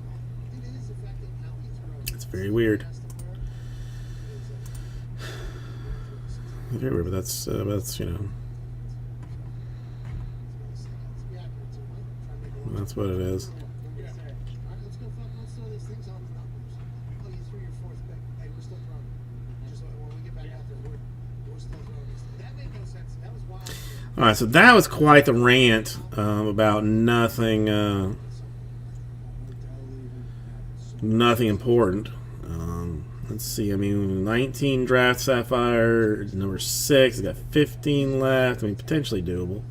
It's very weird. Very weird, but that's that's what it is. Let's throw these things on the numbers. Oh, you threw your 4th pick. Hey, we're still throwing. Just when we get back out there, we're still throwing these things. That made no sense. That was wild. All right, so that was quite the rant about nothing important. Let's see. 19 draft Sapphire, number 6. I got 15 left. Potentially doable.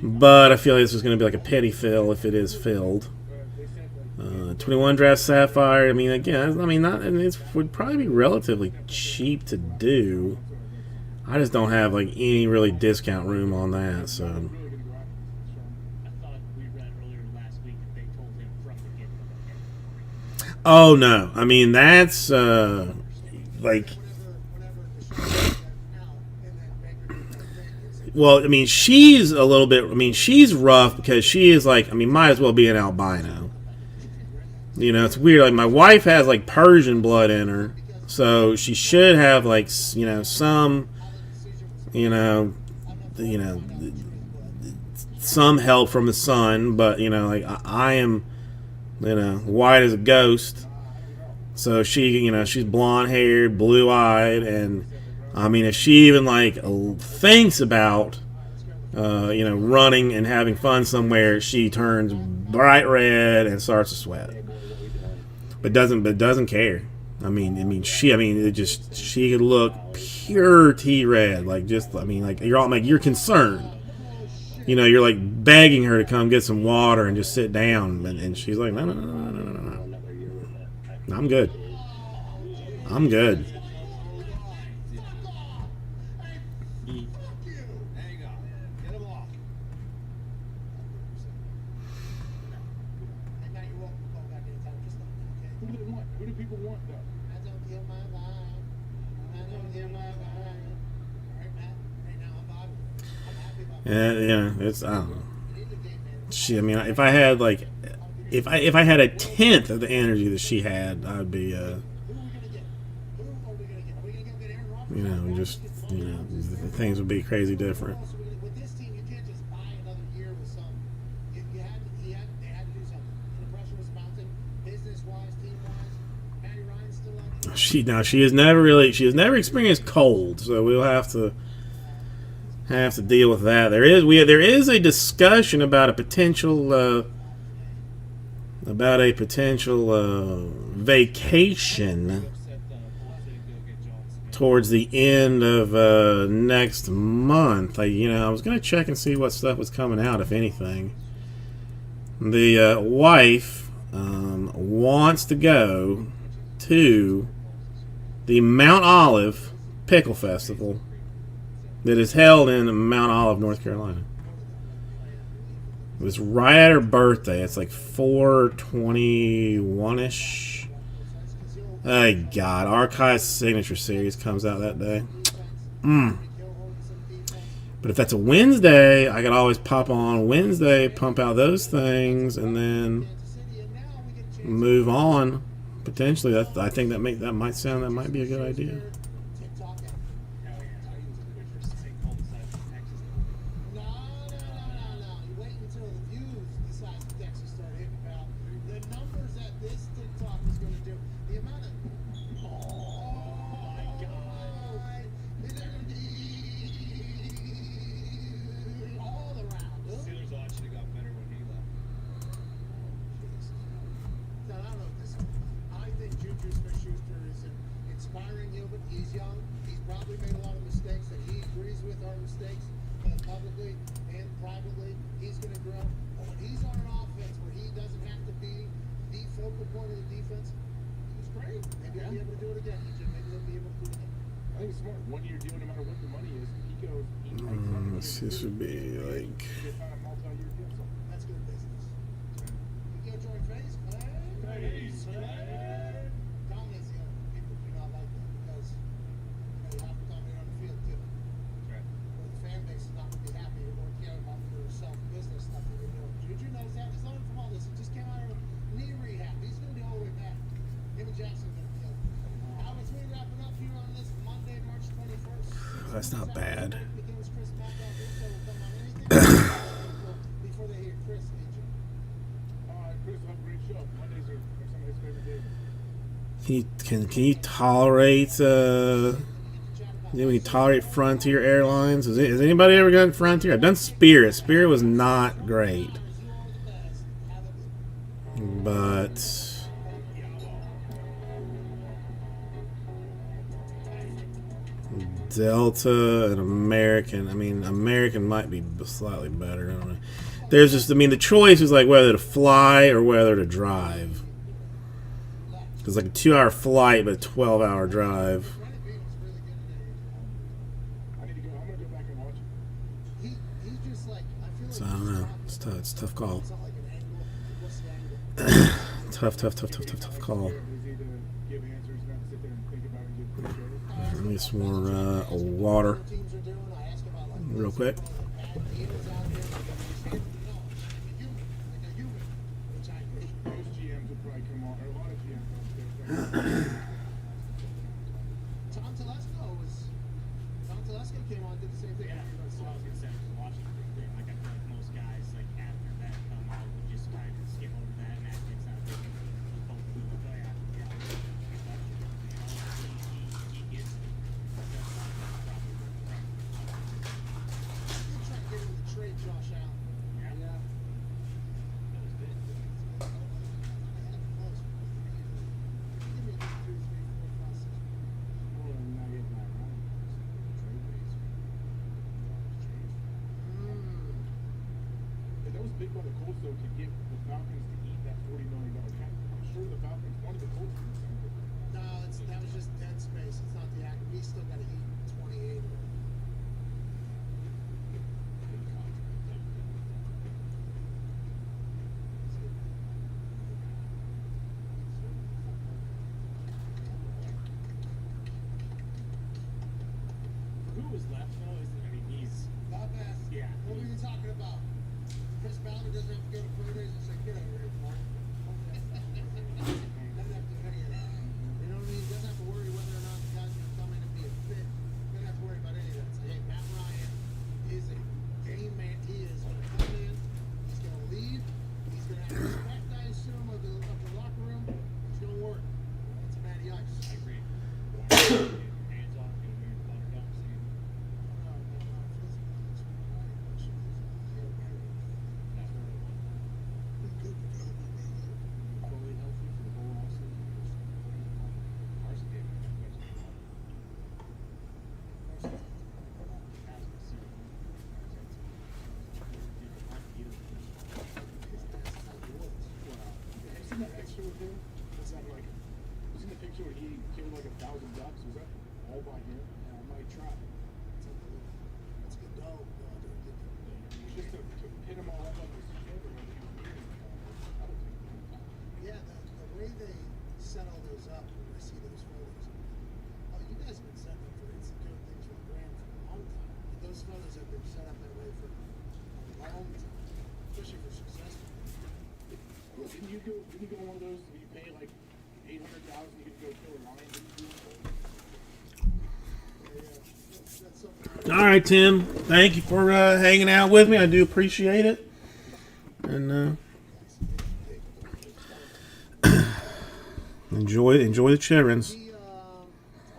But I feel like this is going to be like a petty fill if it is filled. 21 draft Sapphire. It would probably be relatively cheap to do. I just don't have any really discount room on that. So. I thought we read earlier last week that they told him from the get-go. Oh no! That's Well, she's a little bit. She's rough because she is might as well be an albino. It's weird. My wife has Persian blood in her, so she should have some, some help from the sun. But I am, white as a ghost. So she, she's blonde haired, blue eyed, and if she even thinks about, running and having fun somewhere, she turns bright red and starts to sweat. But doesn't care. She could look pure T red, you're concerned. you know, you're like begging her to come get some water and just sit down, and she's like, no, no, no, no, no, no, no. I'm good. I'm good. Hang on. Get him off. And now you're welcome to call back anytime. Just let me know, okay? Who do they want? Who do people want, though? I don't give my vibe. I don't give my vibe. All right, Matt. Right now, I'm vibing. I'm happy about that. Yeah, it's, I don't know. You need the game, man. She, I mean, if I had like, if I had a tenth of the energy that she had, I'd be, Who are we gonna get? Who are we gonna get? Are we gonna go get Aaron Rodgers? you know, just, you know, things would be crazy different. With this team, you can't just buy another year with some. They had to do something. And the pressure was mounting, business-wise, team-wise. Matty Ryan's still out. She has never experienced cold, so we'll have to deal with that. There is a discussion about a potential vacation Upset the Velocity to go get Jones. towards the end of next month. I was gonna check and see what stuff was coming out, if anything. The wife wants to go to the Mount Olive Pickle Festival that is held in Mount Olive, North Carolina. It was right at her birthday. It's like 4/21-ish. Oh, God. Archive Signature Series comes out that day. But if that's a Wednesday, I could always pop on Wednesday, pump out those things, and then move on. Potentially, I think that might be a good idea. No. You wait until the views decide the Texas start hitting about the numbers that this TikTok is going to do. The amount of my God, all around. Steelers watch should have got better when he left. I don't know if this. I think Juju Smith-Schuster is inspiring Gilbert. He's young. He's probably made a lot of mistakes that he agrees with are mistakes, but publicly and privately, he's going to grow. But when he's on an offense where he doesn't have to be the focal point of the defense, he's great. Maybe he'll be able to do it again. Maybe he'll be able to do it again. I think it's smart. 1 year deal, no matter what the money is. He goes. He takes money. This would be like. Get on a multi-year deal. So. That's good business. You go join Face, Face, Clay. Dominates the other people do not like that because you have to dominate on the field too. Right. Or the fan base is not going to be happy or care about your self-business stuff that you're doing. Juju knows that. He's learning from all this. He just came out of knee rehab. He's going to be all the way back. Him and Jackson are going to kill. Alex, we wrapping up here on this Monday, March 21st. That's not bad. Begins Chris Matlock. Russo will come on anything before they hear Chris, AJ. Chris, have a great show. Mondays are some of his favorite days. Can you tolerate Frontier Airlines? Has anybody ever done Frontier? I've done Spirit. Spirit was not great, but Delta and American. I mean, American might be slightly better. I don't know. There's just, the choice is like whether to fly or whether to drive. It's like a 2-hour flight, but a 12-hour drive. I need to go. I'm gonna go back and watch it. He's just like, I feel like So I don't know. It's a tough call. it's not like an angle. What's the angle? Tough call. It was either give answers, not sit there and think about it and get frustrated. Let me get some more water Teams are doing. I ask about like real quick. Eagles out there. Like a human, which I agree. Most GMs would probably come on, or a lot of GMs Tom Telesco came on, did the same thing. Yeah, that's what I was gonna say. I was watching the thing. Like I feel like most guys, like after that come out, would just kind of skip over that. Matt gets out there. Both of them, oh yeah. He gets it. That's probably Still trying to get him to trade Josh Allen. Yeah. That was good. Give me these two think about the Colts though to get the Falcons to eat that $40 million check. I'm sure the Falcons wanted the Colts to do something. No, that was just dead space. It's not the act. We still got to eat 28. Who was left though? I mean, he's Bob Bass. Yeah. What were you talking about? Chris Ballard doesn't have to go to pro days and say, get over here, Paul. Doesn't have to do any of that. You know what I mean? Doesn't have to worry whether or not the guy's going to come in and be a fit. Doesn't have to worry about any of that. Say, hey, Matt Ryan is a game man. He is going to come in. He's going to lead. He's going to have respect, I assume, of the locker room. He's going to work. It's Matty Ice. I agree. Hands off, get a weird thunder dome scene. fully healthy for the whole offseason. Carson gave him a question. Have you seen that picture with him? Was that like, you seen the picture where he killed like 1,000 ducks? Was that all by him? And I might try. That's good dough. Just to pin them all up on this shed or whether he was eating them. I would take them. Yeah, the way they set all those up when I see those photos. Oh, you guys have been setting up for doing things with Graham for a long time. But those photos have been set up that way for a long time, especially for successful. Well, didn't you go on one of those where you pay like $800,000 you could go kill a lion? Didn't you do it? Yeah, that's something. All right, Tim. Thank you for hanging out with me. I do appreciate it. And enjoy the childrens. I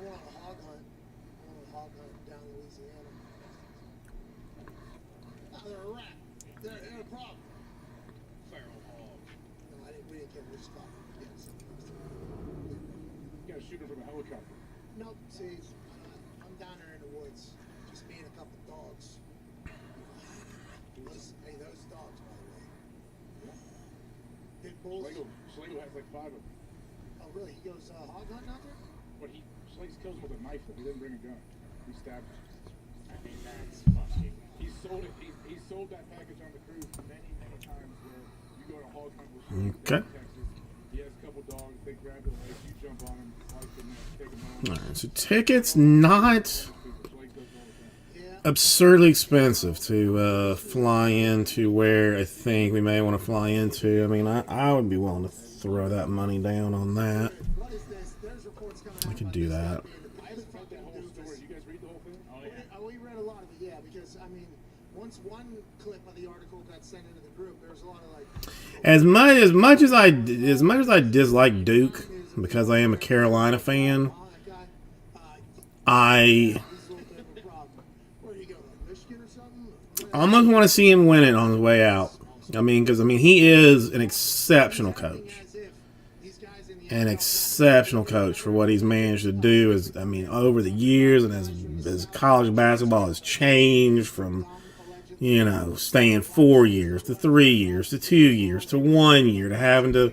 want a hog hunt. I want a hog hunt down in Louisiana. Oh, they're a rat. They're a problem. Feral hog. No, we didn't get this spot. Yeah, something else. You gotta shoot him from a helicopter. Nope, see, I'm down there in the woods, just me and a couple dogs. Hey, those dogs, by the way. Pit bulls. Schlegel has like 5 of them. Oh, really? He goes hog hunting out there? But Schlegel kills them with a knife though. He didn't bring a gun. He stabbed him. I mean, that's fucking. He sold that package on the cruise many times where you go to hog hunt with Schlegel Okay. in Texas. He has a couple dogs. They grab the legs. You jump on them. Slice them, take them All home. right, so tickets not Schlegel does all the time. Yeah. absurdly expensive to fly into where I think we may want to fly into. I mean, I would be willing to throw that money down on that. What is this? There's reports coming out. I could about do this that. guy being the I haven't biggest read that whole fucking story. doofus. You guys read the whole thing? Oh, yeah. We read a lot of it, yeah, because, I mean, once one clip of the article got sent into the group, there was a lot of, like... As much as I dislike Duke because I am a Carolina fan, Oh, that guy, I he's a little bit of a problem. Where do you go, like Michigan or something? almost want to see him win it on his way out. I mean, because he is an exceptional coach. As if these guys in the An NFL exceptional coach for what he's managed to do is, I mean, over the years and as college basketball has changed from, you know, staying 4 years to 3 years to 2 years to 1 year to having to,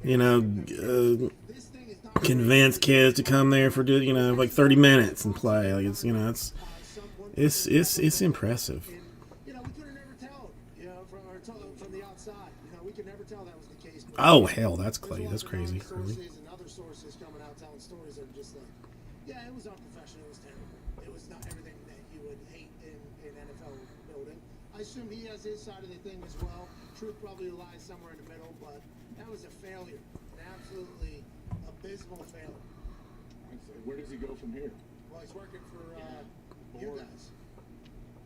you know, this thing is not convince kids to come there for, you know, like 30 minutes and play. Like it's, you know, it's impressive. you know, we could have never tell, you know, from the outside. You know, we could never tell that was the case. Oh hell, that's There's a lot That's of crazy. anonymous sources and other sources coming out telling stories that are just like, yeah, it was unprofessional, it was terrible. It was not everything that you would hate in an NFL building. I assume he has his side of the thing as well. Truth probably lies somewhere in the middle, but that was a failure, an absolutely abysmal failure. I'd say, where does he go from here? Well, he's working for you guys.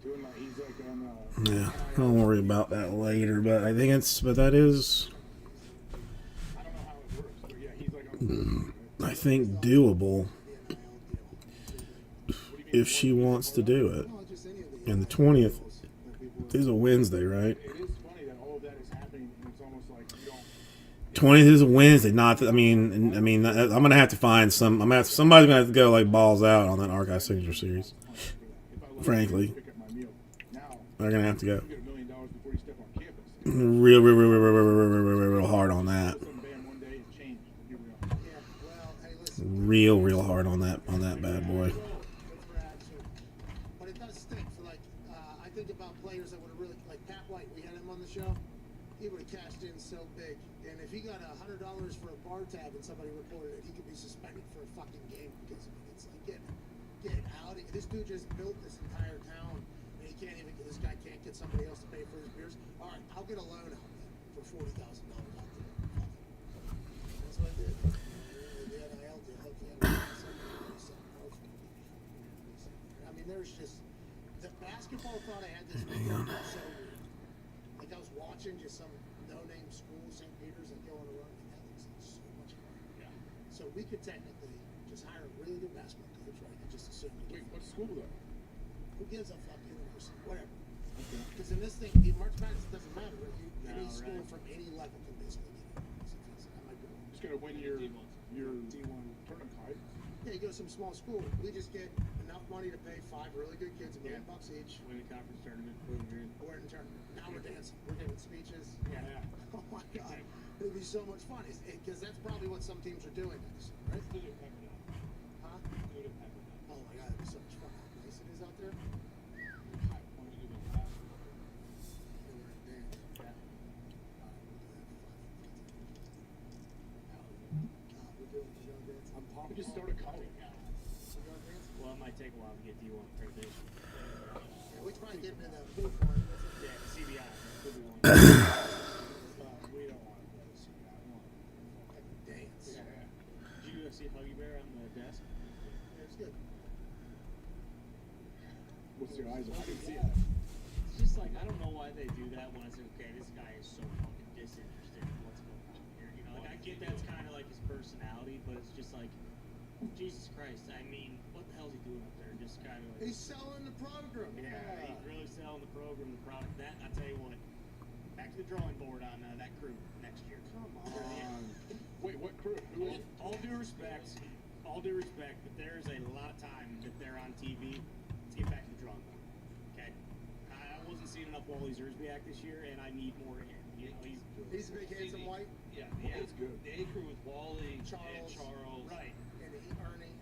Doing like he's like on. Yeah, I'll worry about that later. But I think that is, I don't know how it works, but yeah, he's like on. I think, doable if she wants to do it. No, just any of the And the 20th that people is a Wednesday, right? It is funny that all of that is happening, and it's almost like you don't. 20th is a Wednesday. Not that, I mean, I'm gonna have to find some. Somebody's gonna have to go like balls out on that Archive Signature Series. If I let Frankly. you pick up my meal now, They're gonna have to go. you get $1 million before you step on campus. real hard on that. Some band one day it's changed. Here we are. Yeah, well, hey, listen. Real hard on that bad boy. Good for action. But it does stink for I think about players that would have really, like Pat White, we had him on the show. He would have cashed in so big. And if he got $100 for a bar tab and somebody reported it, he could be suspended for a fucking game because of it. It's like, get out. This dude just built this entire town. And he can't even, this guy can't get somebody else to pay for his beers. All right, I'll get a loan out there for $40,000 out there. That's what I did. The NIL deal. I mean, there's just the basketball thought I had this weekend was so weird. Like I was watching just some no-name school, St. Peter's, and going around, and that looks like so much fun. Yeah. So we could technically just hire a really good basketball coach, right? And just assume. Wait, what school though? Who gives a fuck? University, whatever. Because in this thing, March Madness doesn't matter. Right? Any school from any level can basically get it. I might be wrong. Just gonna win your D1 tournament, right? Yeah, you go to some small school. We just get enough money to pay 5 really good kids $1 million each. Win a conference tournament. Boom, you're in. We're in tournament. Now we're dancing. We're giving speeches. Yeah. Oh my God. It'd be so much fun. Because that's probably what some teams are doing next, right? Huh? Oh my God, it'd be so much fun. How nice it is out there. I'm pumped. We just started college. Well, it might take a while to get D1 accreditation. We try to get into the big one. Yeah, CBI. Could be one. We don't want to play the CBI. We want to Dance. yeah. Did you see Huggy Bear on the desk? Yeah, it's good. What's your eyes on? I didn't see it. It's just like, I don't know why they do that when I say, okay, this guy is so fucking disinterested in what's going on here. You know, like I get that's kind of like his personality, but it's just like, Jesus Christ, I mean, what the hell is he doing up there? Just kind of like, He's selling the program. yeah, he's really selling the program, the product. That, I tell you what, back to the drawing board on that crew next year. Come on. Wait, what crew? Who is it? All due respect, but there is a lot of time that they're on TV. Let's get back to the drawing board. Okay? I wasn't seeing enough Wally Zersbiak this year, and I need more of him. You know, He's a big handsome white. Yeah, Wally's good. The A crew with Wally and Charles. Charles. right. And Ernie.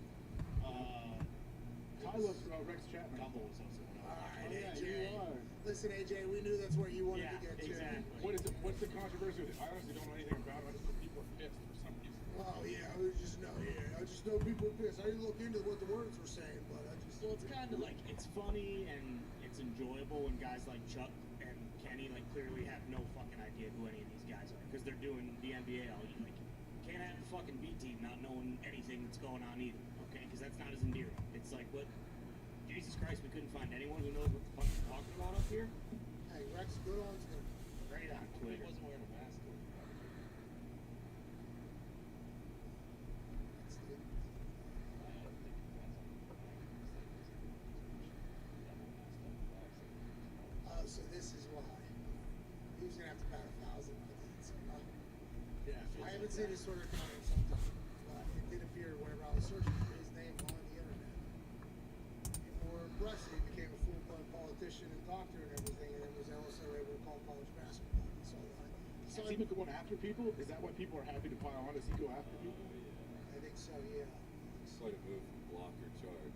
Ty loves Rex Chapman. Gumbo was also one All of them. right, yeah, AJ. you are. Listen, AJ, we knew that's where you wanted Yeah, to get to. exactly. What is it? What's the controversy with it? I honestly don't know anything about it. I just know people are pissed for some reason. Oh yeah, I just know people are pissed. I didn't look into what the words were saying, but I just. Well, it's kind of like, it's funny and it's enjoyable when guys like Chuck and Kenny like clearly have no fucking idea who any of these guys are because they're doing the NBA all year. Like, can't have the fucking B team not knowing anything that's going on either, okay? Because that's not as endearing. It's like, what? Jesus Christ, we couldn't find anyone who knows what the fuck we're talking about up here? Hey, Rex, good on Twitter. Great on He Twitter. wasn't wearing a mask. That's the- Oh, so this is why. He was gonna have to bat 1,000. I haven't seen his Twitter account in some time, but it did appear whenever I was searching for his name on the internet. People were impressed that he became a full-blown politician and doctor and everything, and then was also able to call college basketball. So Has he been going after people? Is that why people are happy to pile on? Does he go after people? I think so, yeah. Slight move from blocker charge.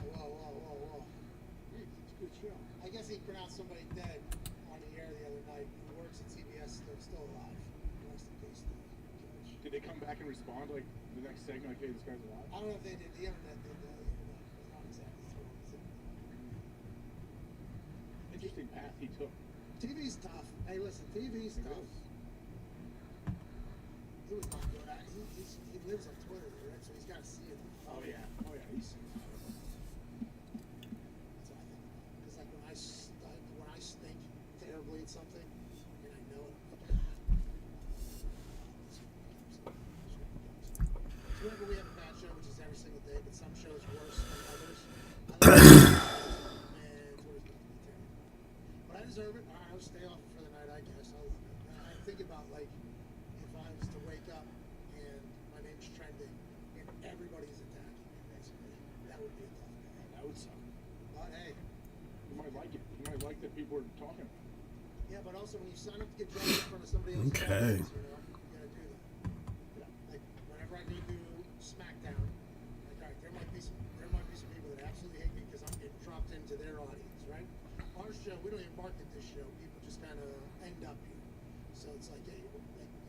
Whoa. It's a good show. I guess he pronounced somebody dead on the air the other night who works at CBS, still alive. Rest in peace, Coach. Did they come back and respond like the next segment? Like, hey, this guy's alive. I don't know if they did. The internet did. The internet was not exactly thrilled with it. Interesting path he took. TV's tough. Hey, listen, TV's It tough. is. He was not good at it. He lives on Twitter, right? So he's got to see it. Oh, yeah. Oh yeah, he's. That's what I think. Because like when I stink terribly at something, and I know it, so whenever we have a bad show, which is every single day, but some shows worse than others, I like man, Twitter's about to be terrible. But I deserve it. I'll stay off for the night, I guess. I think about like if I was to wake up and my name's trending and everybody's attacking me, basically, that would be a tough day. That would suck. But hey, You might like it. You might like that people are talking about it. Yeah, but also when you sign up to get drafted in front of somebody else, Okay. you gotta do that. Like whenever I go do SmackDown, like all right, there might be some people that absolutely hate me because I'm getting dropped into their audience, right? Our show, we don't even market this show. People just kind of end up here. So it's like, hey, you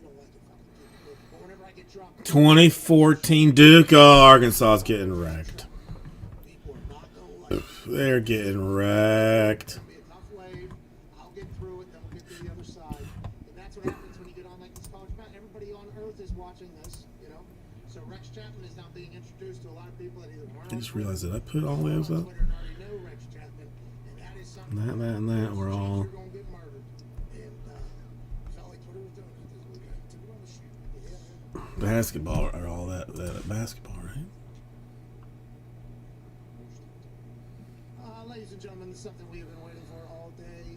don't like it, fucking do it. But whenever I get dropped, 2014 Duke. Oh, Arkansas is getting wrecked. people are not gonna like it. They're getting wrecked. It'll be a tough wave. I'll get through it, then we'll get to the other side. And that's what happens when you get on like these college match. Everybody on earth is watching this, you know. So Rex Chapman is now being introduced to a lot of people that either weren't I on just Twitter realized that I put all or those on up. Twitter and already know Rex Chapman. And that is something That were all you're gonna get murdered. And felt like Twitter was doing it this weekend. Took it on the shoot. Yeah. basketball or all that basketball, right? Ladies and gentlemen, this is something we have been waiting for all day.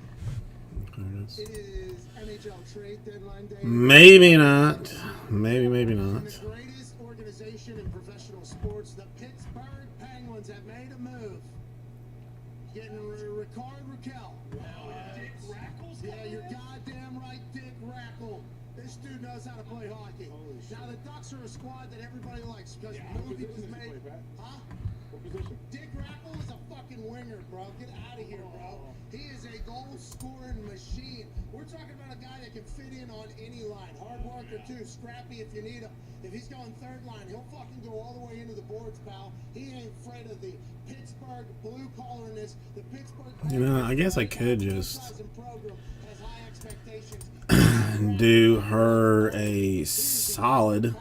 There it is. It is NHL trade deadline day. Maybe not. Maybe And not. the greatest organization in professional sports, the Pittsburgh Penguins, have made a move. Getting Ricard Raquel. Dick Rackle's Yeah, coming you're in? goddamn right, Dick Rackle. This dude knows how to play hockey. Now the Ducks are a squad that everybody likes because What movie position was does he made. play, Pat? Huh? What position? Dick Rackle is a fucking winger, bro. Get out of here, bro. He is a goal-scoring machine. We're talking about a guy that can fit in on any line. Hard worker, too. Scrappy if you need him. If he's going third line, he'll fucking go all the way into the boards, pal. He ain't afraid of the Pittsburgh blue-collarness. The Pittsburgh... You know, I guess I could just program has high expectations. do her a solid.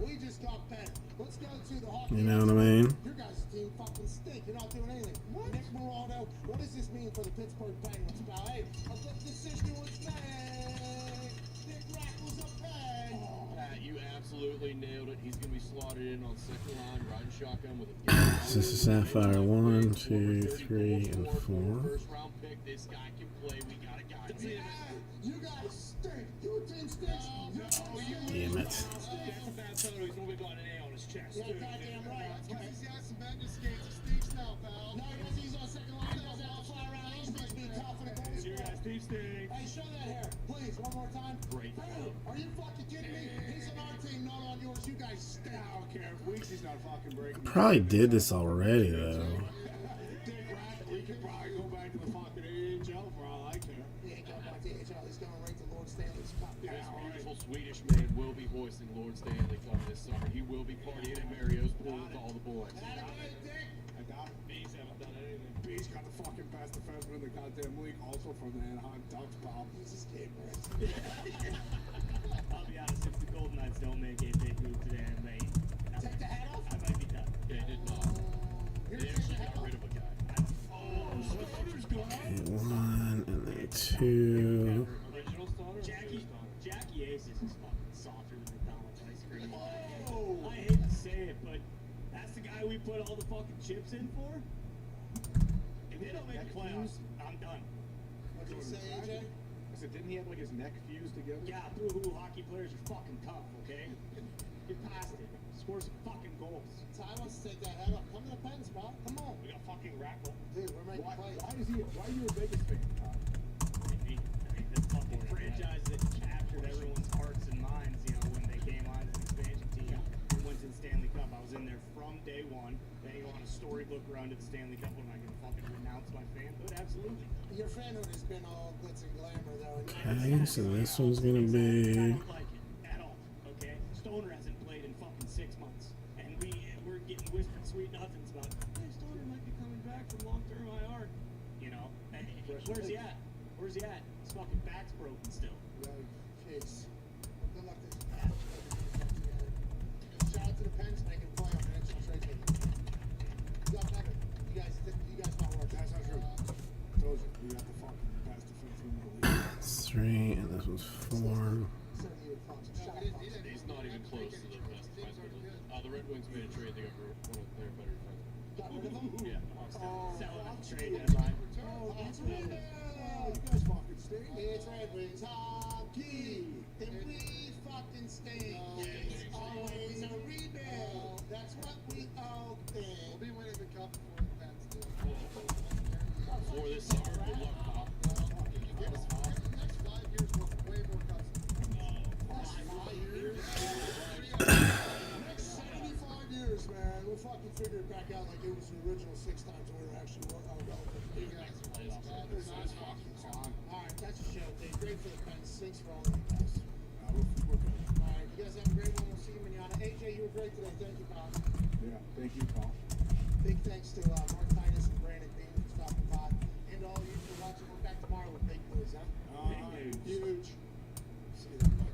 We just got better. Let's go to the hockey. You know what I mean? Your guys' team fucking stink. You're not doing anything. Nick Morano, what does this mean for the Pittsburgh Penguins, pal? Hey, a good decision was made. Dick Rackle's a Peng. Pat, you absolutely nailed it. He's going to be slotted in on second line, riding shotgun with a This is Sapphire 1, 2, 3, and 4. First round pick. This guy can play. We got a guy. Hey, you guys stink. Your team stinks. Damn it. That's a bad photo. He's gonna be got an A on his chest. Yeah, too. goddamn right. That's because he's got some bad skates. He stinks now, pal. No, he doesn't. He's on second line. He doesn't have to fly around. He's supposed to be tough and a goal Your scorer. guys' team stinks. Hey, show that hair, please, one more time. Great. Hey, are you fucking kidding me? He's on our team, not on yours. You guys stink. I don't care if Weeksy's not fucking breaking. Probably did this already though. Dick Rackle, he could probably go back to the fucking AHL for all I care. He ain't going back to AHL. He's going right to Lord Stanley's Cup. This beautiful Swedish man will be hoisting Lord Stanley Cup this summer. He will be partying in Mario's pool with all the boys. I got it. Bees haven't done anything. He's got the fucking best defenseman in the goddamn league, also from the Anaheim Ducks, pal. He's a skater. I'll be honest, if the Golden Knights don't make a big move today, Take the hat off. I might be done. They did not. They actually got rid of a guy. Okay, 1 and then 2. Original starter? Jackie Aces is fucking softer than McDonald's ice cream. I hate to say it, but that's the guy we put all the fucking chips in for. If they don't make the playoffs, I'm done. What did you say, AJ? I said, didn't he have like his neck fused together? Yeah, boo-hoo, hockey players are fucking tough, okay? Get past it. Score some fucking goals. Ty wants to take that hat off. Come to the Pens, bro. Come on. We got fucking Rackle. Dude, we're making plays. Why are you a Vegas fan, Todd? I mean, the fucking franchise that captured everyone's hearts and minds, you know, when they came on as an expansion team and went to the Stanley Cup. I was in there from day one. Then you go on a storybook run to the Stanley Cup. Am I going to fucking renounce my fanhood? Absolutely. Your fanhood has been all glitz and glamour, though. Okay, so this one's gonna I be. don't like it at all, okay? Stoner hasn't played in fucking 6 months. And we're getting whispered sweet nothings about, hey, Stoner might be coming back from long-term IR. You know? And where's he at? Where's he at? His fucking back's broken still. Jeez. Good luck to shout out to the Pens making a play on the NHL trade deadline. You got better. You guys not working. That's not true. I told you, we got the fucking best defenseman in the league. 3, and this one's 4. He's not even close to the best defenseman. The Red Wings made a trade. They got one of their better defensemen. Got rid of them? Yeah, the Hawks did. Selling at the trade deadline. It's Red You guys fucking stink. It's Red Wings hockey. And we fucking stink. It's always a rebuild. That's what we all think. We'll be winning the cup before the Pens do. For this summer, good luck, Pop. fucking figure it back out like it was the original 6 times we were actually relative. You guys are playing off. It's fucking fun. Alright, that's a show, Dave. Great for the fans. Thanks for all of you guys. We're good. Alright, you guys have a great one. We'll see you manana. AJ, you were great today. Thank you, pal. Yeah, thank you, Paul. Big thanks to Mark Titus and Brandon Bean for stopping by. And all of you for watching. We're back tomorrow with big news, huh? Huge. See you then, bud.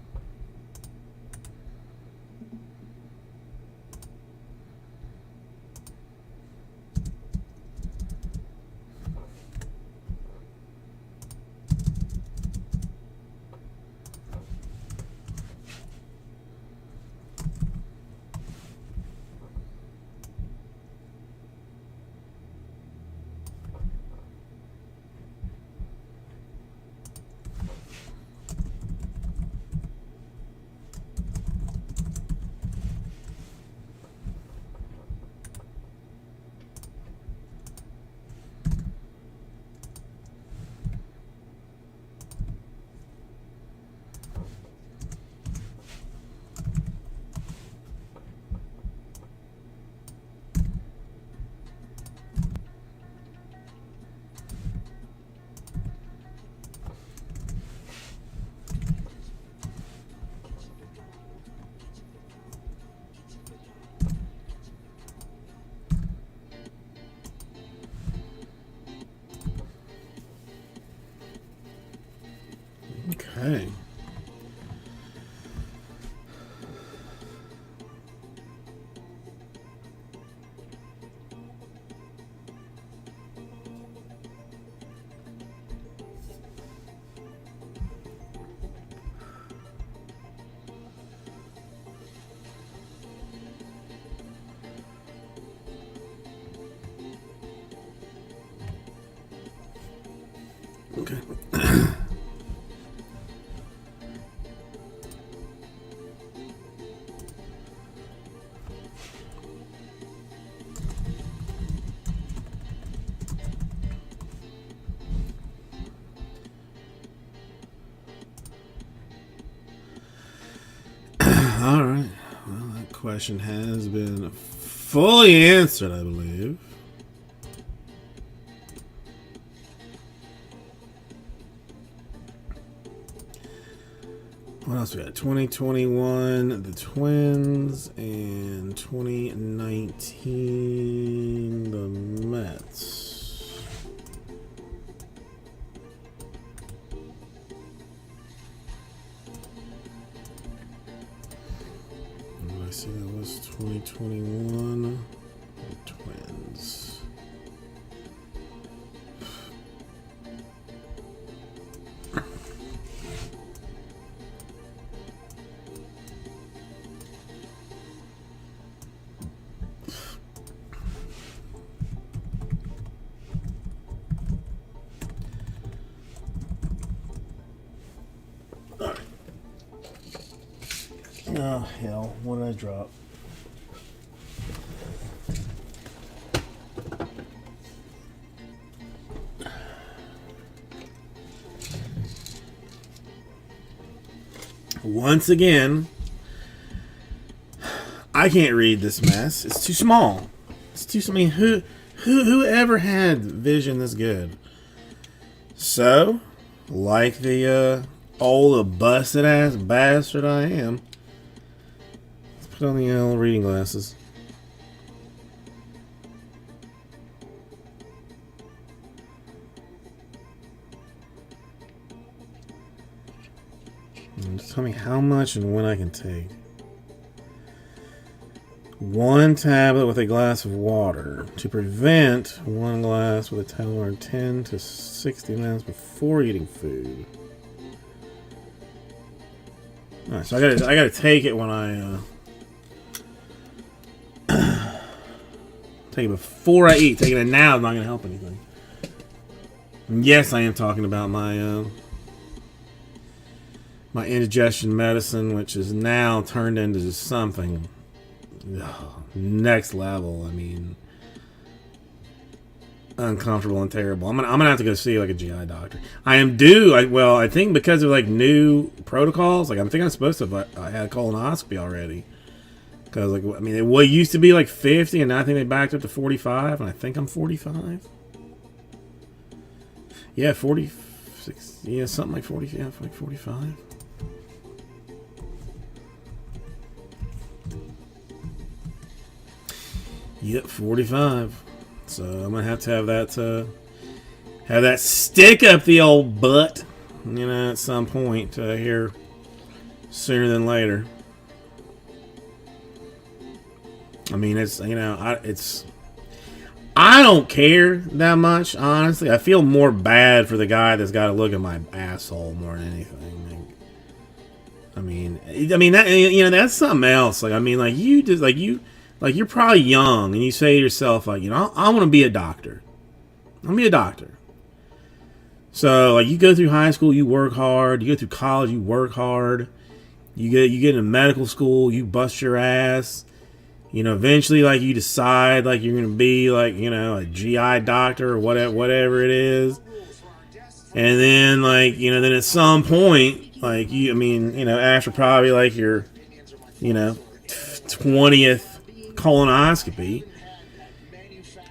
Okay. Okay. All right. Well, that question has been fully answered, I believe. What else we got? 2021, the Twins, and 2019, the Mets. I see that was 2021, the Twins. Oh, hell. What did I drop? Once again, I can't read this mess. It's too small. It's too. I mean, who ever had vision this good? So, like the old busted ass bastard I am, let's put on the old reading glasses. And just tell me how much and when I can take. 1 tablet with a glass of water to prevent 1 glass with a timer 10 to 60 minutes before eating food. All right, so I gotta take it when I take it before I eat. Taking it now is not gonna help anything. And yes, I am talking about my my indigestion medicine, which is now turned into just something next level. I mean, uncomfortable and terrible. I'm gonna have to go see like a GI doctor. I am due. I think because of like new protocols. Like I think I'm supposed to have I had a colonoscopy already, Because, like, I mean, it used to be like 50, and now I think they backed up to 45, and I think I'm 45. Yeah, 46. Yeah, something like 40. Yeah, like 45. Yep, 45. So I'm gonna have to have that stick up the old butt, you know, at some point here sooner than later. I mean, it's, you know, I don't care that much, honestly. I feel more bad for the guy that's got to look at my asshole more than anything. Like, I mean that, you know, that's something else. Like, I mean, like, you just like you're probably young and you say to yourself, like, you know, I want to be a doctor. I'm gonna be a doctor. So, like, you go through high school, you work hard. You go through college, you work hard. You get into medical school, you bust your ass. You know, eventually, like, you decide, like, you're going to be, like, you know, a GI doctor or whatever it is. And then, like, you know, then at some point, like, I mean, you know, after probably, like, your, you know, 20th colonoscopy,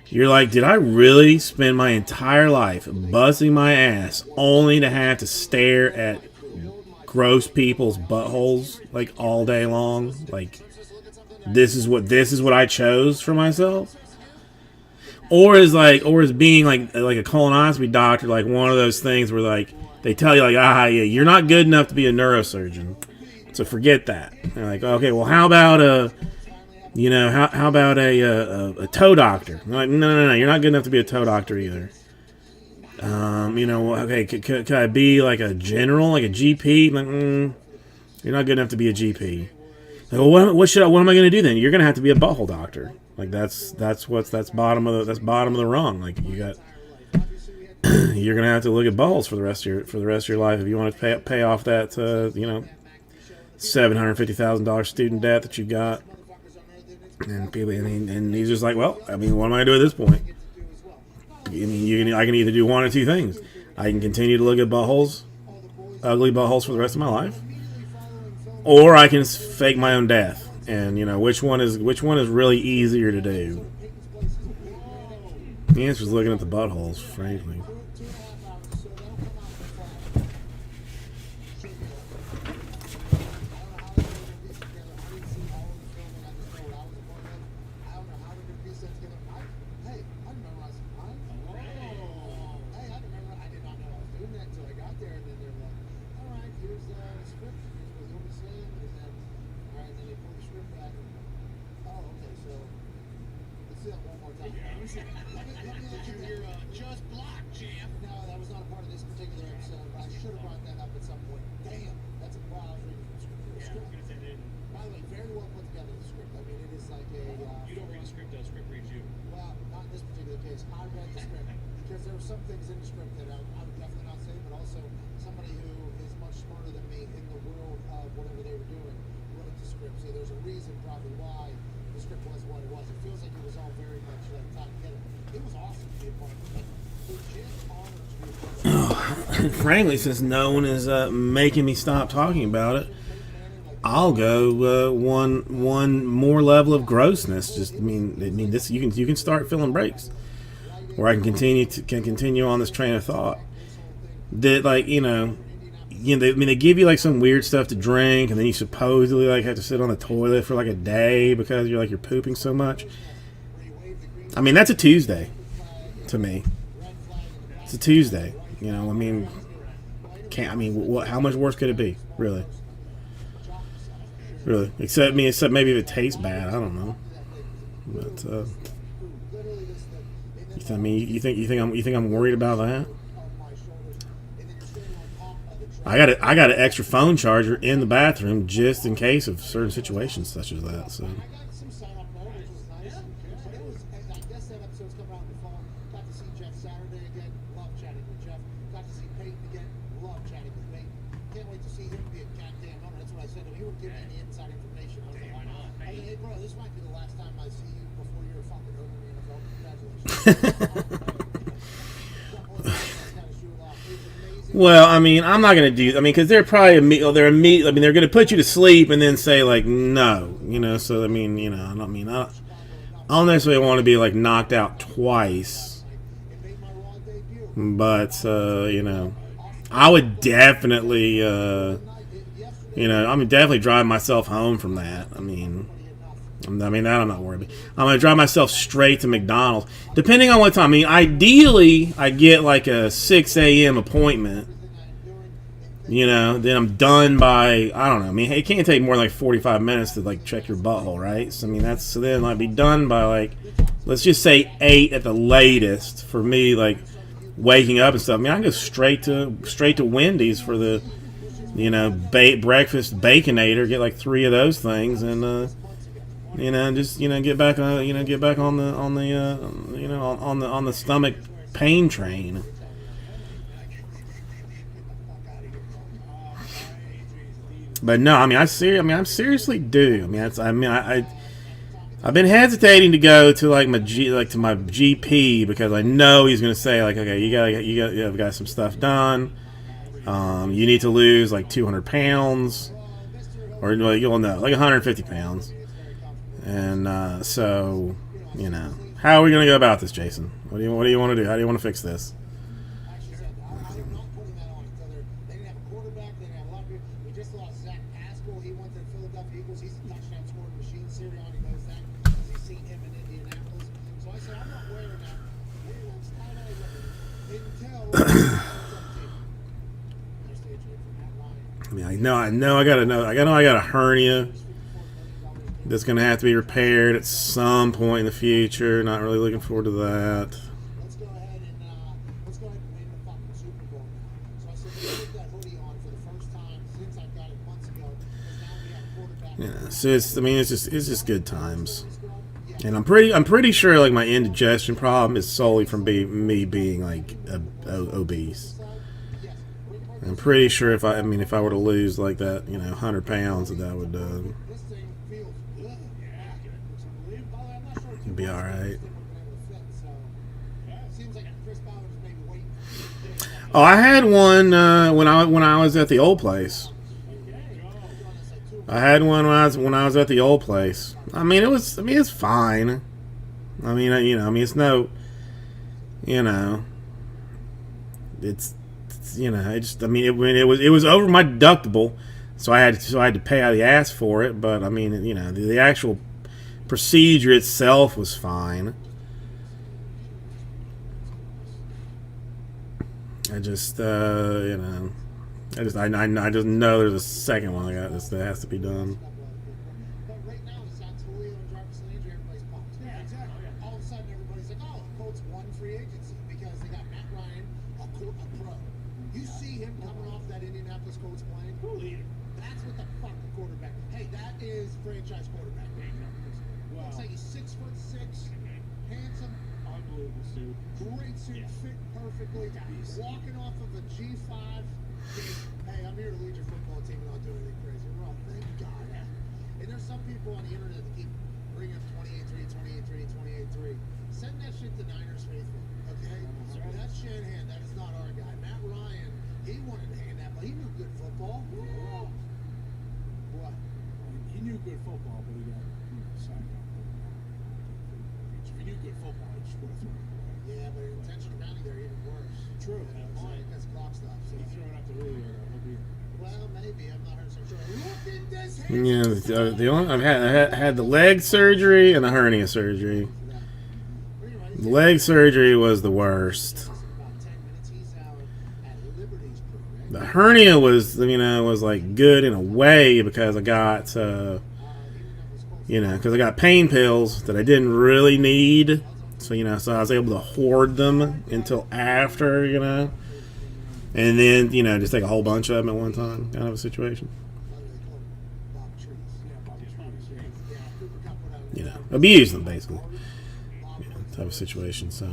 you're like, did I really spend my entire life busting my ass only to have to stare at gross people's buttholes, like, all day long? Like, this is what I chose for myself? Or is being like a colonoscopy doctor like one of those things where, like, they tell you, like, yeah, you're not good enough to be a neurosurgeon, so forget that. They're like, okay, well, how about a toe doctor? I'm like, no, you're not good enough to be a toe doctor either. You know, okay, could I be like a general, like a GP? Like, you're not good enough to be a GP. Like, well, what am I going to do then? You're going to have to be a butthole doctor. Like, that's bottom of the rung. Like, you're going to have to look at buttholes for the rest of your life if you want to pay off that you know, $750,000 student debt that you got. And people, and he's just like, well, I mean, what am I going to do at this point? I mean, I can either do one or two things. I can continue to look at buttholes, ugly buttholes, for the rest of my life, or I can fake my own death. And, you know, which one is really easier to do? The answer is looking at the buttholes, frankly. Frankly, since no one is making me stop talking about it, I'll go one more level of grossness. Just I mean this you can start filling breaks, or I can continue on this train of thought. That, like, they give you like some weird stuff to drink, and then you supposedly like have to sit on the toilet for like a day because you're pooping so much. I mean, that's a Tuesday to me. It's a Tuesday. You know, I mean, how much worse could it be, really? Really, except maybe if it tastes bad, I don't know. But you think I'm worried about that? I got an extra phone charger in the bathroom just in case of certain situations such as that. So. Well, I mean, I'm not gonna do. I mean, because they're probably they're gonna put you to sleep and then say like no, So I mean, I don't necessarily want to be like knocked out twice, but I would definitely, I'm definitely driving myself home from that. I mean, that I'm not worried about. I'm gonna drive myself straight to McDonald's, depending on what time. I mean, ideally, I get like a 6 a.m. appointment. Then I'm done by, I don't know. I mean, it can't take more than like 45 minutes to like check your butthole, right? So I mean, then I'd be done by like, let's just say 8 at the latest for me, like waking up and stuff. I mean, I can go straight to Wendy's for the, breakfast baconator, get like 3 of those things, and just get back on the stomach pain train. But no, I mean, I seriously do. I've been hesitating to go to like my GP because I know he's gonna say like, okay, you got some stuff done. You need to lose like 200 pounds, or you'll know, like 150 pounds. And so, how are we gonna go about this, Jason? What do you want to do? How do you want to fix this? I know I got a hernia that's gonna have to be repaired at some point in the future. Not really looking forward to that. Let's go ahead and win the fucking Super Bowl now. So I said, let's put that hoodie on for the first time since I got it months ago. Because now we have a quarterback. Yeah, so it's just good times. And I'm pretty sure like my indigestion problem is solely from me being like obese. I'm pretty sure if I were to lose like that, 100 pounds, that would be all right. Oh, I had one when I was at the old place. I had one when I was at the old place. It's fine. It's no, it was over my deductible, so I had to pay out the ass for it. But the actual procedure itself was fine. I just know there's a second one that has to be done. But right now, besides Julio and Jarvis Landry, everybody's pumped. Yeah, exactly. All of a sudden, everybody's like, oh, the Colts won free agency because they got Matt Ryan, a pro. You see him coming off that Indianapolis Colts playing? That's what the fuck the quarterback. Hey, that is franchise quarterback. Wow. Looks like he's 6'6", handsome, Unbelievable suit. great suit, fit perfectly. Walking off of a G5. Hey, I'm here to lead your football team and not do anything crazy. Well, thank God. And there's some people on the internet that keep bringing up 28-3, 28-3, 28-3. Send that shit to Niners faithful, okay? That's Shanahan. That is not our guy. Matt Ryan, he wanted to hand that, but he knew good football. Yeah. What? He knew good football, but he got signed up. If he knew good football, he just would have thrown it away. Yeah, but intentionality there even worse. True. That's clock stuff. So He's throwing up the Julio. well, maybe. I'm not 100% sure. Look at this. Yeah, the only I've had the leg surgery and the hernia surgery. The leg surgery was the worst. The hernia was like good in a way because I got because I got pain pills that I didn't really need. So so I was able to hoard them until after, and then just take a whole bunch of them at one time, kind of a situation. Abuse them basically, type of situation. So.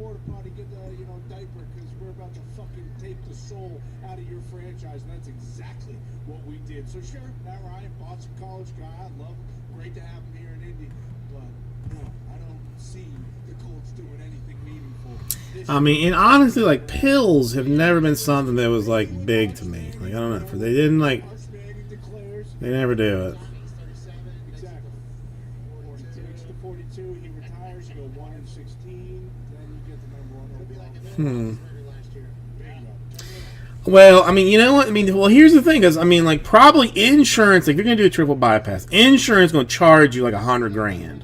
porta potty, get the diaper, because we're about to fucking take the soul out of your franchise, and that's exactly what we did. So sure, Matt Ryan, Boston College guy, I love him. Great to have him here in Indy, but no, I don't see the Colts doing anything meaningful. I mean, and honestly, like, pills have never been something that was like big to me. Like, I don't know, they didn't like, Arch Manning declares. they never do it. Exactly. He takes the 42, he retires, you go 1-16, then you get the number one overall. Last year. Well, I mean, you know what? I mean, well, here's the thing, is I mean, like, probably insurance. Like, if you're gonna do a triple bypass, insurance gonna charge you like $100,000.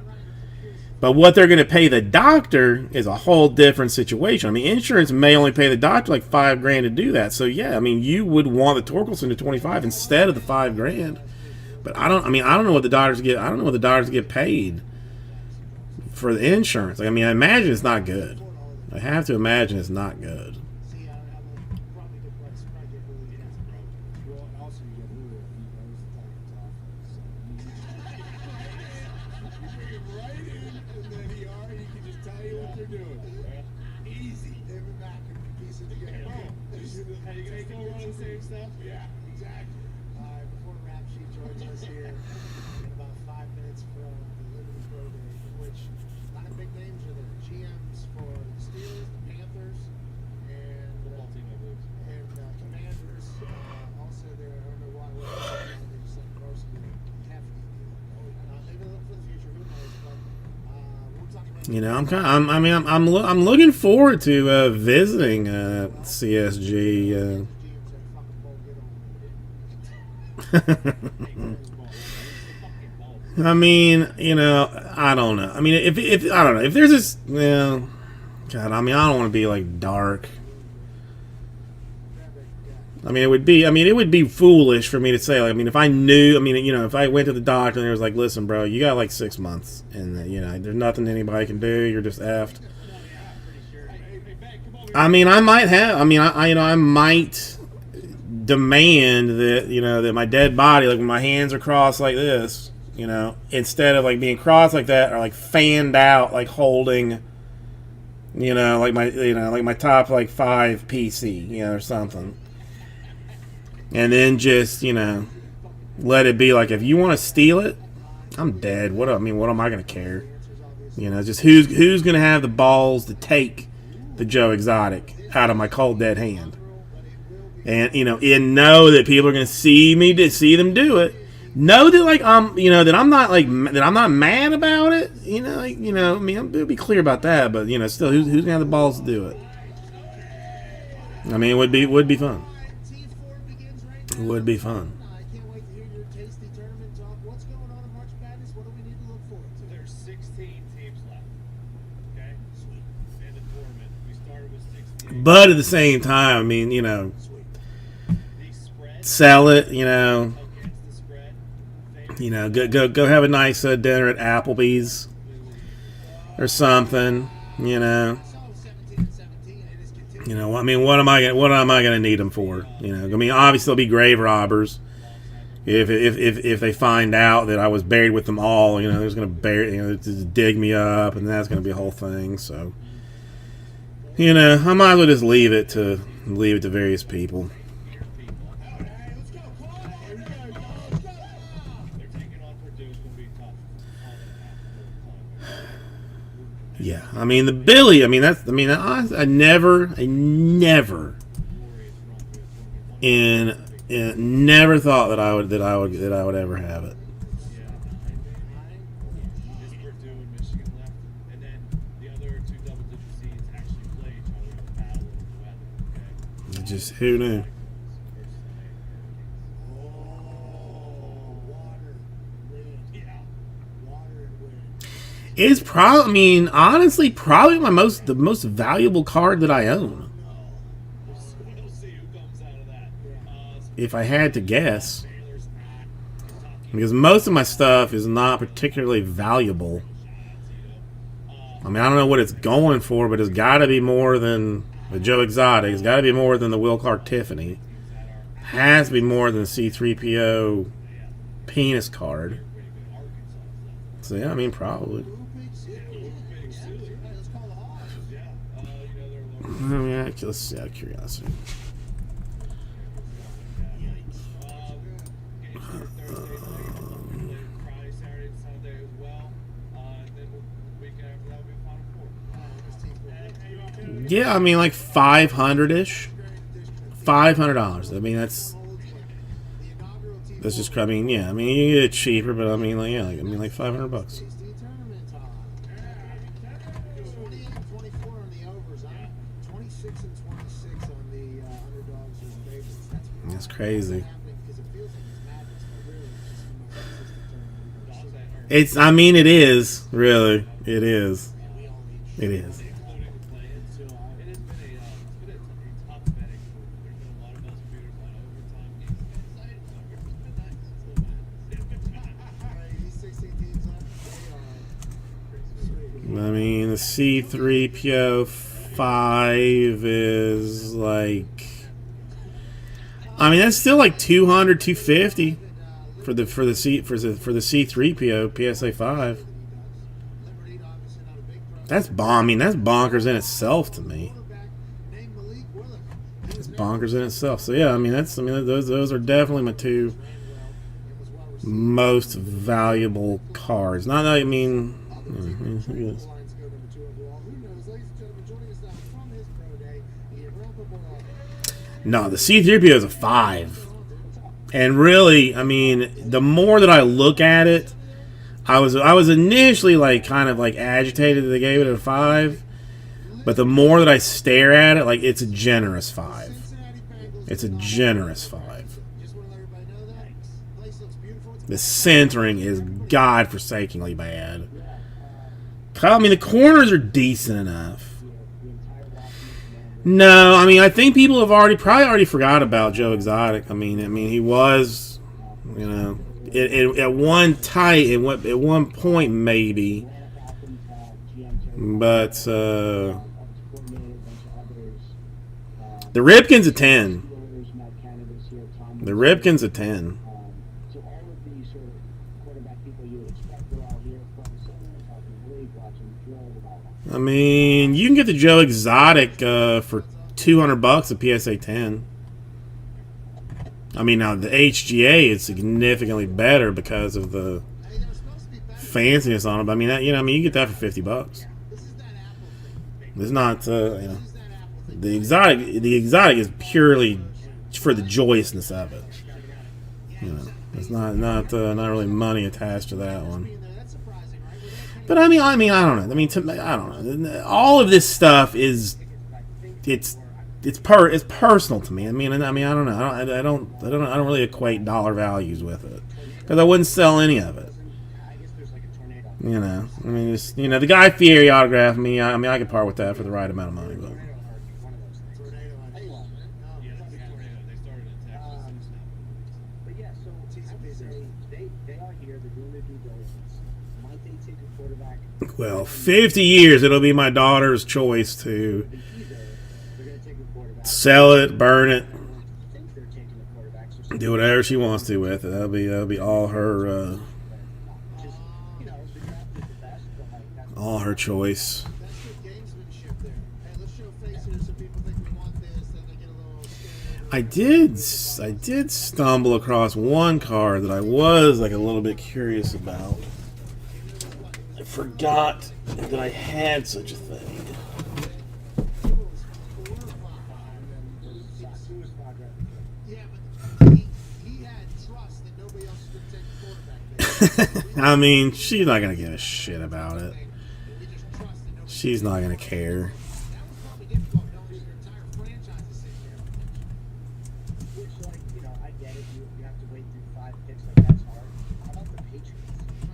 But what they're gonna pay the doctor is a whole different situation. I mean, insurance may only pay the doctor like $5,000 to do that. So yeah, I mean, you would want the Torkelson to 25 instead of the $5,000. But I don't know what the doctors get. I don't know what the doctors get paid for the insurance. Like, I mean, I imagine it's not good. I have to imagine it's not good. See, I would probably get Rex Project really well, also you get Julio, he knows the Titans offense. So you bring him right in, and then he can just tell you what they're doing. Easy. Him and Matt can piece it together. Are you guys still running the same stuff? Yeah, exactly. Before Rap Sheet joins us here in about 5 minutes from the Liberty Pro Day, in which a lot of big names are there. GMs for the Steelers, the Panthers, and Football team, I believe. Commanders. Also there, I don't know why they just let Carson do a hefty deal. Maybe look for the future, who knows? But we'll talk about You know, I'm looking forward to visiting CSG. GMs that fucking won't get on. I mean, you know, I don't know. I mean, if I don't know if there's this, well, God, I mean, I don't want to be like dark. I mean, it would be foolish for me to say. Like, I mean, if I knew, I mean, you know, if I went to the doctor and there was like, listen, bro, you got like 6 months, and you know, there's nothing anybody can do. You're just effed. I mean, I might have. I mean, I might demand that, you know, that my dead body, like when my hands are crossed like this, you know, instead of like being crossed like that, or like fanned out, like holding, you know, like my top like 5 PC, you know, or something. And then just, you know, let it be like, if you want to steal it, I'm dead. What am I gonna care? You know, just who's gonna have the balls to take the Joe Exotic out of my cold dead hand? And you know, and know that people are gonna see them do it. Know that like you know, that I'm not mad about it. You know, like, you know, I mean, I'll be clear about that. But you know, still, who's gonna have the balls to do it? I mean, it would be fun. It would be fun. I can't wait to hear your tasty tournament talk. What's going on in March Madness? What do we need to look forward to? There's 16 teams left. Okay? Sweet. In the tournament. We started with 16. But at the same time, I mean, you know, The spread sell it. You know, against the spread. you know, go have a nice dinner at Applebee's or something. You know. So 17 and 17, it is continuing. You know, I mean, what am I gonna need them for? You know, I mean, obviously they'll be grave robbers. If they find out that I was buried with them all, you know, they're just gonna just dig me up, and that's gonna be a whole thing. So, you know, I might as well just leave it to various people. They're taking on Purdue. It's going to be tough. Yeah, I mean the Billy. I mean I never never thought that I would ever have it. Just Purdue and Michigan left. And then the other 2 double-digit seeds actually play each other in a battle of the weather. Okay? Just who knew? It's probably, I mean, honestly, probably the most valuable card that I own. We'll see who comes out of that. If I had to guess. Because most of my stuff is not particularly valuable. I mean, I don't know what it's going for, but it's got to be more than the Joe Exotic. It's got to be more than the Will Clark Tiffany. Has to be more than the C-3PO penis card. So, yeah, I mean, probably. mean, let's see, out of curiosity. Friday, Saturday, and Sunday as well. And then the weekend after that will be a Final Four. Yeah, I mean, like 500-ish. $500. I mean, that's just. I mean, yeah. I mean, you can get it cheaper, but I mean, like, yeah, like, I mean, like $500. 28 and 24 on the overs, huh? 26 and 26 on the underdogs or favorites. That's crazy. Because it feels like it's madness, but really it's just the most consistent tournament. It's. I mean, it is. Really, it is. It is. It has been a tough betting. There's been a lot of buzz beaters on overtime games. It's been nice. These 16 teams up, they are I mean, the C3PO5 is like. I mean, that's still like 200, 250 for the C3PO PSA 5. That's bomb. I mean, that's bonkers in itself to me. It's bonkers in itself. So yeah, I mean, those are definitely my two most valuable cards. Not that I mean. lines go number 2 overall. Who knows, ladies and gentlemen, joining us now from his pro day, the irreparable No, the C3PO is a 5. And really, I mean, the more that I look at it, I was initially like kind of like agitated that they gave it a 5, but the more that I stare at it, like it's a generous 5. It's a generous 5. Just want to let everybody know that. Place looks beautiful. It's The centering is godforsakingly bad. I mean, the corners are decent enough. No, I mean, I think people have probably already forgot about Joe Exotic. I mean, he was, you know, at one point maybe, but the Ripken's a 10. The Ripken's a 10. So all of these sort of quarterback people you would expect are all here from Southern, talking Blake, watching Joe, about I mean, you can get the Joe Exotic for $200 a PSA 10. I mean, now the HGA is significantly better because of the fanciness on it. But I mean, you can get that for $50. It's not, the exotic. The exotic is purely for the joyousness of it. You know, it's not really money attached to that one. But I mean, I don't know. I mean, I don't know. All of this stuff is, it's personal to me. I mean, I don't know. I don't really equate dollar values with it because I wouldn't sell any of it. You know, I mean, the Guy Fieri autograph me. I mean, I could part with that for the right amount of money, but. But yeah, so I would say they are here. They're doing their due diligence. Might they take a quarterback? Well, 50 years, it'll be my daughter's choice to Either they're going to take a quarterback. sell it, burn it, Think they're taking a quarterback. So do whatever she wants to with it. That'll be all her, just, the draft is the best, but like that's all her choice. That's good gamesmanship there. Hey, let's show face here so people think we want this, then they get a little scared. I did stumble across one card that I was like a little bit curious about. I forgot that I had such a thing. Yeah, but he had trust that nobody else was going to take the quarterback there. I mean, she's not gonna give a shit about it. We just trust that nobody. She's not gonna care. That was probably difficult knowing your entire franchise is sitting there. which, like, I get it. You have to wait through 5 picks. Like, that's hard. How about the Patriots?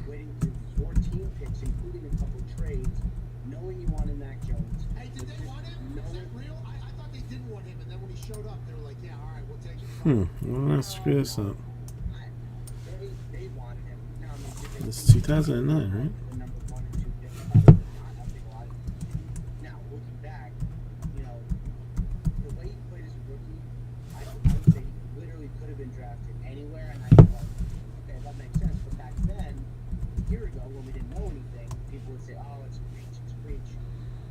Waiting through 14 picks, including a couple trades, knowing you wanted Mac Jones. Hey, did they want him? No, Is that real? I thought they didn't want him, and then when he showed up, they were like, yeah, all right, we'll take him. Well, let's screw this up. they wanted him. Now, I mean, did they This is 2009, right? the number 1 and 2 pick? Probably not. I think a lot of now, looking back, the way he played as a rookie, I would say he literally could have been drafted anywhere, and I thought, okay, that makes sense. But back then, a year ago, when we didn't know anything, people would say, oh, it's a reach, it's a reach.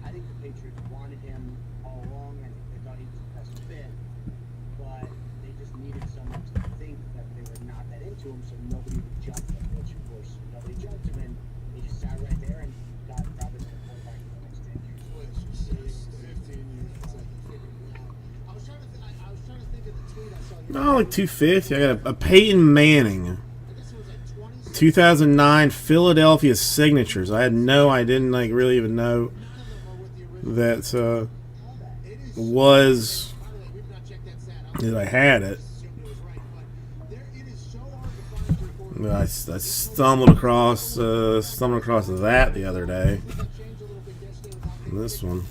I think the Patriots wanted him all along. No, like 250. I got a Peyton Manning, 2009 Philadelphia signatures. I didn't like really even know that was that I had it. I stumbled across that the other day. This one,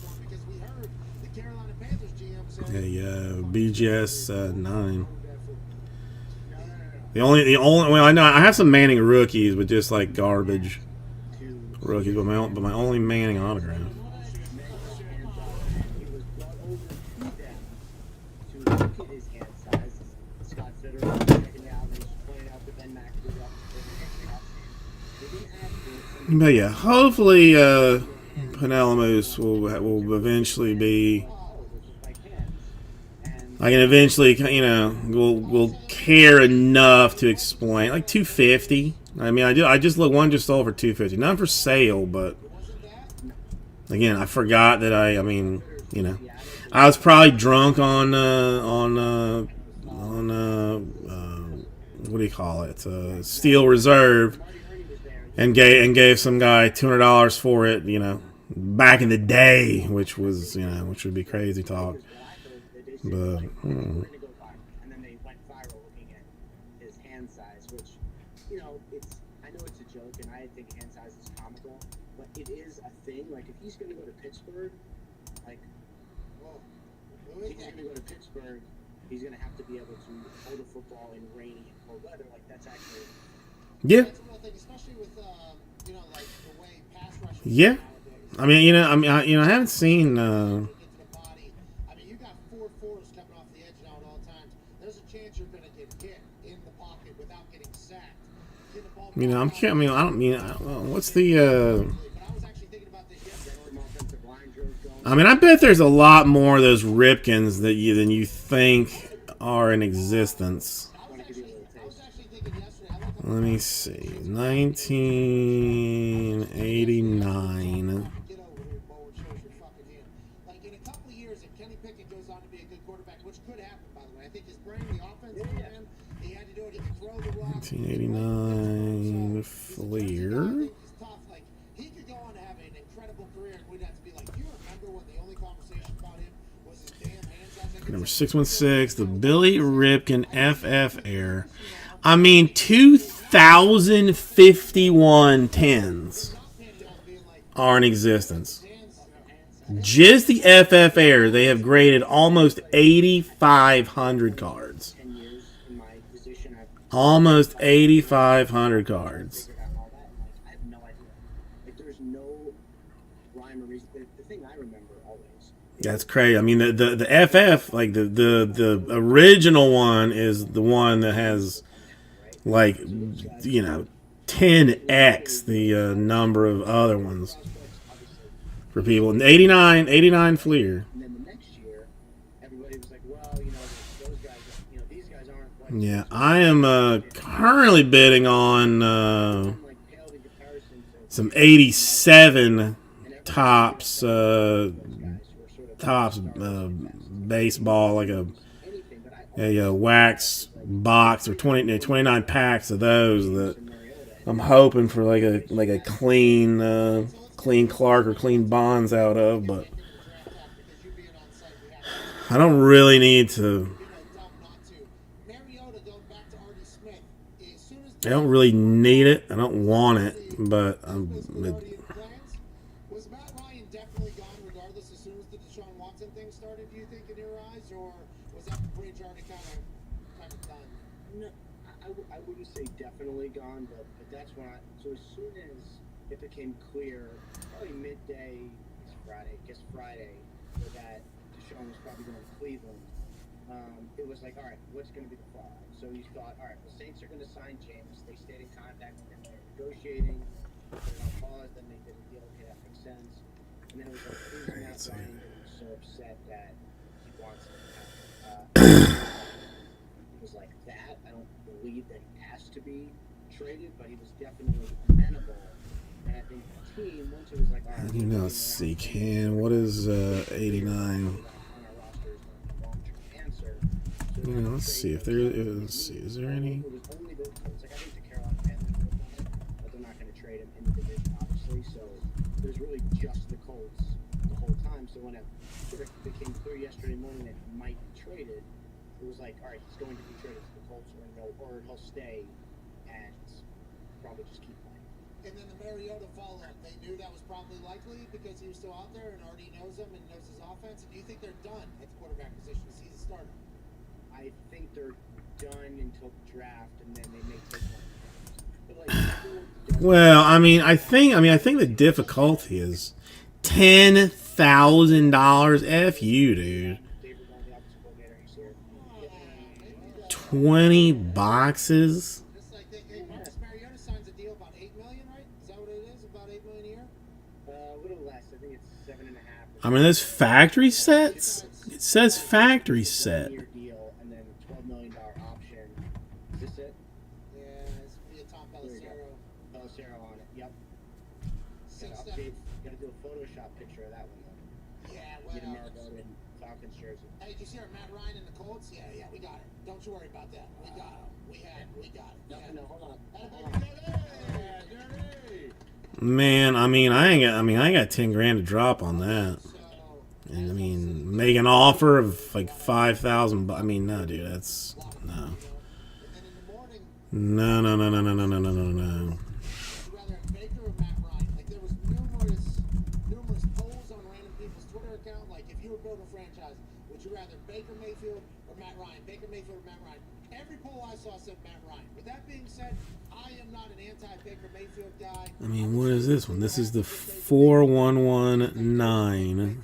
BGS 9. The only well, I know I have some Manning rookies, but just like garbage rookies. But my only Manning autograph. But yeah, hopefully Penelomus will eventually be. I can eventually, will care enough to explain. Like 250. I mean, I just look, one just sold for 250. Not for sale, but again, I forgot that I was probably drunk on what do you call it? Steel Reserve, and gave some guy $200 for it. Back in the day, which would be crazy talk. But and then they went viral looking at his hand size, which, I know it's a joke, and I think hand size is comical, but it is a thing. Like, if he's going to go to Pittsburgh, he's going to have to be able to hold a football in rainy and cold weather. Like, that's actually... Yeah. That's a real thing, especially with, like the way pass rushers Yeah. I mean, I haven't seen... coming off the edge now at all times. There's a chance you're going to get hit in the pocket without getting sacked. What's the? I bet there's a lot more of those Ripkins than you think are in existence. Let me see, 1989. Kenny Pickett goes on to be a good quarterback, which could happen, by the way. I think his brain, the offense, he had to do it. He could throw the rock. 1989 Fleer. He could go on to have an incredible career, and we'd have to be like, you remember when the only conversation about him was his damn hands? Number 616, the Billy Ripken FF Air. I mean, 2,051 10s are in existence. Just the FF Air, they have graded almost 8,500 cards. Almost 8,500 cards. I have no idea. Like, there's no rhyme or reason. The thing I remember always. That's crazy. I mean, the FF, like the original one is the one that has, like, 10x the number of other ones. For people, 89 Fleer. And then the next year, everybody was like, well, those guys, these guys aren't like... Yeah, I am currently bidding on some 87 Topps baseball, like a wax box, or 29 packs of those that I'm hoping for like a clean Clark or clean Bonds out of, but I don't really need to. I don't really need it. I don't want it, but Was Matt Ryan definitely gone regardless as soon as the Deshaun Watson thing started, do you think, in your eyes, or was that bridge already kind of done? No, I wouldn't say definitely gone, but that's when so as soon as it became clear, probably midday, Friday, that Deshaun was probably going to Cleveland, it was like, all right, what's going to be the fall? So you thought, all right, the Saints are going to sign James. They stayed in contact with him. They were negotiating. They were on pause. Then they did a deal. Okay, that makes sense. And then it was like, who's Matt Ryan getting so upset that he wants him out? It was like that. I don't believe that he asked to be traded, but he was definitely amenable. And I think the team, once it was like, all right, let's see, what is 89? Let's see if there. Let's see. Is there any? It was only the Colts. Like I think the Carolina Panthers would have done it, but they're not going to trade him in the division, obviously. So there's really just the Colts the whole time. So when it sort of became clear yesterday morning that he might be traded, it was like, all right, he's going to be traded to the Colts, or he'll stay and probably just keep playing. And then the Mariota follow-up, they knew that was probably likely because he was still out there and already knows him and knows his offense. And do you think they're done at the quarterback position? Is he the starter? I think they're done until the draft, and then they may take one. But like, Well, I think the difficulty is $10,000. F you, dude. David Long, the offensive coordinator, he's here. 20 boxes. Just like Marcus Mariota signs a deal about $8 million, right? Is that what it is? About $8 million a year? A little less. I think it's 7.5. I mean, there's factory sets. It says factory set. Year deal, and then a $12 million option. Is this it? Yeah, it's via Tom There you Pelissero. go. Pelissero on it. Yep. Six, Gotta update. Gotta do a Photoshop picture of that one though. Yeah, Get a well. Mariota and Falcons jersey. Hey, did you see our Matt Ryan and the Colts? Yeah, we got it. Don't you worry about that. We got it. We got it. No, hold on. Man, I got 10 grand to drop on that. And I mean, make an offer of like 5,000. I mean, no, dude, that's no. No. Would you rather have Baker or Matt Ryan? Like there was numerous polls on random people's Twitter account. Like if you were building a franchise, would you rather Baker Mayfield or Matt Ryan? Baker Mayfield or Matt Ryan? Every poll I saw said Matt Ryan. With that being said, I am not an anti-Baker Mayfield guy. I mean, what is this one? This is the 4119.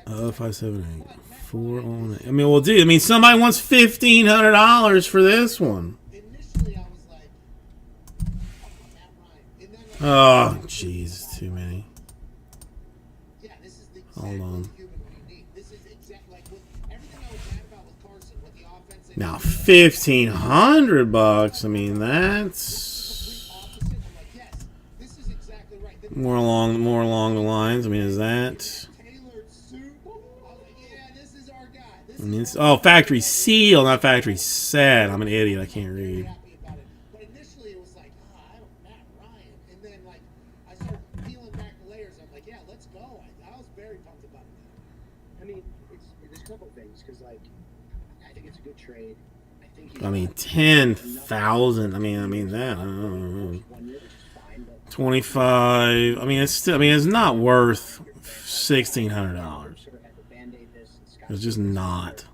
578 418. I mean, well, dude. I mean, somebody wants $1,500 for this one. Initially, I was like, Matt Ryan. And then, Oh, jeez, too many. yeah, this is the Hold exact on. human we need. This is exactly like with everything I was mad about with Carson, with the offense. And Now, $1,500. I mean, that's opposite. I'm like, yes, this is exactly right. Then more along the lines. I mean, is that? tailored suit. I was like, yeah, this is our guy. This I mean, it's, oh, factory seal, not factory set. I'm an idiot. I can't read. happy about it. But initially it was like, I don't Matt Ryan. And then like I started peeling back the layers. I'm like, yeah, let's go. I was very pumped about it. I mean, there's a couple things because like I think it's a good trade. I think. I mean, 10,000. I mean that. I don't know. 1 year, which is fine, but 25. I mean, it's still. I mean, it's not worth $1,600. sort of had to band-aid this. And Scott It's just not.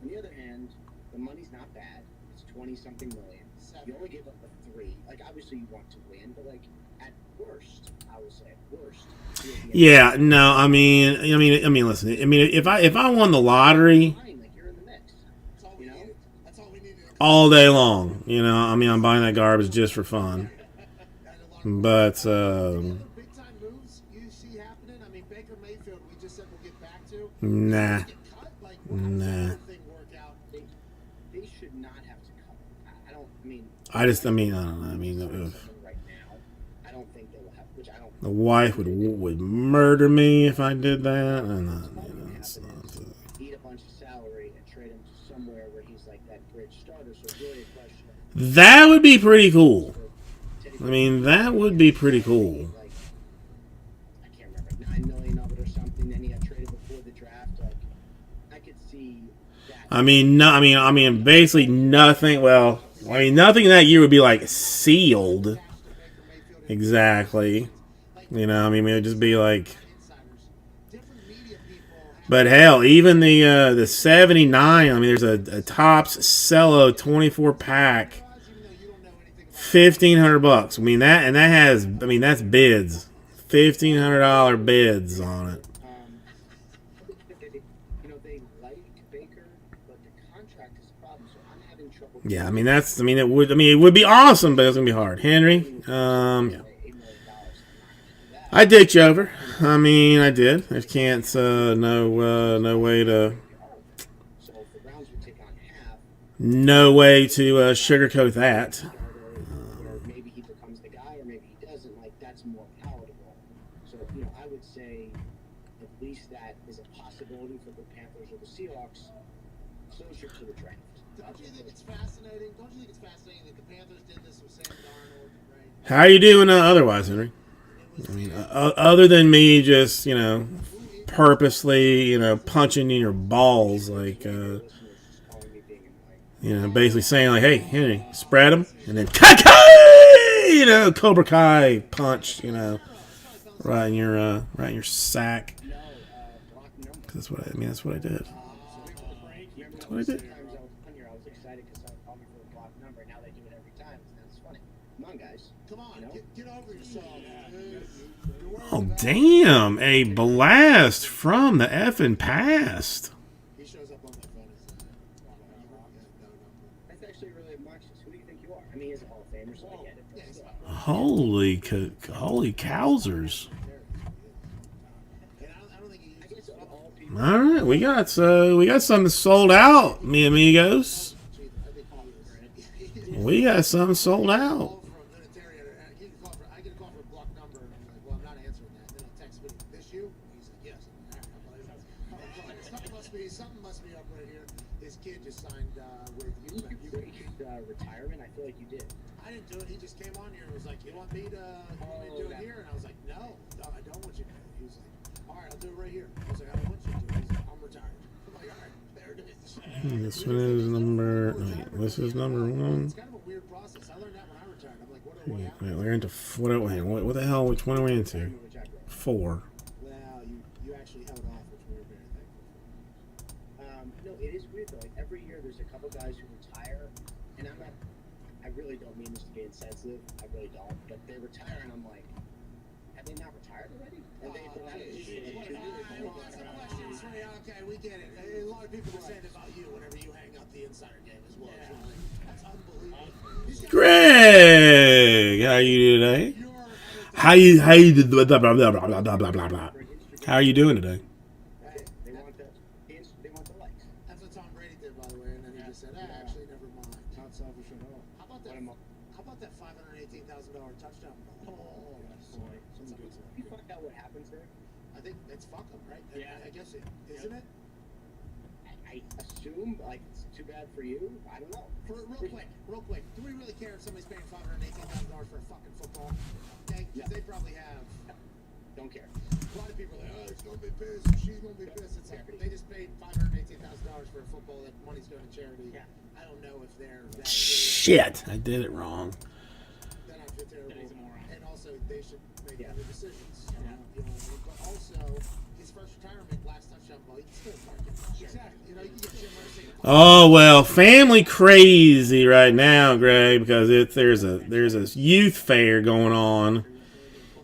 On the other hand, the money's not bad. It's 20-something million. You only give up a 3. Like obviously you want to win, but like at worst, I would say at worst. you'll be at Yeah. No. I mean. Listen. I mean, if I won the lottery fine, like you're in the mix. That's all we You know? needed. That's all we needed. all day long, you know. I mean, I'm buying that garbage just for fun. But Big time moves you see happening. I mean, Baker Mayfield, we just said we'll get back to. nah. Get cut? Like, how does Nah. that whole thing work out? They should not have to cut. I don't. I mean. I don't know. I mean, Right now, I don't think they will have. Which I don't. the wife would murder me if I did that. And it's not. Eat a bunch of salary and trade him to somewhere where he's like that bridge starter. So it's really a question of That would be pretty cool. I mean, that would be pretty cool. like I can't remember $9 million of it or something. Then he got traded before the draft. Like I could see that. I mean, no. I mean, basically nothing. Well, I mean, nothing that year would be like sealed. Exactly. You know, I mean, it would just be like. Different media people have But hell, even the 79. I mean, there's a Topps Cello 24 pack, even though you don't know anything about $1,500. I mean that has. I mean that's bids, $1,500 bids on it. They like Baker, but the contract is a problem. So I'm having trouble. Yeah, I mean that's. I mean it would be awesome, but it's gonna be hard. Henry, yeah. $8 million. I ditched you over. I mean, I did. I can't. No way to. So if the Browns would take on half, No way to sugarcoat that. or maybe he becomes the guy, or maybe he doesn't. Like that's more palatable. So I would say at least that is a possibility for the Panthers or the Seahawks. closer to the draft. Don't you think it's fascinating? Don't you think it's fascinating that the Panthers did this with Sam Darnold, right? How are you doing otherwise, Henry? I mean, other than me just, purposely, punching in your balls, like, basically saying, like, hey, Henry, spread them, and then, Cobra Kai punch, right in your sack. Block number. That's what that's what I did. That's what I did. Sometimes I was excited because someone called me for a block number. Now they do it every time. That's funny. Come on, guys. Come on, You know? get over yourself. You're Oh, worried about- damn, a blast from the effing past. He shows up on my phone as That's actually really obnoxious. Who do you think you are? I mean, he's a Hall of Famer, so I get it. But still. Holy cowsers. And I don't think he I guess of all people, All right, we got something sold out, mi amigos. We got something sold out. I get a call for a block number, and I'm like, well, I'm not answering that. Then he'll text me, this you? He's like, yes. Something must be up right here. His kid just signed with you. retirement. I feel like you did. I didn't do it. He just came on here and was like, you want me to do it here? And I was like, no, I don't want you to. He was like, all right, I'll do it right here. I was like, I don't want you to. He's like, I'm retired. I'm like, all right, there it is. This one is number. Wait, this is number one. It's kind of a weird process. I learned that when I retired. I'm like, what Wait, happened? we're into what the hell? Which one are we into? 4. Well, you actually held off, which we were very thankful for. No, it is weird though. Like every year, there's a couple guys who retire, and I really don't mean this to be insensitive. I really don't. But they retire, and I'm like, have they not retired already? Have they been out of this shit for 2 years? Okay, we get it. A lot of people are saying about you whenever you hang up the insider game as well. Yeah. That's unbelievable. Greg, how you doing today? How you blah blah blah blah blah blah blah blah blah. How are you doing today? They want the likes. That's what Tom Brady did, by the way, and then he just said, actually, never mind. Not selfish at all. How about that $518,000 touchdown ball? Oh, that's boy. You find out what happens there? I think it's fuck 'em, right? Yeah. I guess it isn't it. I assume like it's too bad for you. I don't know. Real quick. Do we really care if somebody's paying $518,000 for a fucking football? They probably have. Don't care. A lot of people are like, oh, he's gonna be pissed. She's gonna be pissed. It's like they just paid $518,000 for a football that money's going to charity. Yeah. I don't know if they're that Shit, I did it wrong. Then I feel terrible. That he's a moron. And also, they should make Yeah. other decisions. You know what I mean? But also, his first retirement, last touchdown ball, you can still mark it. Exactly. You know, you can get Jim Mercy. Oh well, family crazy right now, Greg, because there's a youth fair going on.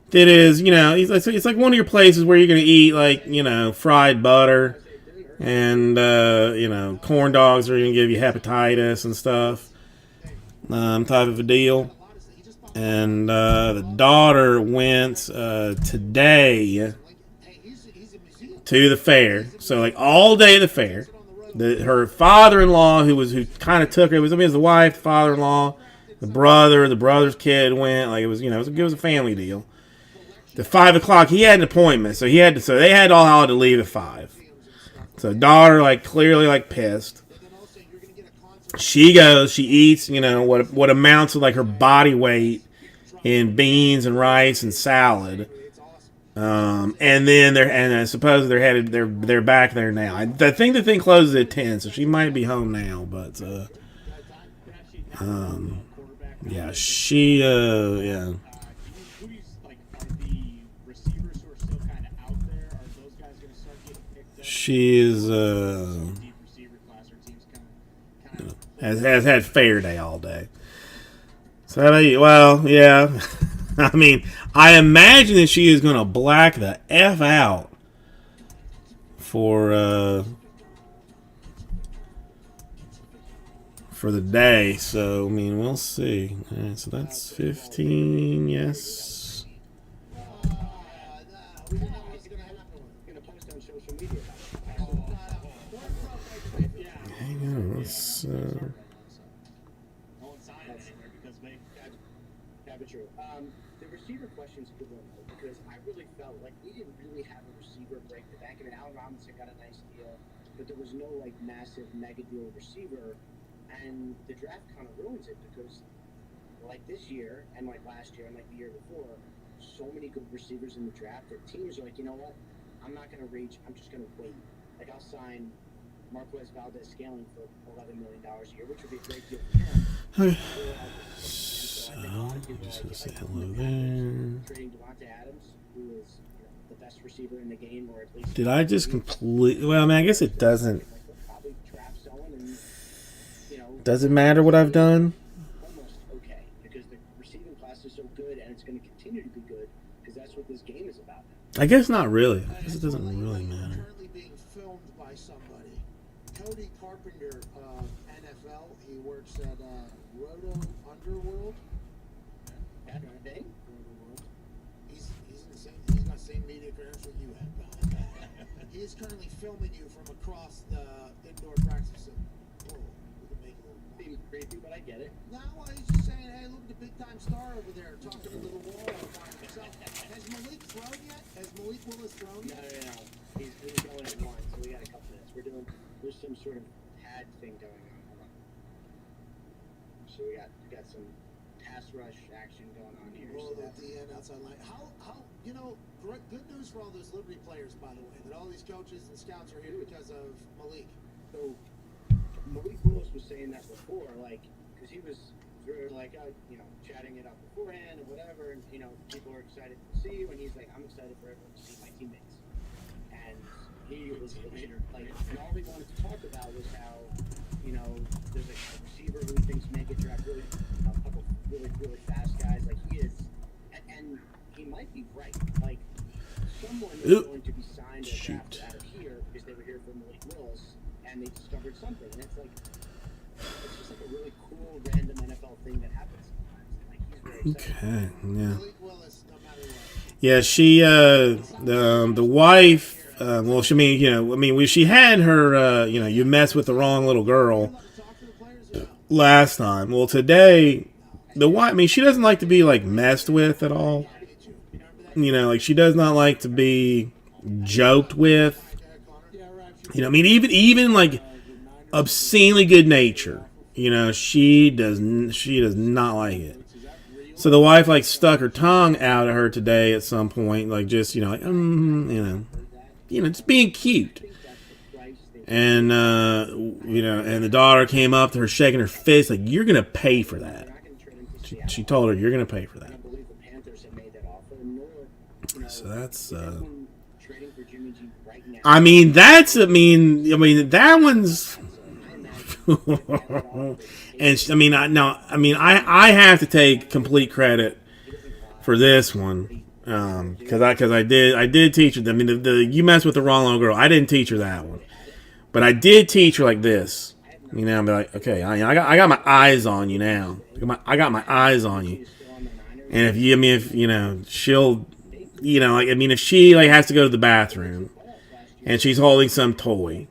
That is, it's like one of your places where you're gonna eat like fried butter, and corn dogs are gonna give you hepatitis and stuff, type of a deal. And the daughter went today to the fair, so like all day at the fair. Her father-in-law, who kind of took her, it was the wife, the father-in-law, the brother's kid went. Like it was a family deal. At 5 o'clock, he had an appointment, so they had all had to leave at 5. So daughter clearly pissed. She goes, she eats, what amounts to like her body weight in beans and rice and salad. And then suppose they're back there now. I think the thing closes at 10, so she might be home now. But yeah, she yeah. She is has had fair day all day. So how about you? Well, yeah. I mean, I imagine that she is going to black the F out for the day. So, I mean, we'll see. All right, so that's 15, yes. Hang on, let's... True. The receiver question's a good one though, because I really felt like we didn't really have a receiver break the bank. I mean, Allen Robinson got a nice deal. but there was no like massive mega deal receiver, and the draft kind of ruins it because like this year and like last year and like the year before, so many good receivers in the draft that teams are like, you know what, I'm not going to reach, I'm just going to wait. Like I'll sign Marquez Valdez-Scantling for $11 million a year, which would be a great deal for him. So, just gonna say hello there. Trading Devontae Adams, who is the best receiver in the game, or at least. Did I just completely? Well, I mean, I guess it doesn't. Probably draft someone, and Does it matter what I've done? Almost okay, because the receiving class is so good, and it's going to continue to be good, because that's what this game is about. I guess not really. I guess it doesn't really matter. Currently being filmed by somebody. Cody Carpenter of NFL. He works at Roto Underworld. He's got the same media credentials you have. He is currently filming you from across the indoor practice facility. Whoa, we can make it a little Seems creepy, but I get it. No, he's just saying, hey, look at the big time star over there talking into the wall by himself. Has Malik thrown yet? Has Malik Willis thrown No, yet? no, no. He's going at one, so we got a couple minutes. There's some sort of pad thing going on. Hold on. So we got some pass rush action going on here. Roll So the that's, DN outside line. How, good news for all those Liberty players, by the way, that all these coaches and scouts are here because of Malik. so Malik Willis was saying that before, like, because we were like, chatting it up beforehand and whatever, and people are excited to see you, and he's like, I'm excited for everyone to see my teammates. And he was like, and all he wanted to talk about was how, there's a receiver who he thinks may get drafted, a couple really, really fast guys, like he is, and he might be right. Like, someone is going to be signed or drafted out of here because they were here for Malik Willis, and they discovered something, and it's just like a really cool random NFL thing that happens sometimes. And, like, he's very excited. Okay, yeah. Malik Willis, no matter what. Yeah, she, the wife, well, she had her, you mess with the wrong little girl last time. Well, today, the wife, she doesn't like to be, like, messed with at all. Like, she does not like to be joked with. Even like, obscenely good nature. She does not like it. So the wife like stuck her tongue out at her today at some point, like just just being cute. And and the daughter came up to her shaking her fist like, "You're gonna pay for that." She told her, "You're gonna pay for that." So that's that one's. And I have to take complete credit for this one because I did teach her. The you mess with the wrong little girl. I didn't teach her that one, but I did teach her like this. I'll be like, okay, I got my eyes on you now. I got my eyes on you. And if she'll, if she like has to go to the bathroom, and she's holding some toy.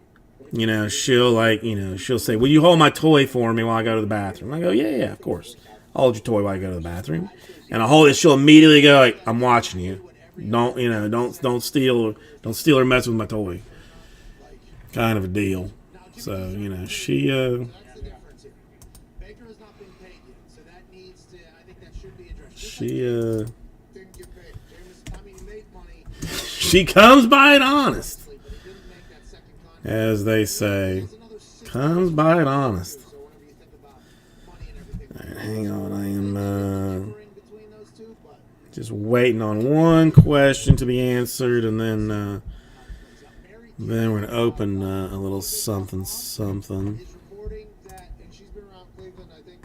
She'll say, "Will you hold my toy for me while I go to the bathroom?" I go, "Yeah, of course. I'll hold your toy while I go to the bathroom." And I'll hold it. She'll immediately go, like, "I'm watching you. Don't steal or mess with my toy." Kind of a deal. So she Baker has not been paid yet, so that needs to. I think that should be addressed. she Didn't get paid. He made money. she comes by it honest, as they say. Comes by it honest. Alright, hang on. I am just waiting on one question to be answered, and then we're going to open a little something. Is reporting that, and she's been around Cleveland, I think,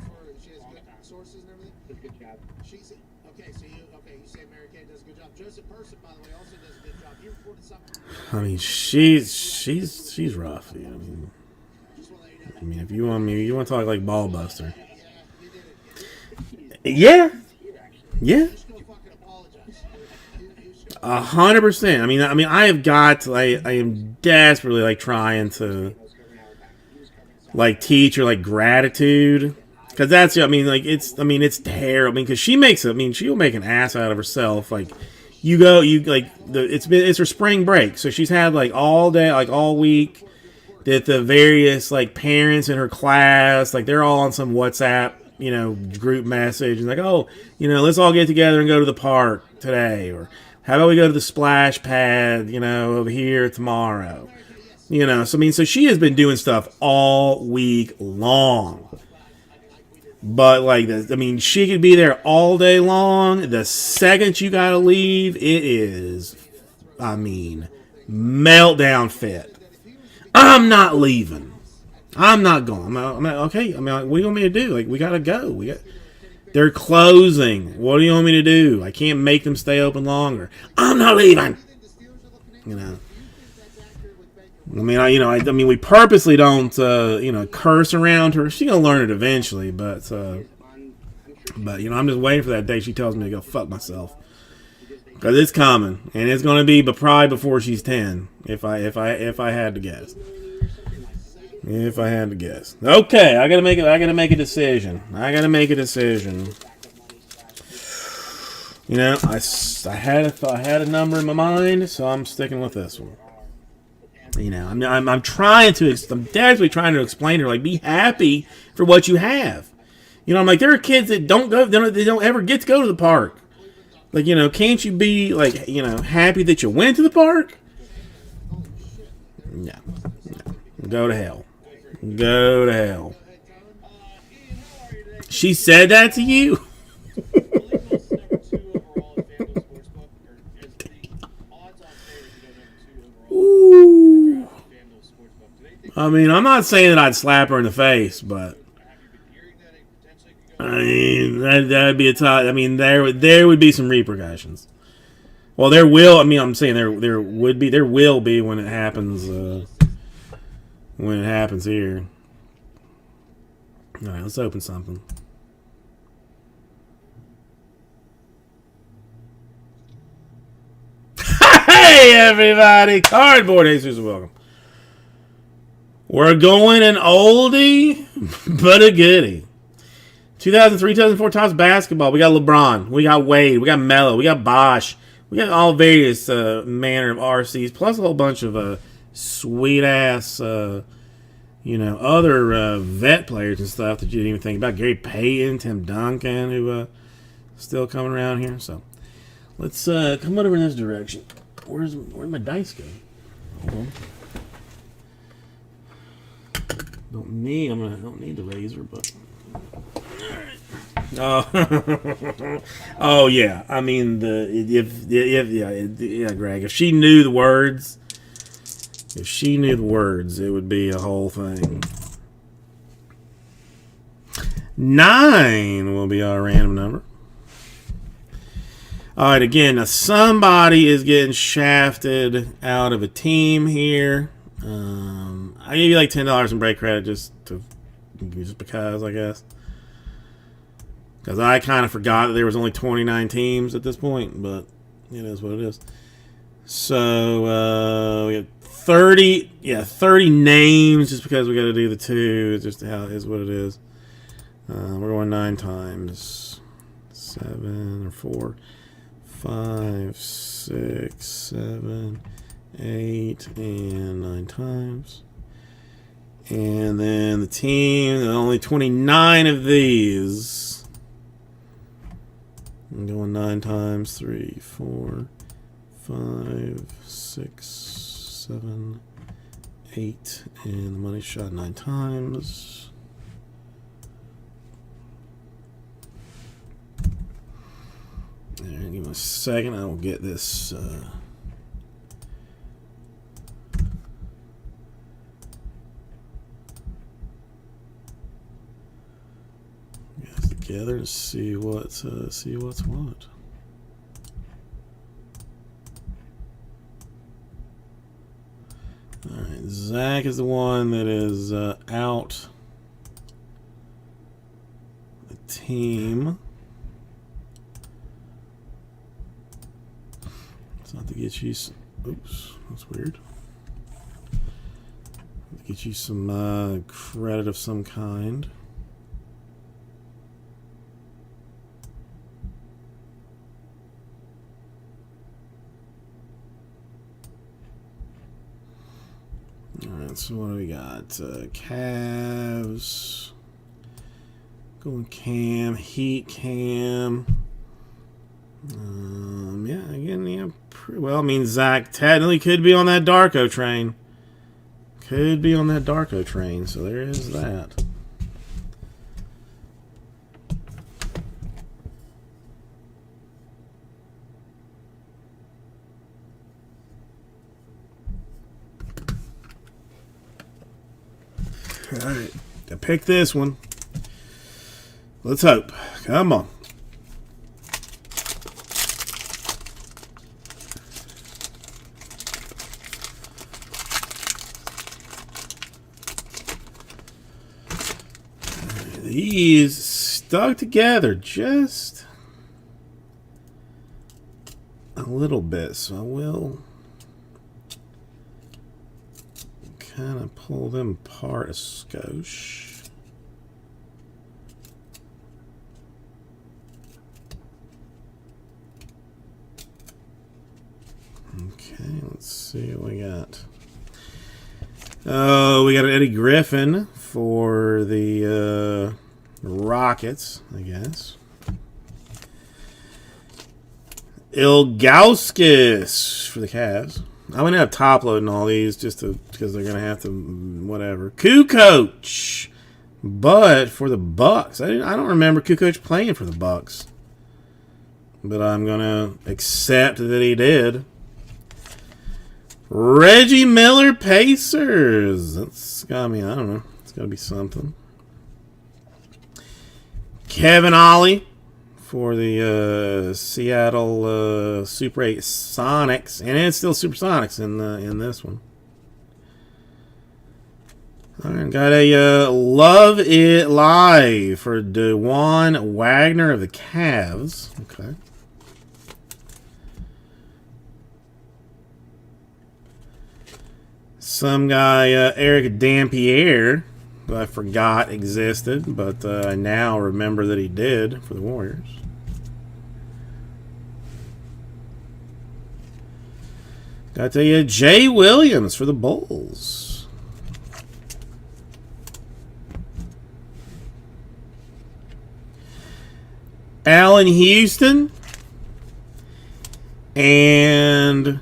she has good sources and everything. Good job. You say Mary Kay does a good job. Joseph Person, by the way, also does a good job. He reported something. I mean, she's rough. If you want to talk like ball buster. Yeah. 100%. I have got to, I am desperately like trying to like teach her like gratitude, because that's it's terrible. Because she'll make an ass out of herself. Like it's her spring break, so she's had like all day, like all week, that the various like parents in her class, like they're all on some WhatsApp, group message, and like, oh, let's all get together and go to the park today, or how about we go to the splash pad, over here tomorrow. So she has been doing stuff all week long. But she could be there all day long. The second you gotta leave, it is, meltdown fit. I'm not leaving. I'm not going. I'm not, okay. What do you want me to do? Like, we gotta go. They're closing. What do you want me to do? I can't make them stay open longer. I'm not leaving. We purposely don't, curse around her. She's gonna learn it eventually, but I'm just waiting for that day she tells me to go fuck myself, because it's coming, and it's gonna be, but probably before she's 10, if I had to guess. If I had to guess. Okay, I gotta make a decision. I had a number in my mind, so I'm sticking with this one. I'm trying to. I'm desperately trying to explain to her, like, be happy for what you have. I'm like, there are kids that don't go. They don't ever get to go to the park. Like, can't you be like, happy that you went to the park? No. Go to hell. Go to hell. She said that to you? Ooh. I'm not saying that I'd slap her in the face, but that'd be a tough. There would be some repercussions. Well, there will. I'm saying there will be when it happens. When it happens here. All right, let's open something. Hey, everybody! Cardboard Jesus, welcome. We're going an oldie, but a goodie. 2003, 2004 Topps basketball. We got LeBron. We got Wade. We got Melo. We got Bosch. We got all various manner of RCs, plus a whole bunch of sweet-ass, other vet players and stuff that you didn't even think about. Gary Payton, Tim Duncan, who still coming around here. So let's come over in this direction. Where'd my dice go? Hold on. Don't need the razor, but oh yeah. Greg. If she knew the words, it would be a whole thing. 9 will be our random number. All right, again, now somebody is getting shafted out of a team here. I give you like $10 in break credit just because, I guess. Because I kind of forgot that there was only 29 teams at this point, but it is what it is. So we got 30 names just because we got to do the 2. It's just how it is what it is. We're going 9 times. 7 or 4. 5, 6, 7, 8, and 9 times. And then the team, only 29 of these. I'm going 9 times. 3, 4, 5, 6, 7, 8, and the money shot 9 times. Give me a second. I will get this. Together to see what's what. All right, Zach is the one that is out. The team. It's not to get you. Oops, that's weird. To get you some credit of some kind. Alright, So what do we got? Cavs. Going Cam. Heat Cam. Yeah, again, yeah. Well, I mean, Zach technically could be on that Darko train. Could be on that Darko train, so there is that. All right, to pick this one. Let's hope. Come on. These stuck together just a little bit, so I will kind of pull them apart a skosh. Okay, let's see what we got. Oh, we got an Eddie Griffin for the Rockets, I guess. Ilgauskas for the Cavs. I'm going to have top loading all these just because they're going to have to, whatever. Kukoc. But for the Bucks, I don't remember Kukoc playing for the Bucks. But I'm going to accept that he did. Reggie Miller Pacers. That's got me, I don't know. It's got to be something. Kevin Ollie for the Seattle Super 8 Sonics. And it's still Super Sonics in this one. All right, got a Love It Live for DeJuan Wagner of the Cavs. Okay. Some guy, Eric Dampierre, who I forgot existed, but I now remember that he did for the Warriors. Got a Jay Williams for the Bulls. Allen Houston. And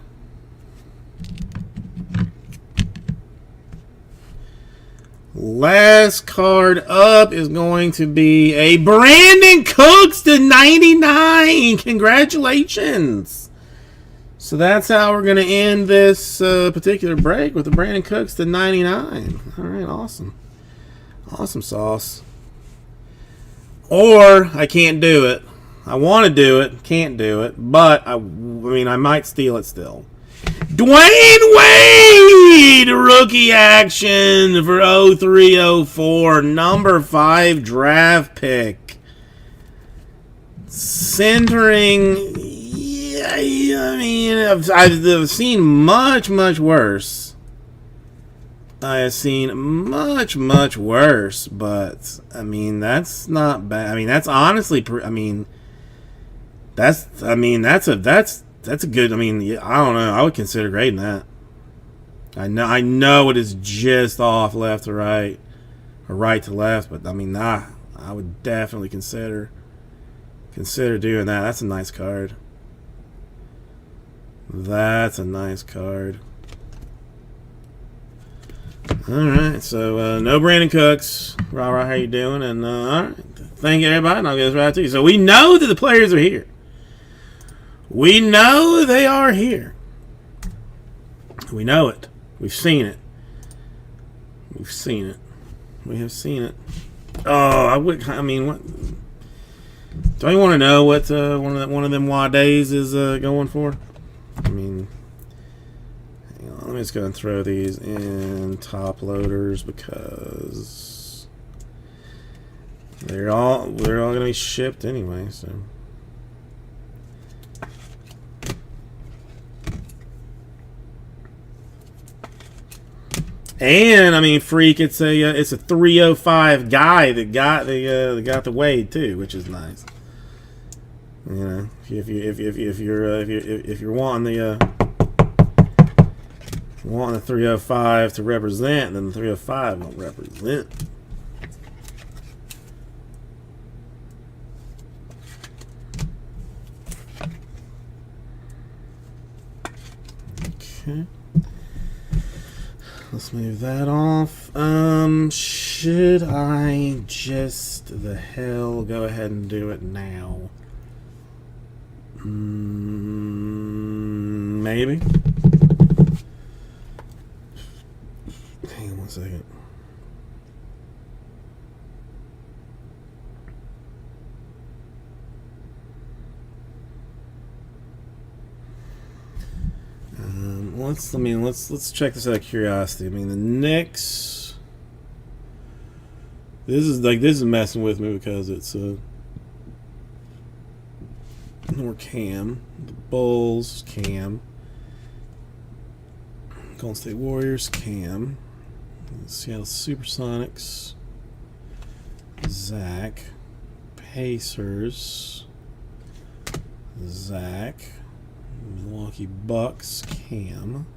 last card up is going to be a Brandon Cooks to 99. Congratulations. So that's how we're going to end this particular break with the Brandon Cooks to 99. All right, awesome. Awesome sauce. Or I can't do it. I want to do it, can't do it, but I mean, I might steal it still. Dwayne Wade, rookie action for 0304, number 5 draft pick. Centering, yeah, I mean, I've seen much worse. I have seen much worse, but I mean, that's not bad. I mean, that's honestly, that's a good. I mean, I don't know. I would consider grading that. I know it is just off left to right, or right to left, but I mean, I would definitely consider doing that. That's a nice card. That's a nice card. All right, so no Brandon Cooks. Rah, how you doing? And all right, thank you everybody, and I'll get this right to you. So we know that the players are here. We know they are here. We know it. We've seen it. We've seen it. We have seen it. Oh, I mean, what? Do you want to know what one of them Wades is going for? I mean, hang on, let me just go and throw these in top loaders because they're all going to be shipped anyway. So. And I mean, freak! It's a 305 guy that got the Wade too, which is nice. You know, if you're wanting the want the 305 to represent, then the 305 won't represent. Okay. Let's move that off. Should I just the hell go ahead and do it now? Maybe. Hang on one second. Let's check this out of curiosity. I mean, the Knicks. This is messing with me because it's more Cam. The Bulls, Cam. Golden State Warriors, Cam. Seattle Supersonics, Zach. Pacers, Zach. Milwaukee Bucks, Cam.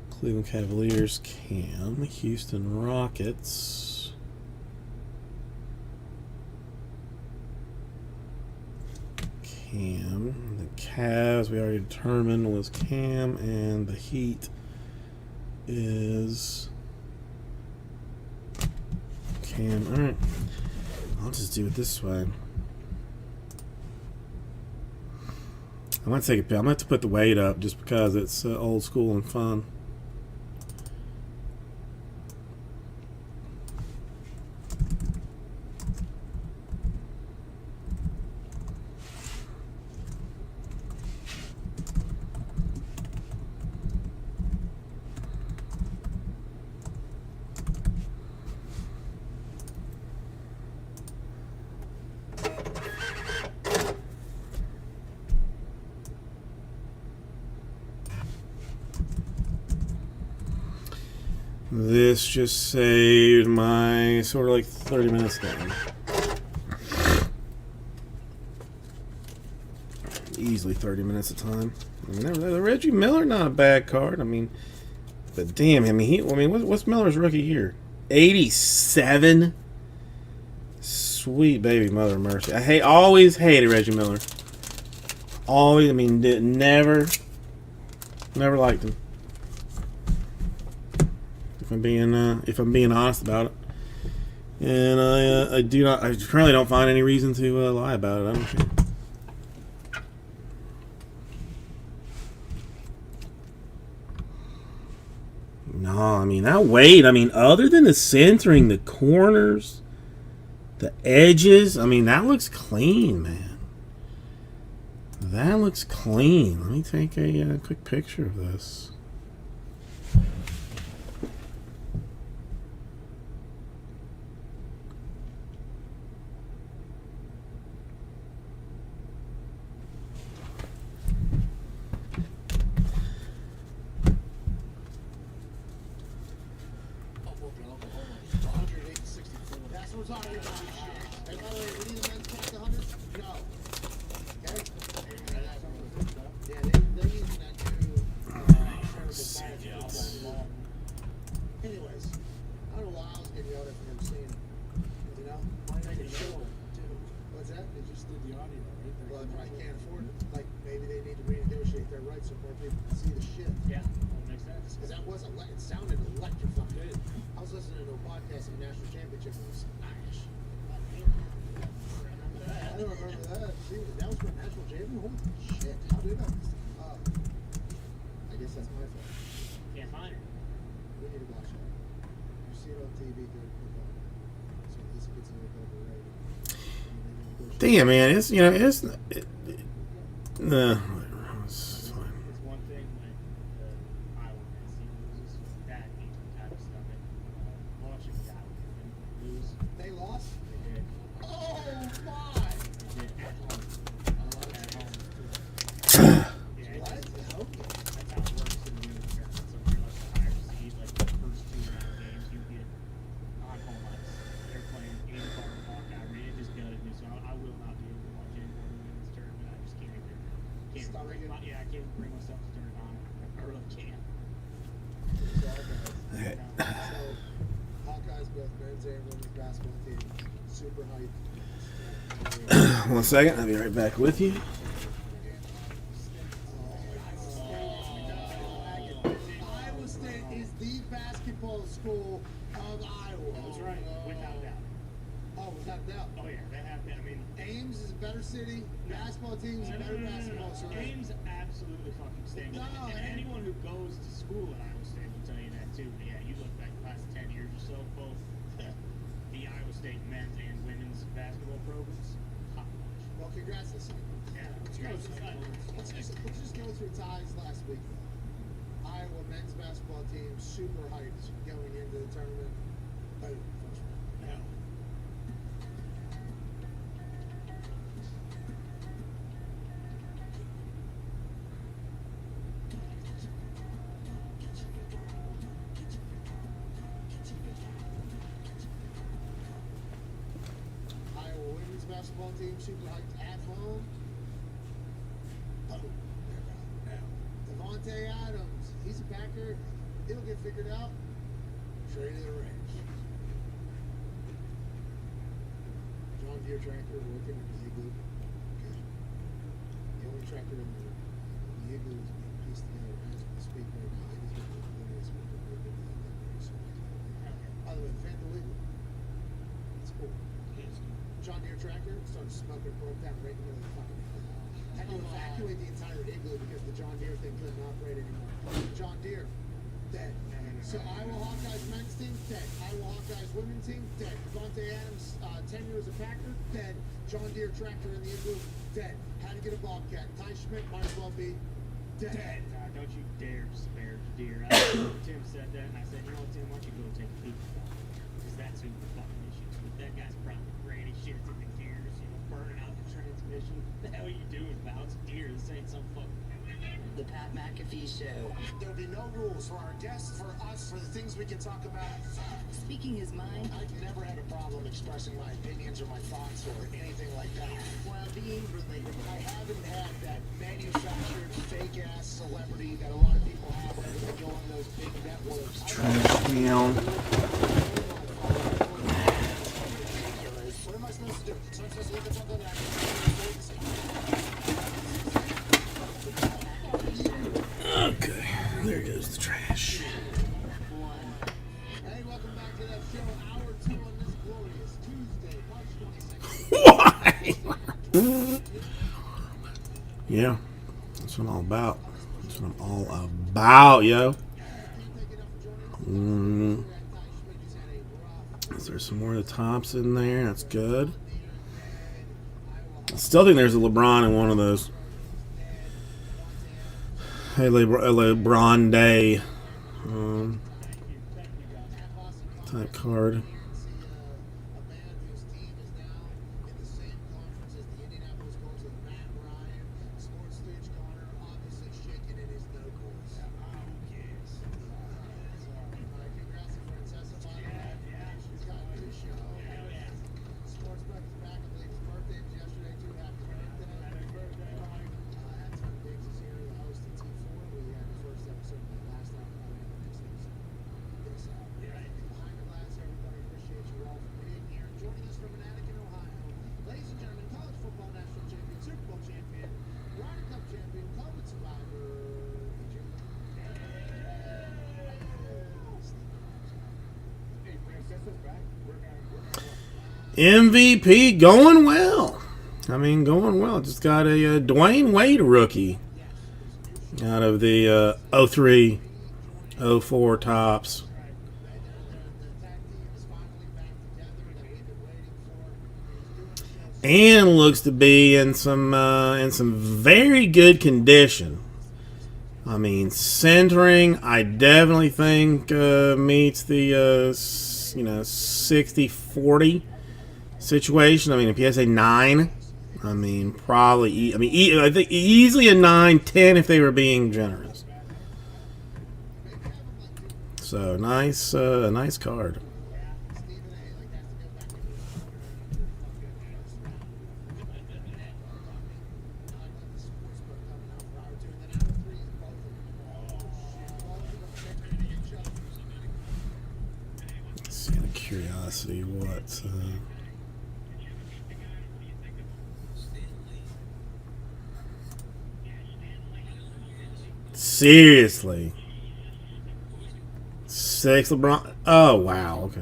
Cleveland Cavaliers, Cam. Houston Rockets. Cam. The Cavs we already determined was Cam, and the Heat is Cam. Alright. I'll just do it this way. I'm gonna take a pill. I'm gonna have to put the weight up just because it's old school and fun. This just saved my sort of like 30 minutes down. Easily 30 minutes of time. I mean, the Reggie Miller, not a bad card. I mean, but damn, what's Miller's rookie year? 87. Sweet baby mother of mercy. Always hated Reggie Miller. Always, never liked him. If I'm being honest about it, and I currently don't find any reason to lie about it. I don't think. No, that weight. Other than the centering, the corners, the edges. That looks clean, man. That looks clean. Let me take a quick picture of this. Damn, man, it's It's one thing when the Islanders loses that type of stuff. Watching the Islanders lose. They lost? They did. Oh, my! They did at home. Yeah, What? that's how it works in the tournament. So if you're like the higher seed, like the first two round games, you get on home ice. They're playing in Hawkeye. It just gutted me. So I will not be able to watch any more of this tournament. I just can't bring myself to turn it on. I really can't. men's and women's basketball team. Super hyped. 1 second, I'll be right back with you. Iowa State is the basketball school of Iowa. That's right, without doubt. Oh, without a doubt. Oh yeah, they have to. I mean, Ames is a better city. Basketball team is a better basketball city. Ames absolutely fucking stinks. No, and anyone who goes to school at Iowa State will tell you that too. But yeah, you look back the last 10 years or so, both the Iowa State men's and women's basketball programs, top notch. Well, congrats this week. Yeah, Let's just go through ties last week. Iowa men's basketball team super hyped going into the tournament. Boom, first round. Yeah. Iowa women's basketball team super hyped at home. Boom. Devontae Adams, he's a Packer. He'll get figured out. Trade to the range. John Deere tractor working in the igloo. Okay. The only tractor in the igloo is being pieced together as we speak right now. It is going to be very soon. By the way, the Phantom igloo. It's cool. John Deere tractor started smoking, broke down right in the middle of the fucking igloo. Had to evacuate the entire igloo because the John Deere thing couldn't operate anymore. John Deere, dead. So Iowa Hawkeyes men's team, dead. Iowa Hawkeyes women's team, dead. Devontae Adams, tenure as a Packer, dead. John Deere tractor in the igloo, dead. Had to get a Bobcat. Ty Schmidt might as well be dead. Don't you dare despair, dear. Tim said that, and I said, you know what, Tim, why don't you go take a peek at that? Because that's who the fucking issue is. That guy's probably granny shits in the gears, burning out the transmission. What the hell are you doing, pal? It's a deer. This ain't some fucking... The Pat McAfee Show. There'll be no rules for our guests, for us, for the things we can talk about. Speaking his mind I've never had a problem expressing my opinions or my thoughts or anything like that. while being relatable. I haven't had that manufactured fake-ass celebrity that a lot of people have when they go on those big networks. Trash down. What am I supposed to do? So I'm supposed to look at something that Okay, there goes the trash. Hey, welcome back to that show. Hour 2 on this glorious Tuesday, March 22nd. Why? Yeah, that's what I'm all about. That's what I'm all about, yo. Is there some more of the tops in there? That's good. I still think there's a LeBron in one of those. Hey, LeBron Day type card. A man whose team is now in the same conference as the Indianapolis Colts with Matt Ryan. Sports Stage Connor obviously shaking in his no course. Congrats to Francesca, by the way. She's got a new show. Sports Break is back. I believe his birthday was yesterday, too. Happy birthday. Anton Diggs is here, the host of T4. We had the first episode of the last time. Behind the glass, everybody, appreciate you all for being here. Joining us from Manatee, Ohio, ladies and gentlemen, college football national champion, Super Bowl champion, Ryder Cup champion, COVID survivor, MVP going well. I mean, going well. Just got a Dwayne Wade rookie out of the 03, 04 tops. And looks to be in some very good condition. I mean, centering, I definitely think meets the 60-40 situation. I mean, if he has a 9, I mean, probably. I think easily a 9-10 if they were being generous. So nice, nice card. curiosity, what? Seriously. 6 LeBron. Oh, wow. Okay.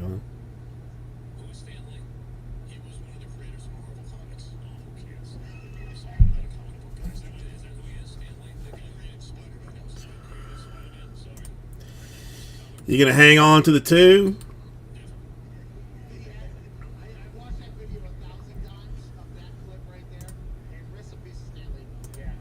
You gonna hang on to the 2? I watched that video 1,000 times of that clip right there, and rest in peace, Stanley. Yeah,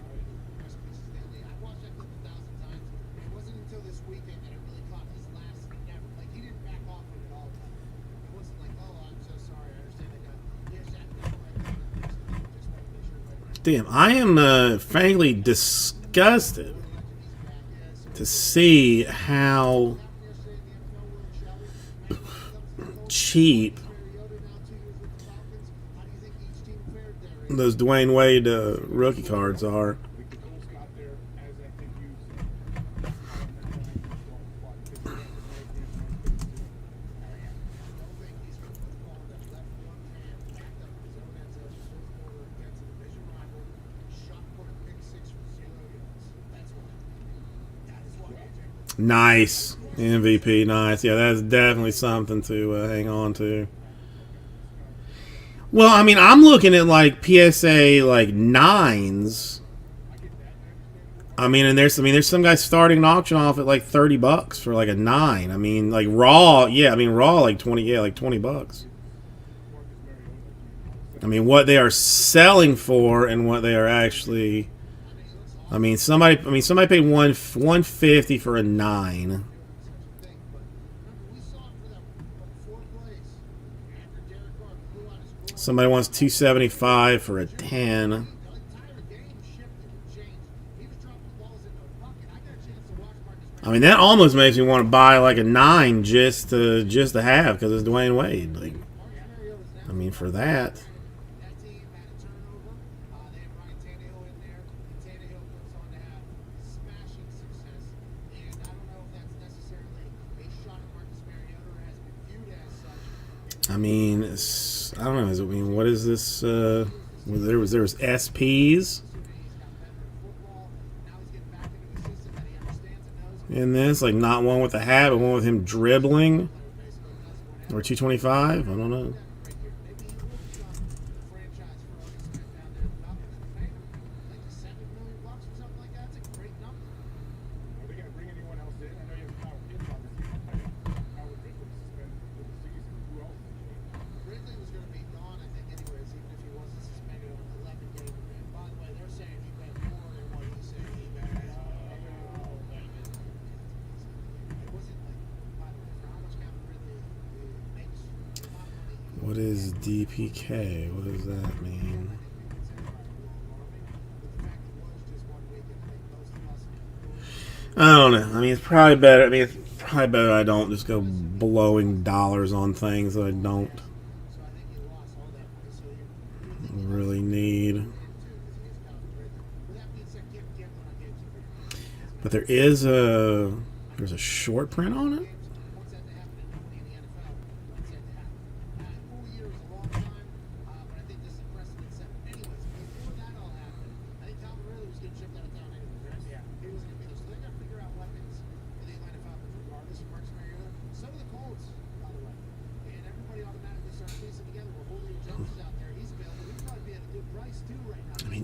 rest in peace, Stanley. I watched that clip 1,000 times. It wasn't until this weekend that it really caught his last never. Like he didn't back off from it all. It wasn't like, oh, I'm so sorry. I understand that guy. Yeah, Shaq, just wanted to make sure everybody. Damn, I am frankly disgusted to see how cheap those Dwayne Wade rookie cards are. Nice. MVP, nice. Yeah, that's definitely something to hang on to. Well, I mean, I'm looking at like PSA like 9s. I mean, and there's some guys starting an auction off at like $30 for like a 9. I mean, like raw, yeah, I mean raw like 20, yeah, like $20. I mean, what they are selling for and what they are actually. I mean, somebody paid $150 for a 9. Somebody wants $275 for a 10. I mean, that almost makes me want to buy like a 9 just to have because it's Dwayne Wade. Like, I mean, for that. I mean, I don't know. I mean, what is this? There was SPs in this, like not one with a hat, but one with him dribbling, or 225. I don't know. What is DPK? What does that mean? I don't know. I mean, it's probably better. I mean, it's probably better I don't just go blowing dollars on things that I don't really need. But there's a short print on it.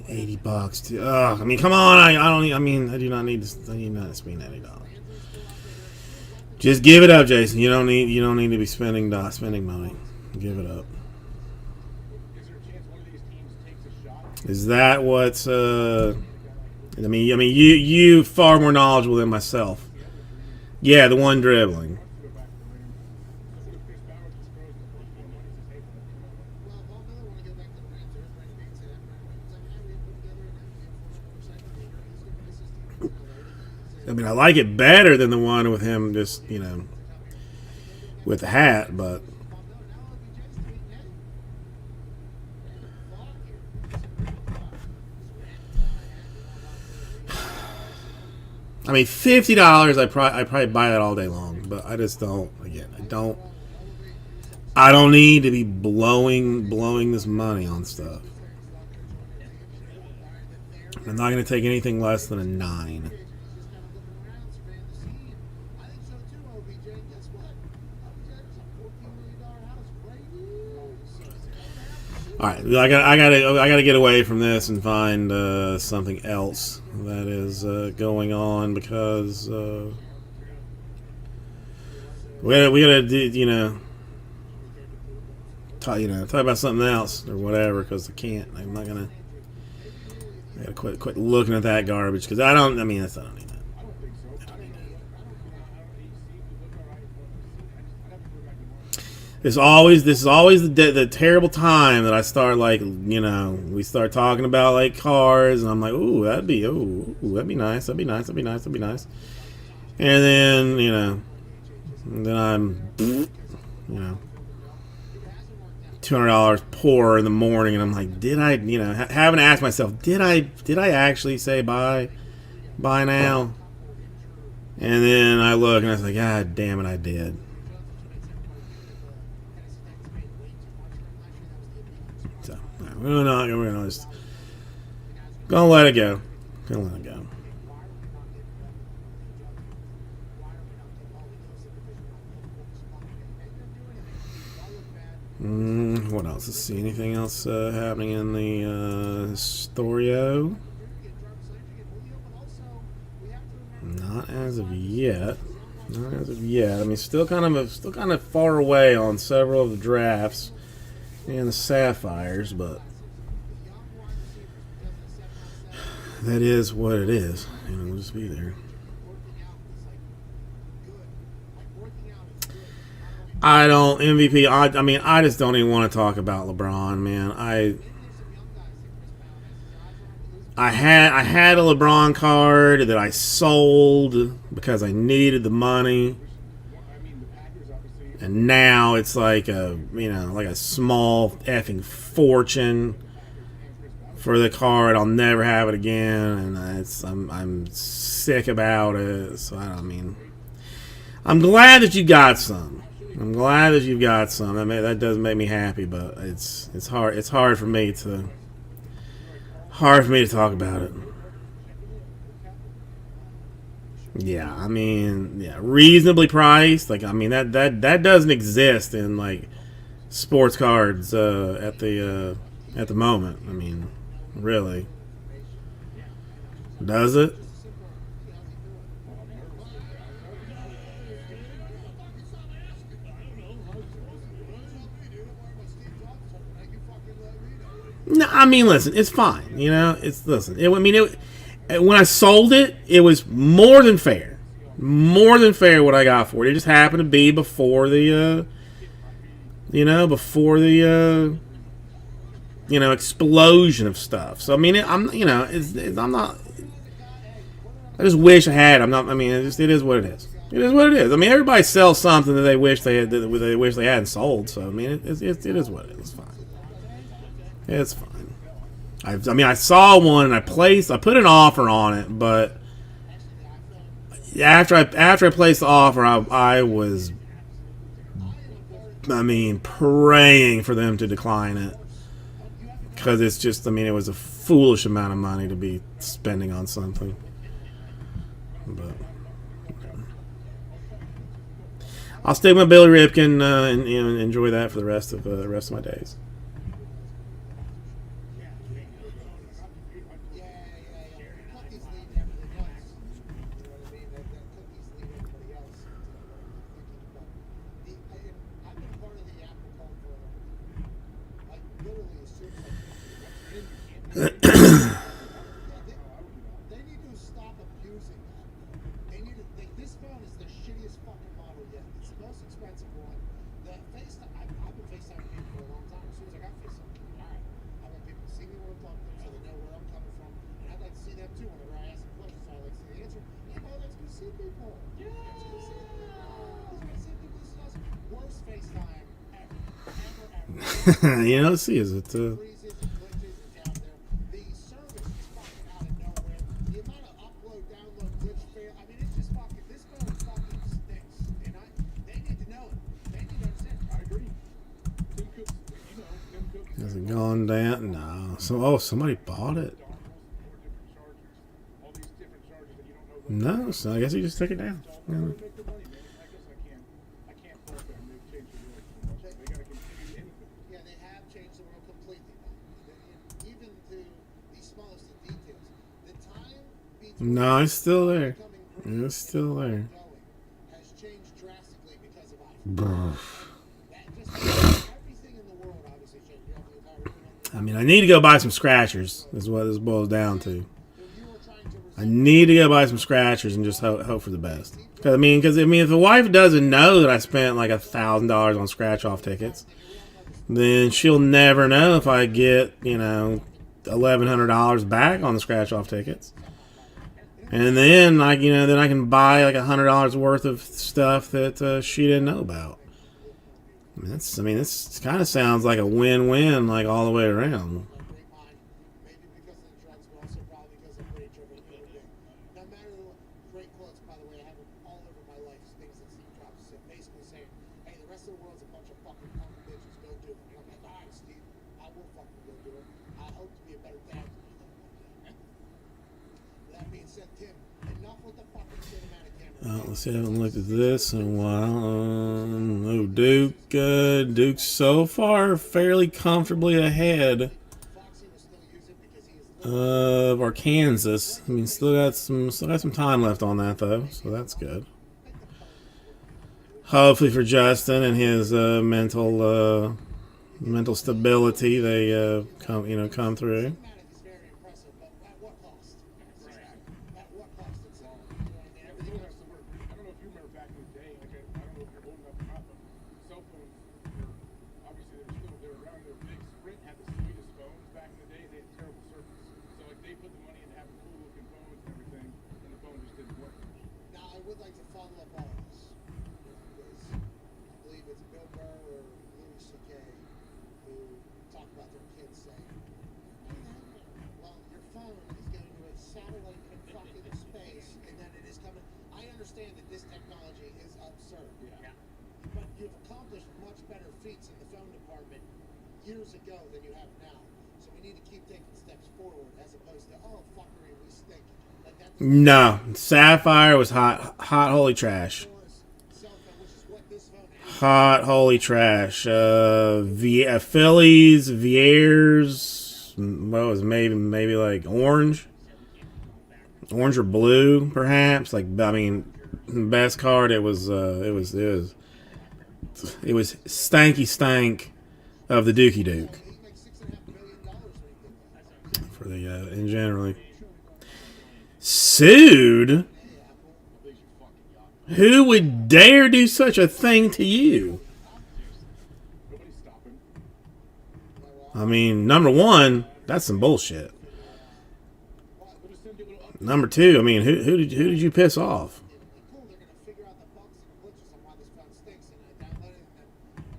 $80 too. Ugh, I mean, come on! I don't need. I mean, I do not need to. I need not to spend $80. Just give it up, Jason. You don't need. You don't need to be spending money. Give it up. Is that what's? I mean, you far more knowledgeable than myself. Yeah, the one dribbling. I mean, I like it better than the one with him just, with the hat, but. I mean, $50, I probably buy that all day long, but I just don't, again, I don't need to be blowing this money on stuff. I'm not going to take anything less than a 9. I think so too, OBJ. Guess what? OBJ's a $14 million house right here. All right, I gotta get away from this and find something else that is going on because we gotta do, talk about something else or whatever because I can't. I'm not gonna. I gotta quit looking at that garbage because I don't need that. I don't need that. This is always the terrible time that I start we start talking about like cars and I'm like, that'd be nice, and then then I'm $200 poorer in the morning and I'm like, did I having to ask myself, did I actually say buy now? And then I look and I was like, God damn it, I did. So we're gonna just gonna let it go. What else? Let's see. Anything else happening in the Storio? Not as of yet. I mean, still kind of far away on several of the drafts and the Sapphires, but that is what it is. We'll just be there. I don't MVP. I mean, I just don't even want to talk about LeBron, man. I had a LeBron card that I sold because I needed the money, and now it's like a small effing fortune for the card. I'll never have it again, and I'm sick about it. So I'm glad that you got some. That does make me happy, but it's hard. It's hard for me to talk about it. Yeah, reasonably priced. That doesn't exist in sports cards at the moment. Really, does it? No, listen, it's fine. When I sold it, it was more than fair. More than fair what I got for it. It just happened to be before the explosion of stuff. So I'm not. I just wish I had. I'm not. It is what it is. It is what it is. Everybody sells something that they wish they hadn't sold. So it is what it is. It's fine. It's fine. I saw one and I put an offer on it, but after I placed the offer, I was praying for them to decline it because it's just it was a foolish amount of money to be spending on something. But I'll stick with Billy Ripken and enjoy that for the rest of my days. They need to stop abusing that. This phone is the shittiest fucking model yet. It's the most expensive one. The FaceTime, I've been FaceTiming people for a long time. As soon as I got FaceTime, alright, I want people to see me when I'm talking to them so they know where I'm coming from. And I'd like to see them too whenever I ask them questions. So I like to see the answer. Yeah, well, let's go see people. Yeah, let's go see people. Let's go see people. This is worst FaceTime ever. Let's see, is it? Has it gone down? No. So, somebody bought it. No, so I guess he just took it down. Yeah. Yeah, they have changed the world completely. Even to the smallest of details. The time between No, it's still there. becoming green It's still there. and going has changed drastically because of iPhone. Brr. That just everything in the world obviously changed. You have the entire internet. I mean, I need to go buy some scratchers. Is what this boils down to. So you were trying to I need to go buy some scratchers and just hope for the best. Because if the wife doesn't know that I spent like $1,000 on scratch off tickets, then she'll never know if I get $1,100 back on the scratch off tickets. And then I can buy like $100 worth of stuff that she didn't know about. This kind of sounds like a win-win, like all the way around. great mind, maybe because of the drugs, but also probably because I'm pretty driven. No matter what, great quotes, by the way, I have them all over my life. Things that Steve Jobs said, basically saying, "Hey, the rest of the world's a bunch of fucking punk bitches. Go do it." And I'm like, "All right, Steve, I will fucking go do it. I hope to be a better dad." That being said, Tim, enough with the fucking cinematic camera. Let's see, I haven't looked at this in a while. Oh, Duke's so far fairly comfortably ahead Foxy will still use it because he is of Arkansas. I mean, still got some time left on that though, so that's good. Hopefully for Justin and his mental stability, they come through. cinematic is very impressive, but at what cost? At what cost itself? You know what I mean? Everything else. I don't know if you remember back in the day, like I don't know if you're old enough or not, but cell phones were obviously they're around. They're big. Sprint had the sweetest phones back in the day. They had terrible service, so like they put the money into having cool looking phones and everything, and the phone just didn't work. Now, I would like to follow up all of this. Because I believe it's Bill Burr or Louis C.K. who talk about their kids saying, well, your phone is going to a satellite from fucking space, and then it is coming. I understand that this technology is absurd. Yeah. But you've accomplished much better feats in the phone department years ago than you have now. So we need to keep taking steps forward as opposed to, oh, fuckery, we stink. Like that's No, Sapphire was hot holy trash. cell phone, which is what this phone is. Hot holy trash. Phillies, Viers, what was maybe like orange or blue, perhaps. Like, I mean, best card. It was stanky stank of the Dookie Duke He makes $6.5 million when he did that. for the in generally. Sued? Who would dare do such a thing to you? Nobody's stopping. I mean, number one, that's some bullshit. But just send you a little update. Number two, I mean, who did you piss off? Cool, they're gonna figure out the bugs and the glitches on why this phone stinks, and I downloaded it, and then,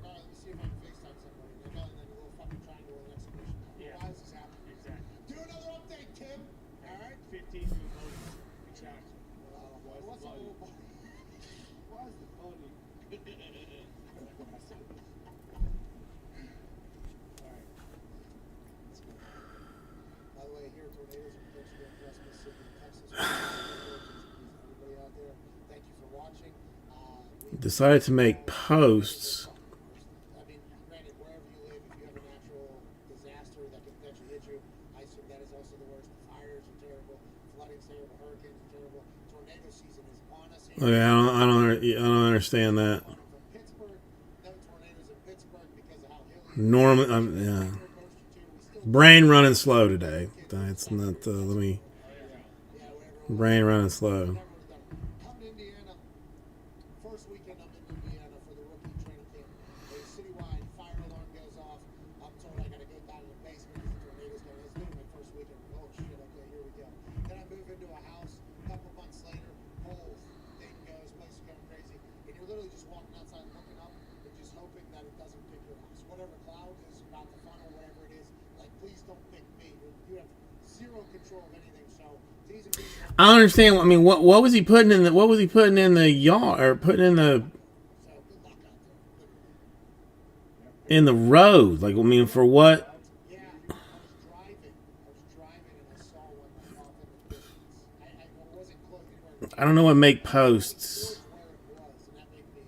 let me see if I can FaceTime somebody. And then a little fucking triangle with an exclamation mark. Yeah. Why is this happening? Exactly. Do another update, Tim. All right. 15 new modes. Exactly. What's a little bug? Why is the funny? By the way, here, tornadoes are Portugal, West Mississippi, Texas. Everybody out there, thank you for watching. Decided to make posts. I mean, granted, wherever you live, if you have a natural disaster that can potentially hit you, I assume that is also the worst. Fires are terrible, flooding's terrible, hurricanes are terrible. Tornado season is on us. Okay, I don't understand that. From Pittsburgh, no tornadoes in Pittsburgh because of how hilly. Normally, yeah. Brain running slow today. It's not. Let me. Brain running slow. Come to Indiana. First weekend I'm in Indiana for the rookie training camp. A citywide fire alarm goes off. I'm told I gotta go down to the basement because the tornado's going. It's literally my first weekend. Oh shit, okay, here we go. Then I move into a house. A couple months later, whole thing goes, place is going crazy. And you're literally just walking outside looking up and just hoping that it doesn't pick your house. Whatever cloud is about to funnel, whatever it is, like please don't pick me. You have zero control of anything. So T's and B's. I don't understand. I mean, what was he putting in the yard or putting in the So good luck out there. road? Like, I mean, for what don't know what make posts. where it was, and that made me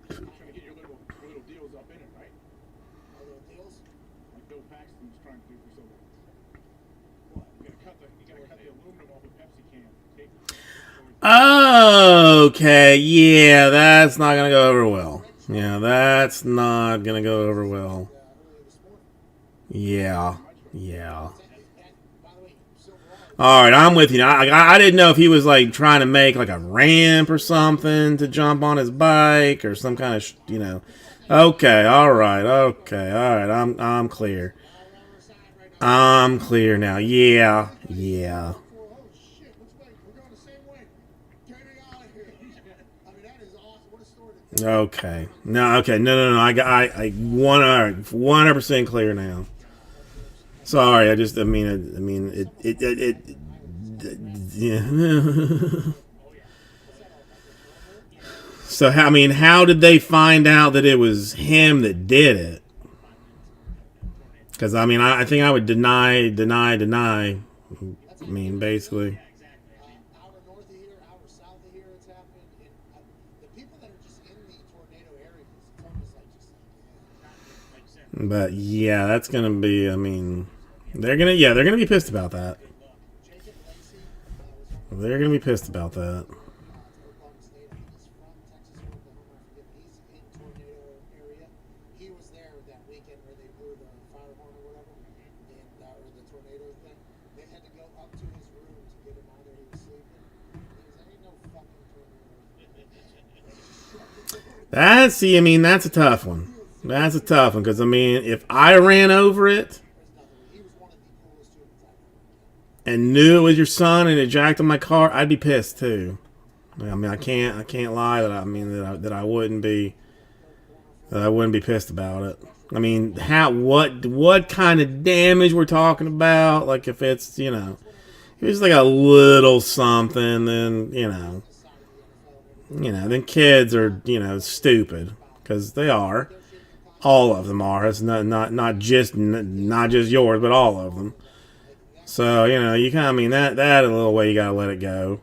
Trying to get your little deals up in it, right? a little deals. Like Bill Paxton was trying to do for so long. What? You gotta cut the aluminum off a Pepsi can. Take Okay, yeah, that's not gonna go over well. Yeah, that's not gonna go over well. Earlier this morning. Yeah. And by the way, Silverado. All right, I'm with you. I didn't know if he was like trying to make like a ramp or something to jump on his bike or some kind of, you know. Okay, all right, okay, all right. I'm clear. I'm clear now. Yeah, yeah. Oh shit! Let's wait. We're going the same way. Get it out of here. I mean, that is awesome. What a story to tell. Okay. No. Okay. No. I 100% clear now. Sorry. I mean, yeah. So, how did they find out that it was him that did it? Because, I think I would deny. I mean, basically. Hour north of here, hour south of here, it's happened. And the people that are just in the tornado areas, it's almost like just But, yeah, that's going to be, they're going to be pissed about that. Jacob Lacey was They're going to be pissed about that. Oklahoma State. I think he's from Texas or Oklahoma. I forget. He's in tornado area. He was there that weekend where they blew the fire horn or whatever, and or the tornado thing. They had to go up to his room to get him out of there. He was sleeping. He was, ain't no fucking tornado. That's a tough one. That's a tough one because if I ran over it He was one of the coolest students I've ever met. and knew it was your son and it jacked on my car, I'd be pissed too. I can't lie that I wouldn't be pissed about it. What kind of damage we're talking about? Like if it's if it's like a little something, then then kids are stupid because they are. All of them are. It's not just yours, but all of them. So you kind of that a little way you gotta let it go.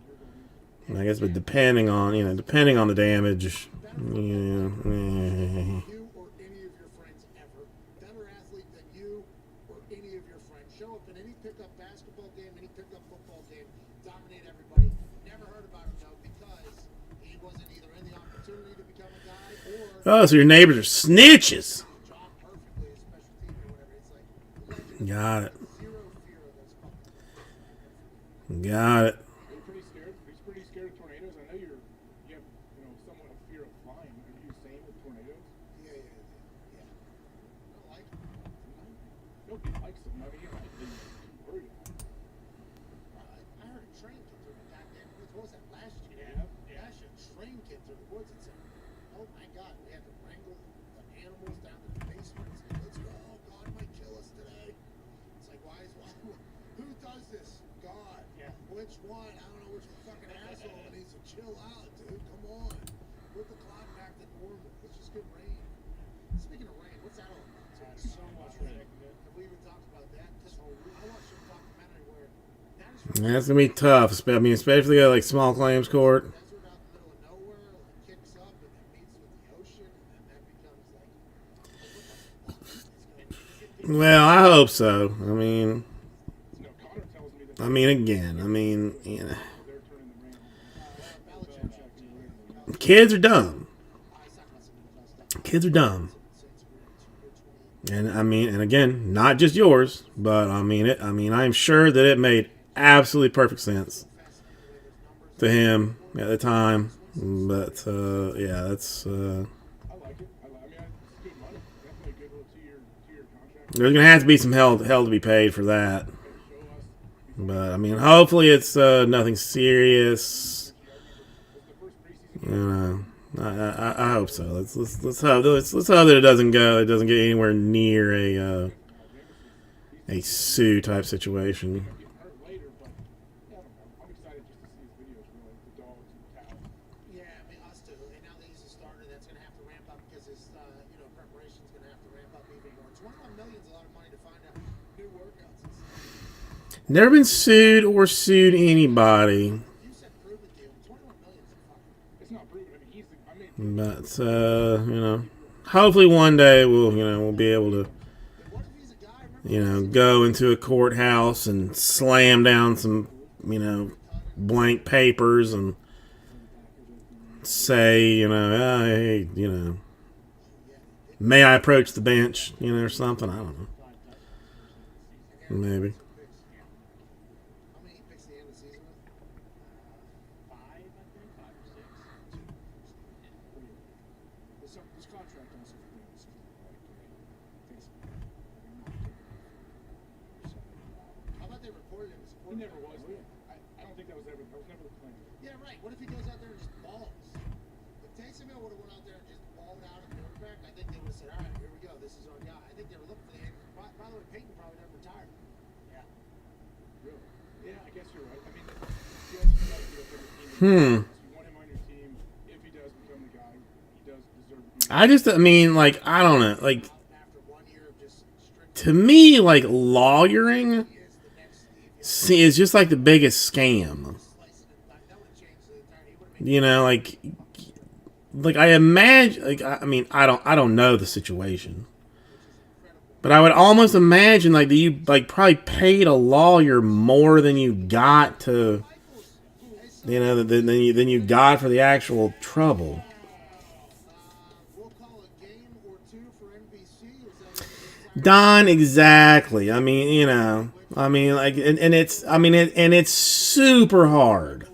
I guess, but depending on the damage, You or any of your friends ever. Better athlete than you or any of your friends. Show up in any pickup basketball game, any pickup football game, dominate everybody. Never heard about him though because he wasn't either in the opportunity to become a guy or oh, so your neighbors are snitches. job perfectly as special team or whatever. It's like Got it. zero fear of those fucking. Got it. Are you pretty scared? Are you pretty scared of tornadoes? I know you have somewhat of fear of flying. Are you the same with tornadoes? Yeah. I don't like it. Nobody likes them. I mean, you're not really worried about it. I heard a train come through the goddamn woods. What was that last year? Yeah. Last year, a train came through the woods and said, "Oh my God, we had to wrangle the animals down to the basement and say, let's go. God might kill us today." It's like, who does this? God. Yeah. Which one? I don't know which fucking asshole needs to chill out, dude. Come on. Put the clock back to normal. Let's just get rain. Speaking of rain, what's that all about? So much rain. Have we even talked about that? Because I watched a documentary where that is That's gonna be tough. Especially like small claims court. desert out in the middle of nowhere, like kicks up and then meets with the ocean, and then that becomes like, what the fuck is going on? Well, I hope so. Connor tells me that Again, they're turning the rain on. kids are dumb. Kids are dumb. And and again, not just yours, but I'm sure that it made absolutely perfect sense to him at the time. But yeah, that's I like it. It's good money. Definitely a good little two-year contract. there's gonna have to be some hell to be paid for that. Show us. But hopefully it's nothing serious. I hope so. Let's hope that it doesn't get anywhere near a sue type situation. Hurt later, but yeah, I don't know. I'm excited just to see his videos. Really, the dogs and the cows. Yeah, I mean, us too. And now that he's a starter, that's going to have to ramp up because his, preparation's going to have to ramp up even more. 21 million is a lot of money to find out new workouts and stuff. Never been sued or sued anybody. You said prove it deal. But hopefully one day we'll be able to go into a courthouse and slam down some blank papers and say hey, may I approach the bench or something. I don't know. Maybe. How many picks the end of the season with? 5, I think, 5 or 6. This contract also for the end of the season, right? Thanks. How about they reported him as a He never quarterback? was. I don't think that was never the plan. Yeah, right. What if he goes out there and just balls? If Taysom Hill would have went out there and just balled out at quarterback, I think they would have said, all right, here we go. This is our guy. I think they were looking for the end. By the way, Peyton probably never retired. Yeah. Really? Yeah, I guess you're right. I mean, you also got to get up every team. You want him on your team. If he does become the guy, he does deserve to be. I don't know. Like, After 1 year of just strict to me, like, lawyering is the next Steve. is just like the biggest scam. Slicing it back. That would have changed the entire. He would have made Like I imagine, I don't know the situation, but I would almost imagine that you probably paid a lawyer more than you got to, than you got for the actual trouble. we'll call a game or two for NBC. Is that Don, exactly. And it's super hard.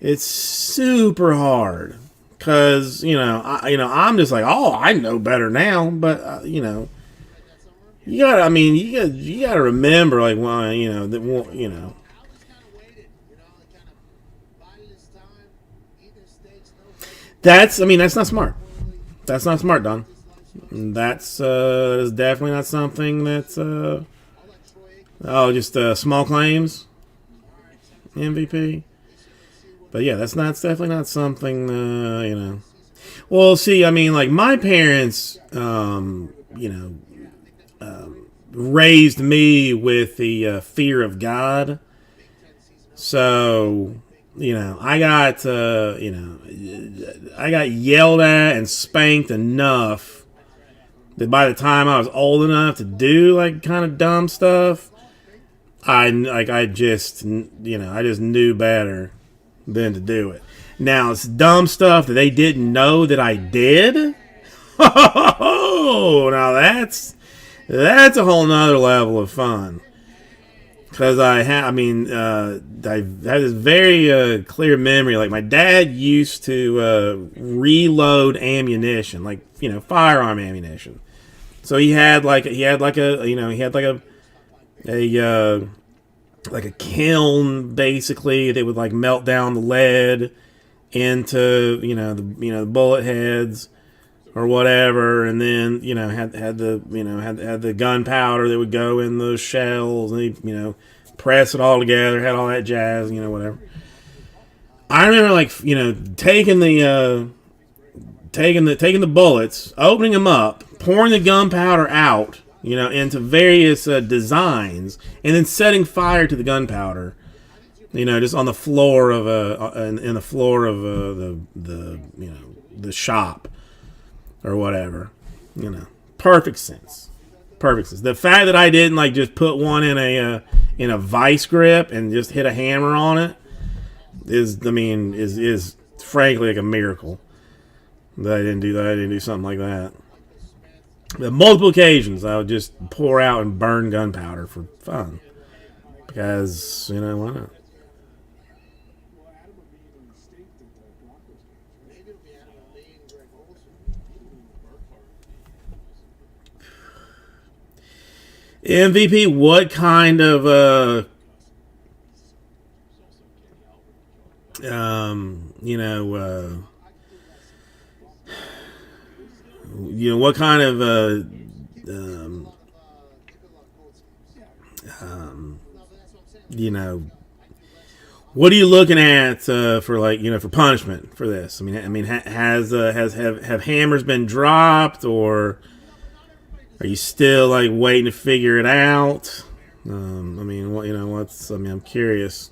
It's super hard. Because, I'm just like, oh, I know better now. But, you gotta remember, like, well, Al just kind of waited, kind of bided his time, eating his steaks, that's not smart. That's not smart, Don. That is definitely not something that's, just small claims. MVP. But yeah, that's definitely not something, Well, see, like my parents, raised me with the fear of God. So, I got yelled at and spanked enough that by the time I was old enough to do like kind of dumb stuff, I just knew better than to do it. Now, it's dumb stuff that they didn't know that I did. Oh, now that's a whole nother level of fun. Because I have this very clear memory. Like my dad used to reload ammunition, like firearm ammunition. So he had like a kiln basically that would like melt down the lead into the bullet heads or whatever, and then had the gunpowder that would go in those shells, and he press it all together, had all that jazz, whatever. I remember taking the bullets, opening them up, pouring the gunpowder out, into various designs, and then setting fire to the gunpowder, just on the floor of in the floor of the shop or whatever. Perfect sense. The fact that I didn't just put one in a vice grip and just hit a hammer on it is frankly like a miracle that I didn't do something like that. On multiple occasions, I would just pour out and burn gunpowder for fun. Because, why not? Well, Adam would be in the state that the Broncos games. Maybe it'll be Adam and me and Greg Olsen. MVP, what kind of what kind of what are you looking at for for punishment for this? Have hammers been dropped, or are you still waiting to figure it out? I'm curious.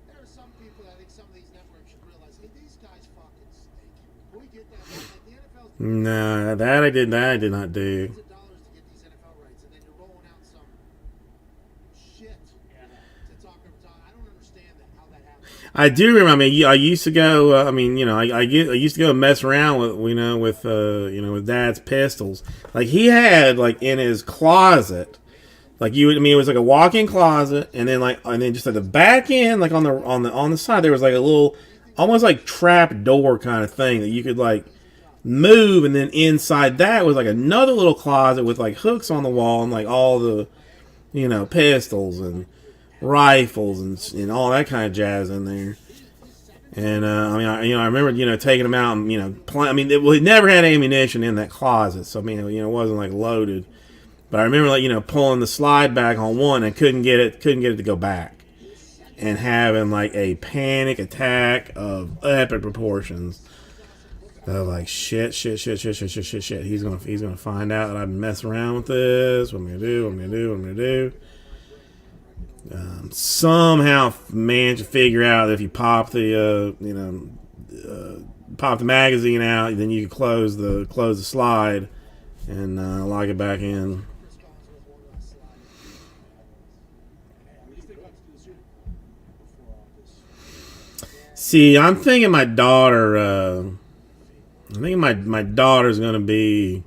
There are some people, I think some of these networks should realize, hey, these guys fucking stink. Can we Nah, that I did not do. Millions of dollars to get these NFL rights, and then you're rolling out some shit to talk about. I don't understand that, how that happens. I do remember. I mean, I used to go. I used to go mess around with Dad's pistols. Like he had like in his closet. Like it was like a walk-in closet, and then just at the back end, like on the side, there was like a little, almost like trap door kind of thing that you could like move, and then inside that was like another little closet with like hooks on the wall and like all the, pistols and rifles and all that kind of jazz in there. And I remember taking them out and it never had ammunition in that closet, so it wasn't like loaded. But I remember pulling the slide back on one and couldn't get it to go back, and having like a panic attack of epic proportions. They're like shit. He's gonna find out that I've been messing around with this. What am I gonna do? Somehow managed to figure out that if you pop the pop the magazine out, then you can close the slide and lock it back in. See, I'm thinking my daughter. I think my daughter's gonna be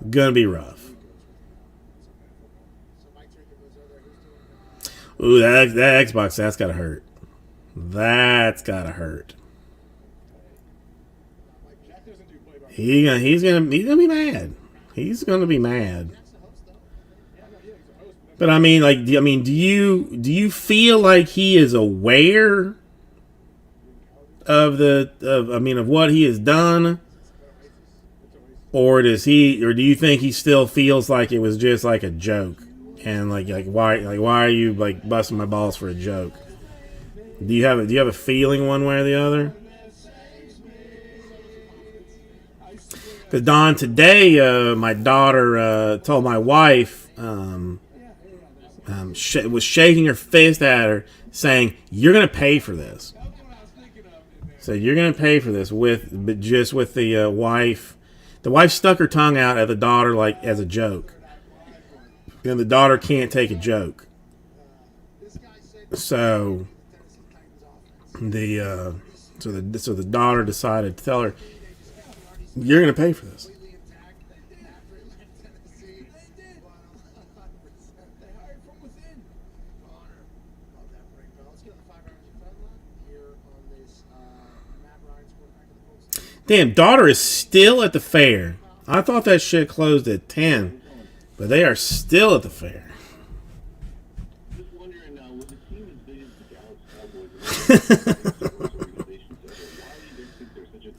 rough. Ooh, that Xbox, that's gotta hurt. That's gotta hurt. He's gonna be mad. He's gonna be mad. But do you feel like he is aware of what he has done, or do you think he still feels like it was just like a joke, and why are you like busting my balls for a joke? Do you have a feeling one way or the other? Because Don, today my daughter told my wife. Was shaking her fist at her, saying, "You're gonna pay for this." So you're gonna pay for this with the wife. The wife stuck her tongue out at the daughter like as a joke, and the daughter can't take a joke. So the daughter decided to tell her, "You're gonna pay for this." Damn, daughter is still at the fair. I thought that shit closed at 10, but they are still at the fair.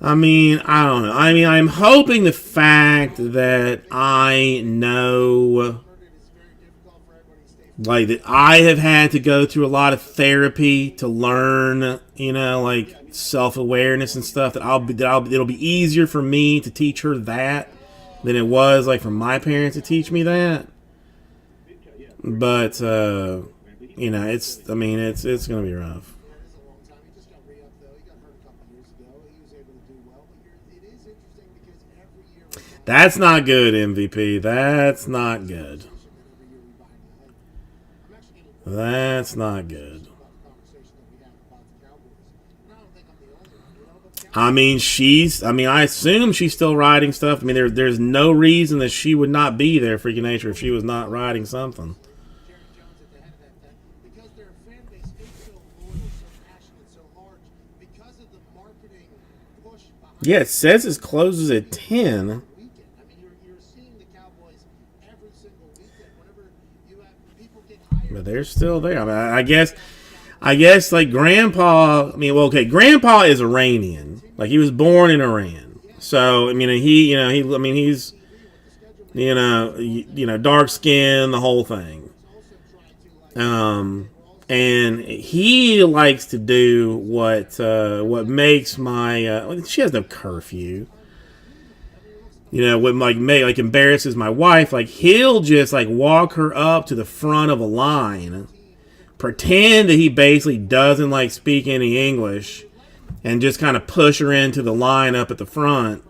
I don't know. I'm hoping the fact that I know, like, that I have had to go through a lot of therapy to learn, self-awareness and stuff, it'll be easier for me to teach her that than it was like for my parents to teach me that. But it's gonna be rough. That's not good, MVP. That's not good. That's not good. I assume she's still writing stuff. There's no reason that she would not be there, freaking nature, if she was not writing something. Yeah, it says it closes at 10. But they're still there. I guess like Grandpa. Grandpa is Iranian. Like he was born in Iran. So he's dark skin, the whole thing. And he likes to do what makes my she has no curfew. What embarrasses my wife, like he'll just like walk her up to the front of a line, pretend that he basically doesn't like speak any English, and just kind of push her into the line up at the front,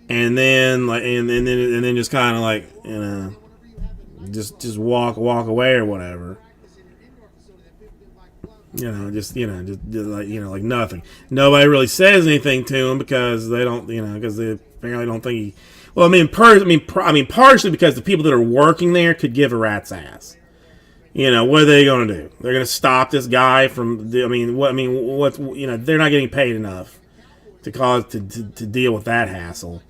and then like and then just kind of like, you know, just walk away or whatever. You know, just like, you know, like nothing. Nobody really says anything to him because they don't, you know, because they apparently don't think he. Well, I mean, partially because the people that are working there could give a rat's ass. You know, what are they going to do? They're going to stop this guy from. What's, you know, they're not getting paid enough to deal with that hassle.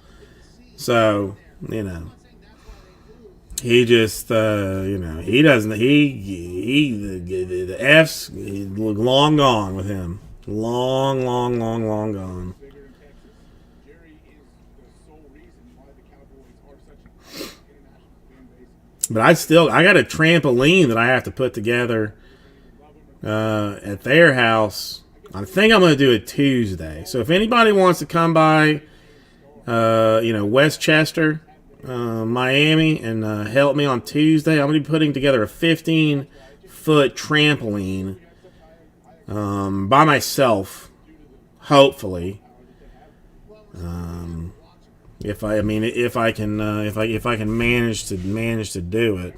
So, you know, he just, you know, he doesn't. The F's long gone with him. Long gone. Jerry is the sole reason why the Cowboys are such an international fan base. But I got a trampoline that I have to put together at their house. I think I'm going to do it Tuesday. So if anybody wants to come by, you know, Westchester, Miami, and help me on Tuesday, I'm going to be putting together a 15-foot trampoline by myself, hopefully. If I can manage to do it.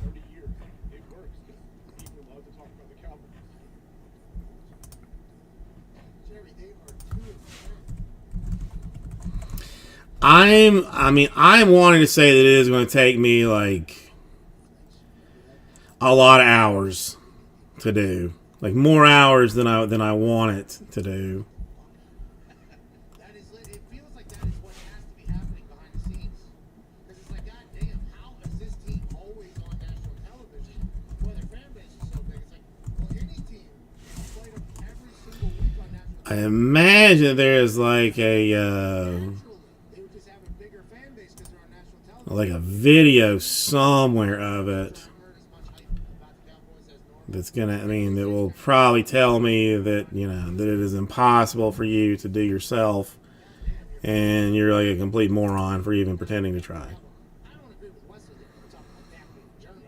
30 years, it works because people love to talk about the Cowboys. Jerry, they are 2 I'm wanting to say that it is going to take me like a lot of hours to do, like more hours than I want it to do. That is, it feels like that is what has to be happening behind the scenes. Because it's like, goddamn, how is this team always on national television when their fan base is so big? It's like, well, any team played them every single week on national I television. imagine there's like a Naturally, they would just have a bigger fan base because they're on national television. like a video somewhere of it. Heard as much hype about the Cowboys as normal. That's gonna, that will probably tell me that, you know, that it is impossible for you to do yourself, and you're like a complete moron for even pretending to try. I don't agree with Wesley that we're talking about that in Germany.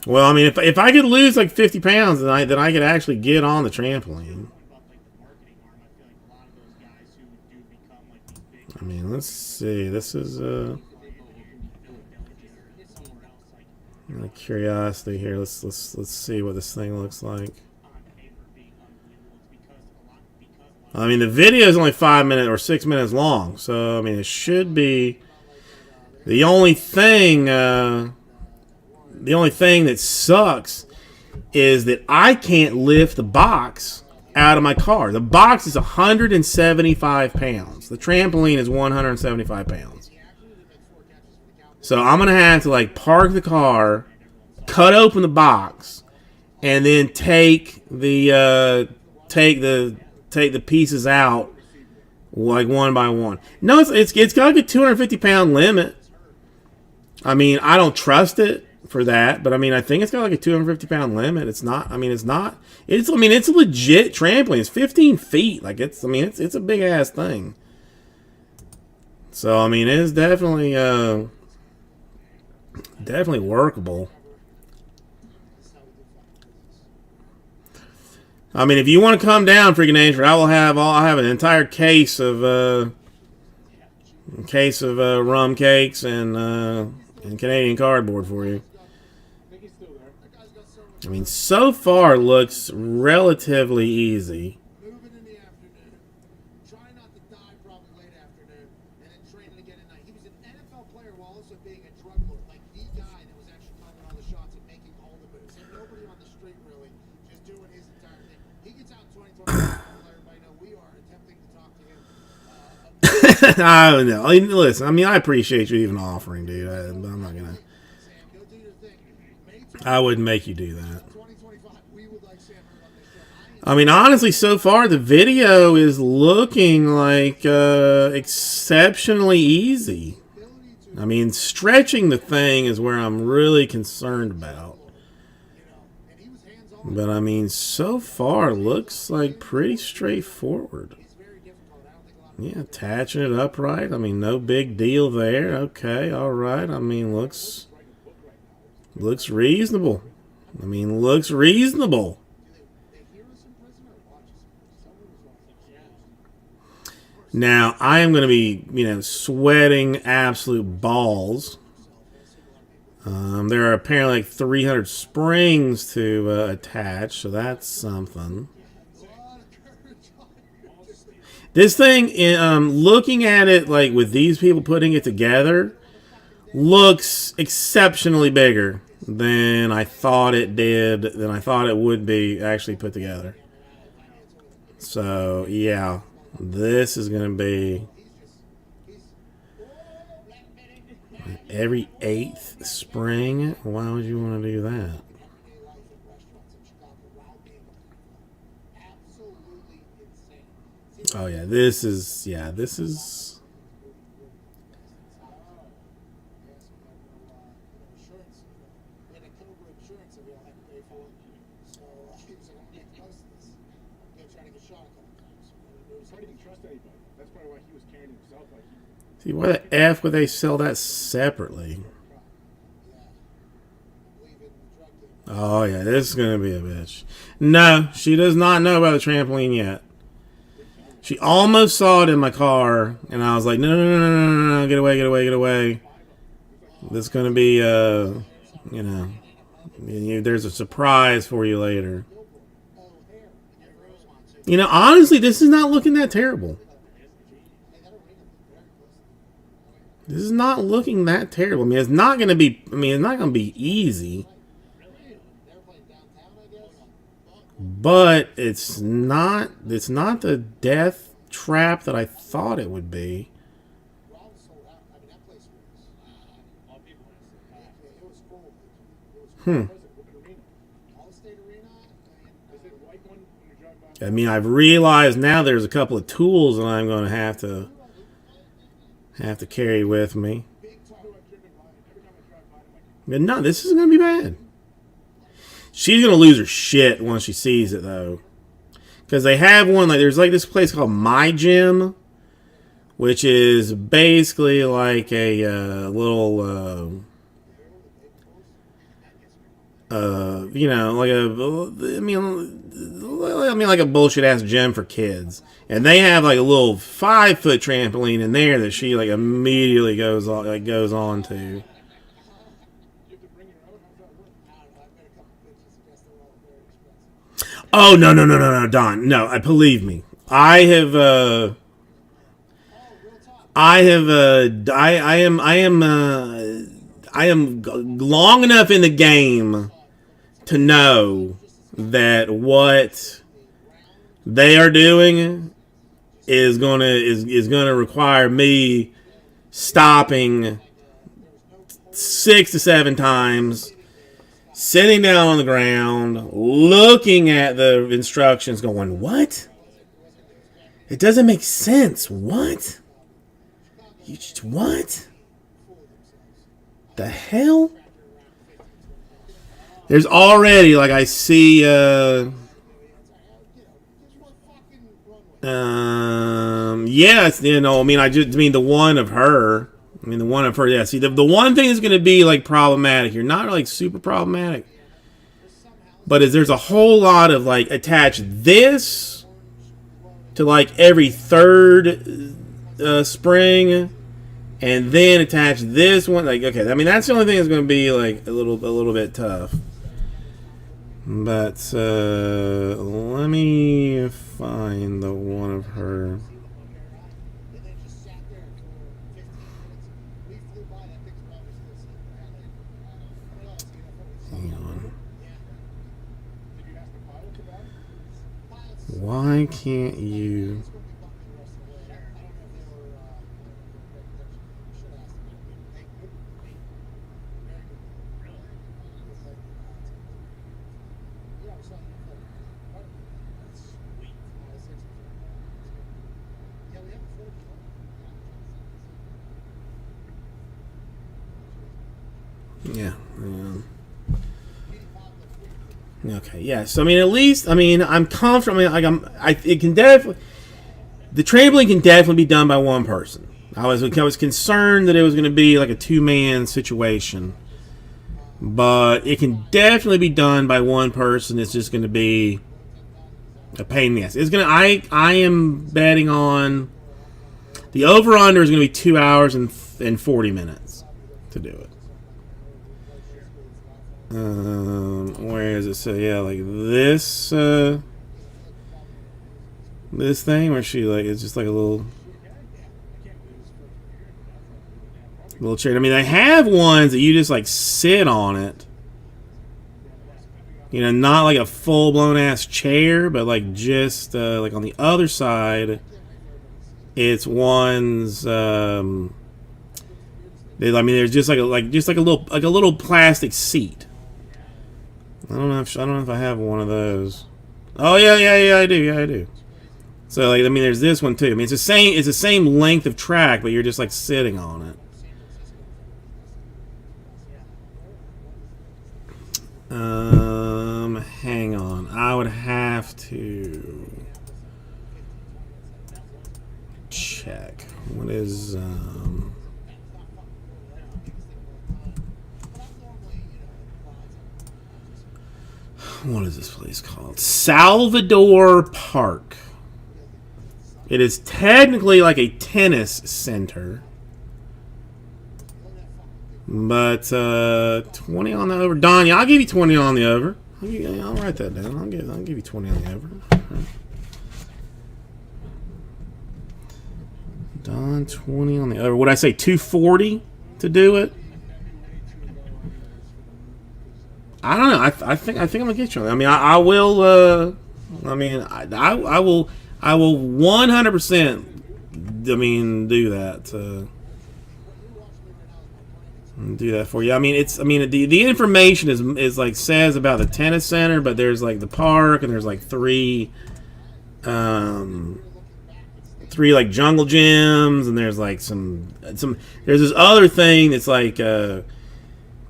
Well, I mean, if I could lose like 50 pounds, then I could actually get on the trampoline. About like the marketing arm, I feel like a lot of those guys who do become like these big I mean, let's see. This is somewhere else, like out of curiosity here. Let's see what this thing looks like. on paper being unbelievable. It's because a lot I mean, the video is only 5 minutes or 6 minutes long, so I mean, it should be. The only thing that sucks is that I can't lift the box out of my car. The box is 175 pounds. The trampoline is 175 pounds. So I'm gonna have to like park the car, cut open the box, and then take the pieces out like one by one. No, it's got like a 250-pound limit. I mean, I don't trust it for that, but I mean, I think it's got like a 250-pound limit. It's not. It's a legit trampoline. It's 15 feet. Like it's a big ass thing. So I mean, it's definitely workable. I mean, if you want to come down, Freaking Nature, I'll have an entire case of rum cakes and Canadian cardboard for you. I think he's still there. I mean, so far looks relatively easy. Moving in the afternoon, trying not to die probably late afternoon, and then training again at night. He was an NFL player while also being a drug lord, like the guy that was actually calling all the shots and making all the moves. And nobody on the street really, just doing his entire thing. He gets out in 2020, let everybody know we are attempting to talk to him. I don't know. Listen, I mean, I appreciate you even offering, dude. But I'm not gonna. Sam, go do your thing. May I wouldn't make you do that. 2025, we would like Sam Hurd on this show. I mean, honestly, so far the video is looking like exceptionally easy. I mean, stretching the thing is where I'm really concerned about. And he was hands-on. But I mean, so far looks like pretty straightforward. It's very difficult. I don't think a lot of Yeah, attaching it upright. I mean, no big deal there. Okay, all right. I mean, looks reasonable. Looks reasonable. they hear us in prison or what? Now, I am going to be, sweating absolute balls. There are apparently like 300 springs to attach, so that's something. This thing, looking at it like with these people putting it together, looks exceptionally bigger than I thought it did, than I thought it would be actually put together. So, yeah, this is going to be every 8th spring. Why would you want to do that? Oh, yeah, this is. See, why the F would they sell that separately? Oh, yeah, this is going to be a bitch. No, she does not know about the trampoline yet. She almost saw it in my car, and I was like, no, get away. This is going to be, there's a surprise for you later. Honestly, this is not looking that terrible. This is not looking that terrible. I mean, it's not going to be easy. But it's not the death trap that I thought it would be. I mean, I've realized now there's a couple of tools that I'm going to have to carry with me. But no, this isn't going to be bad. She's going to lose her shit once she sees it, though. Because they have one, there's this place called My Gym, which is basically like a little, like a bullshit ass gym for kids. And they have a little 5-foot trampoline in there that she immediately goes on to. Oh, no, Don. No, believe me. I am long enough in the game to know that what they are doing is gonna require me stopping 6 to 7 times, sitting down on the ground, looking at the instructions, going, what? It doesn't make sense. What? What? The hell? There's already, I see, yes, the one of her. Yeah. See, the one thing that's going to be, problematic here, not, super problematic, but there's a whole lot of, attach this to, every 3rd spring, and then attach this one. Okay, that's the only thing that's going to be, a little bit tough. But, let me find the one of her. Hang on. Why can't you... Yeah. Okay. Yeah. So at least I'm confident. It can definitely. The trampoline can definitely be done by one person. I was concerned that it was going to be a 2-man situation, but it can definitely be done by one person. It's just going to be a pain in the ass. It's gonna. I am betting on The over-under is going to be 2 hours and 40 minutes to do it. Where is it? So yeah, like this this thing where she like it's just like a little chair. I mean, they have ones that you just like sit on it. You know, not like a full-blown ass chair, but like just like on the other side, it's ones. I mean, there's just like a little plastic seat. I don't know if I have one of those. Oh yeah, I do. So like, I mean, there's this one too. I mean, it's the same length of track, but you're just like sitting on it. Hang on. I would have to check. What is what is this place called? Salvador Park. It is technically like a tennis center. But 20 on the over. Don, yeah, I'll give you 20 on the over. I'll write that down. I'll give you 20 on the over. Right. Don, 20 on the over. Would I say 240 to do it? I don't know. I think I'm gonna get you on that. I mean, I will. I mean, I will 100%. I mean, do that. Do that for you. I mean, the information is like says about the tennis center, but there's like the park and there's like three like jungle gyms, and there's like some there's this other thing that's like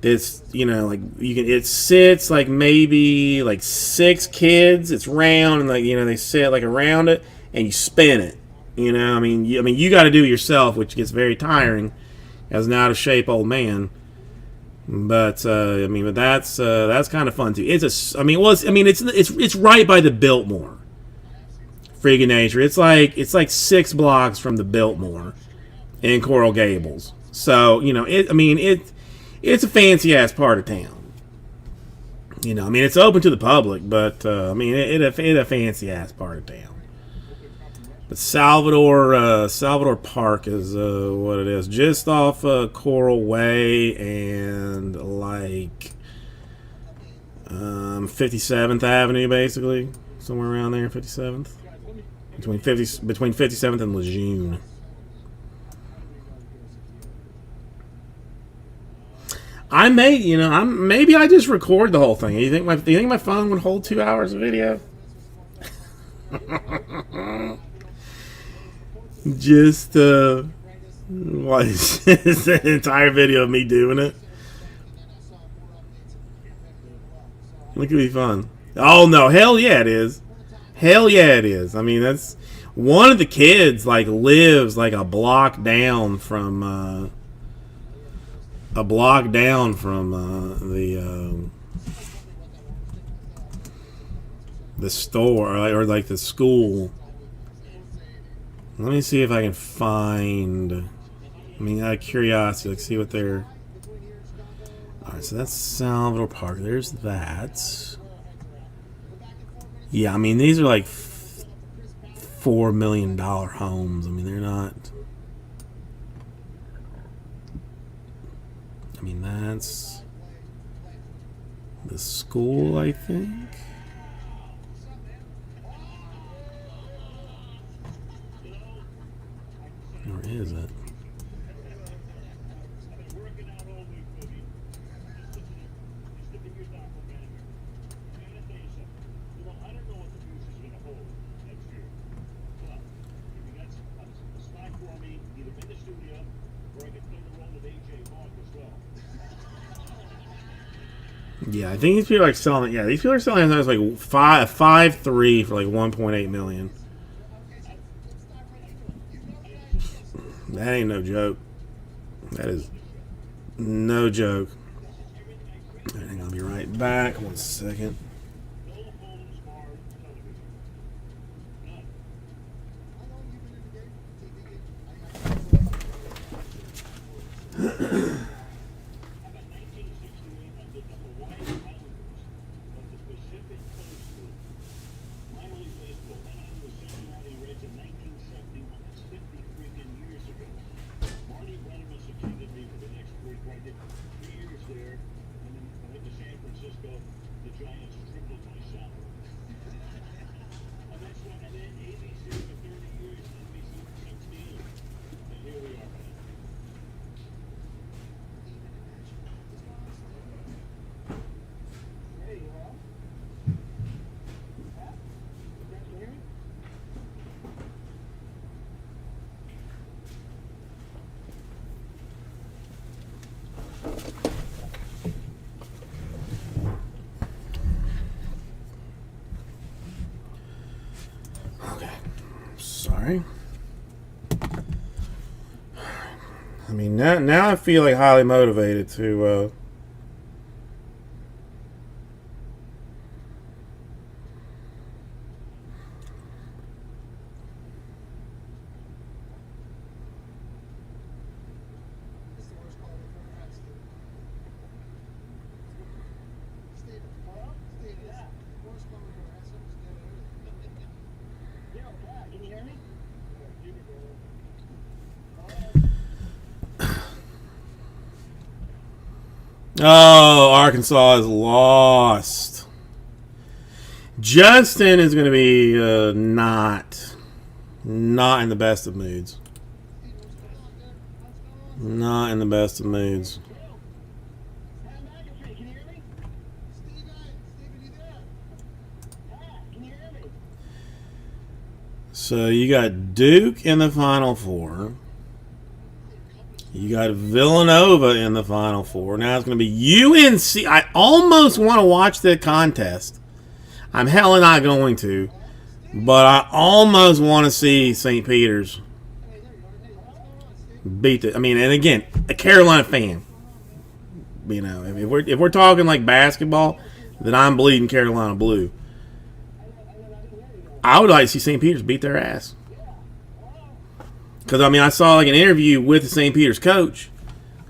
this, you know, like it sits like maybe like 6 kids. It's round, and like, you know, they sit like around it and you spin it. You know, I mean you got to do it yourself, which gets very tiring as an out of shape old man, but but that's kind of fun too. It's right by the Biltmore. Friggin' nature. It's like 6 blocks from the Biltmore in Coral Gables. So, you know, it's a fancy ass part of town. You know, I mean, it's open to the public, but it's a fancy ass part of town. But Salvador Park is what it is, just off Coral Way and like 57th Avenue, basically, somewhere around there, 57th, between 57th and Lejeune. Maybe I just record the whole thing. Do you think my phone would hold 2 hours of video? Just what is this, an entire video of me doing it? It could be fun. Oh no, hell yeah it is. Hell yeah it is. I mean, that's one of the kids like lives like a block down from the store, or like the school. Let me see if I can find. I mean, out of curiosity, like see what they're. All right, so that's Salvador Park. There's that. Yeah, I mean, these are like $4 million homes. I mean, they're not. I mean, that's the school, I think. Or is it? Yeah, I think these people are selling. Yeah, these people are selling those like 5.3 for like 1.8 million. That ain't no joke. That is no joke. I think I'll be right back. 1 second. about 1968 under the Hawaii Islanders of the Pacific Coast Group? Minor League Baseball went on to the Cincinnati Reds in 1971. That's 50 freaking years ago. Marty Brenneman succeeded me for the next 3 years. I did 3 years there, and then I went to San Francisco. The Giants tripled my salary. And that's what, and then ABC for 30 years, NBC for 16. And here we are, man. Hey, you all? Huh? You guys can hear me? Okay. Sorry. I mean, now I feel like highly motivated to It's the worst call we've ever had, Steve. Steve, Hello? Steve, it's Yeah. the worst call we've ever had. Someone's dead and everything. Yo, Pat, can you hear me? Oh, Arkansas is lost. Justin is going to be not in the best of moods. Steve, what's going on, dude? What's going on? Not in the best of moods. Pat McAfee, can you hear me? Steve, are you there? Pat, can you hear me? So you got Duke in the Final Four. You got Villanova in the Final Four. Now it's going to be UNC. I almost want to watch the contest. I'm hella not going to. But I almost want to see St. Peter's Hey, there you are. Hey, what's going on, Steve? beat the. I mean, and again, a Carolina fan. You know, if we're talking like basketball, then I'm bleeding Carolina blue. I would like to see St. Peter's beat their ass. Because, I mean, I saw like an interview with the St. Peter's coach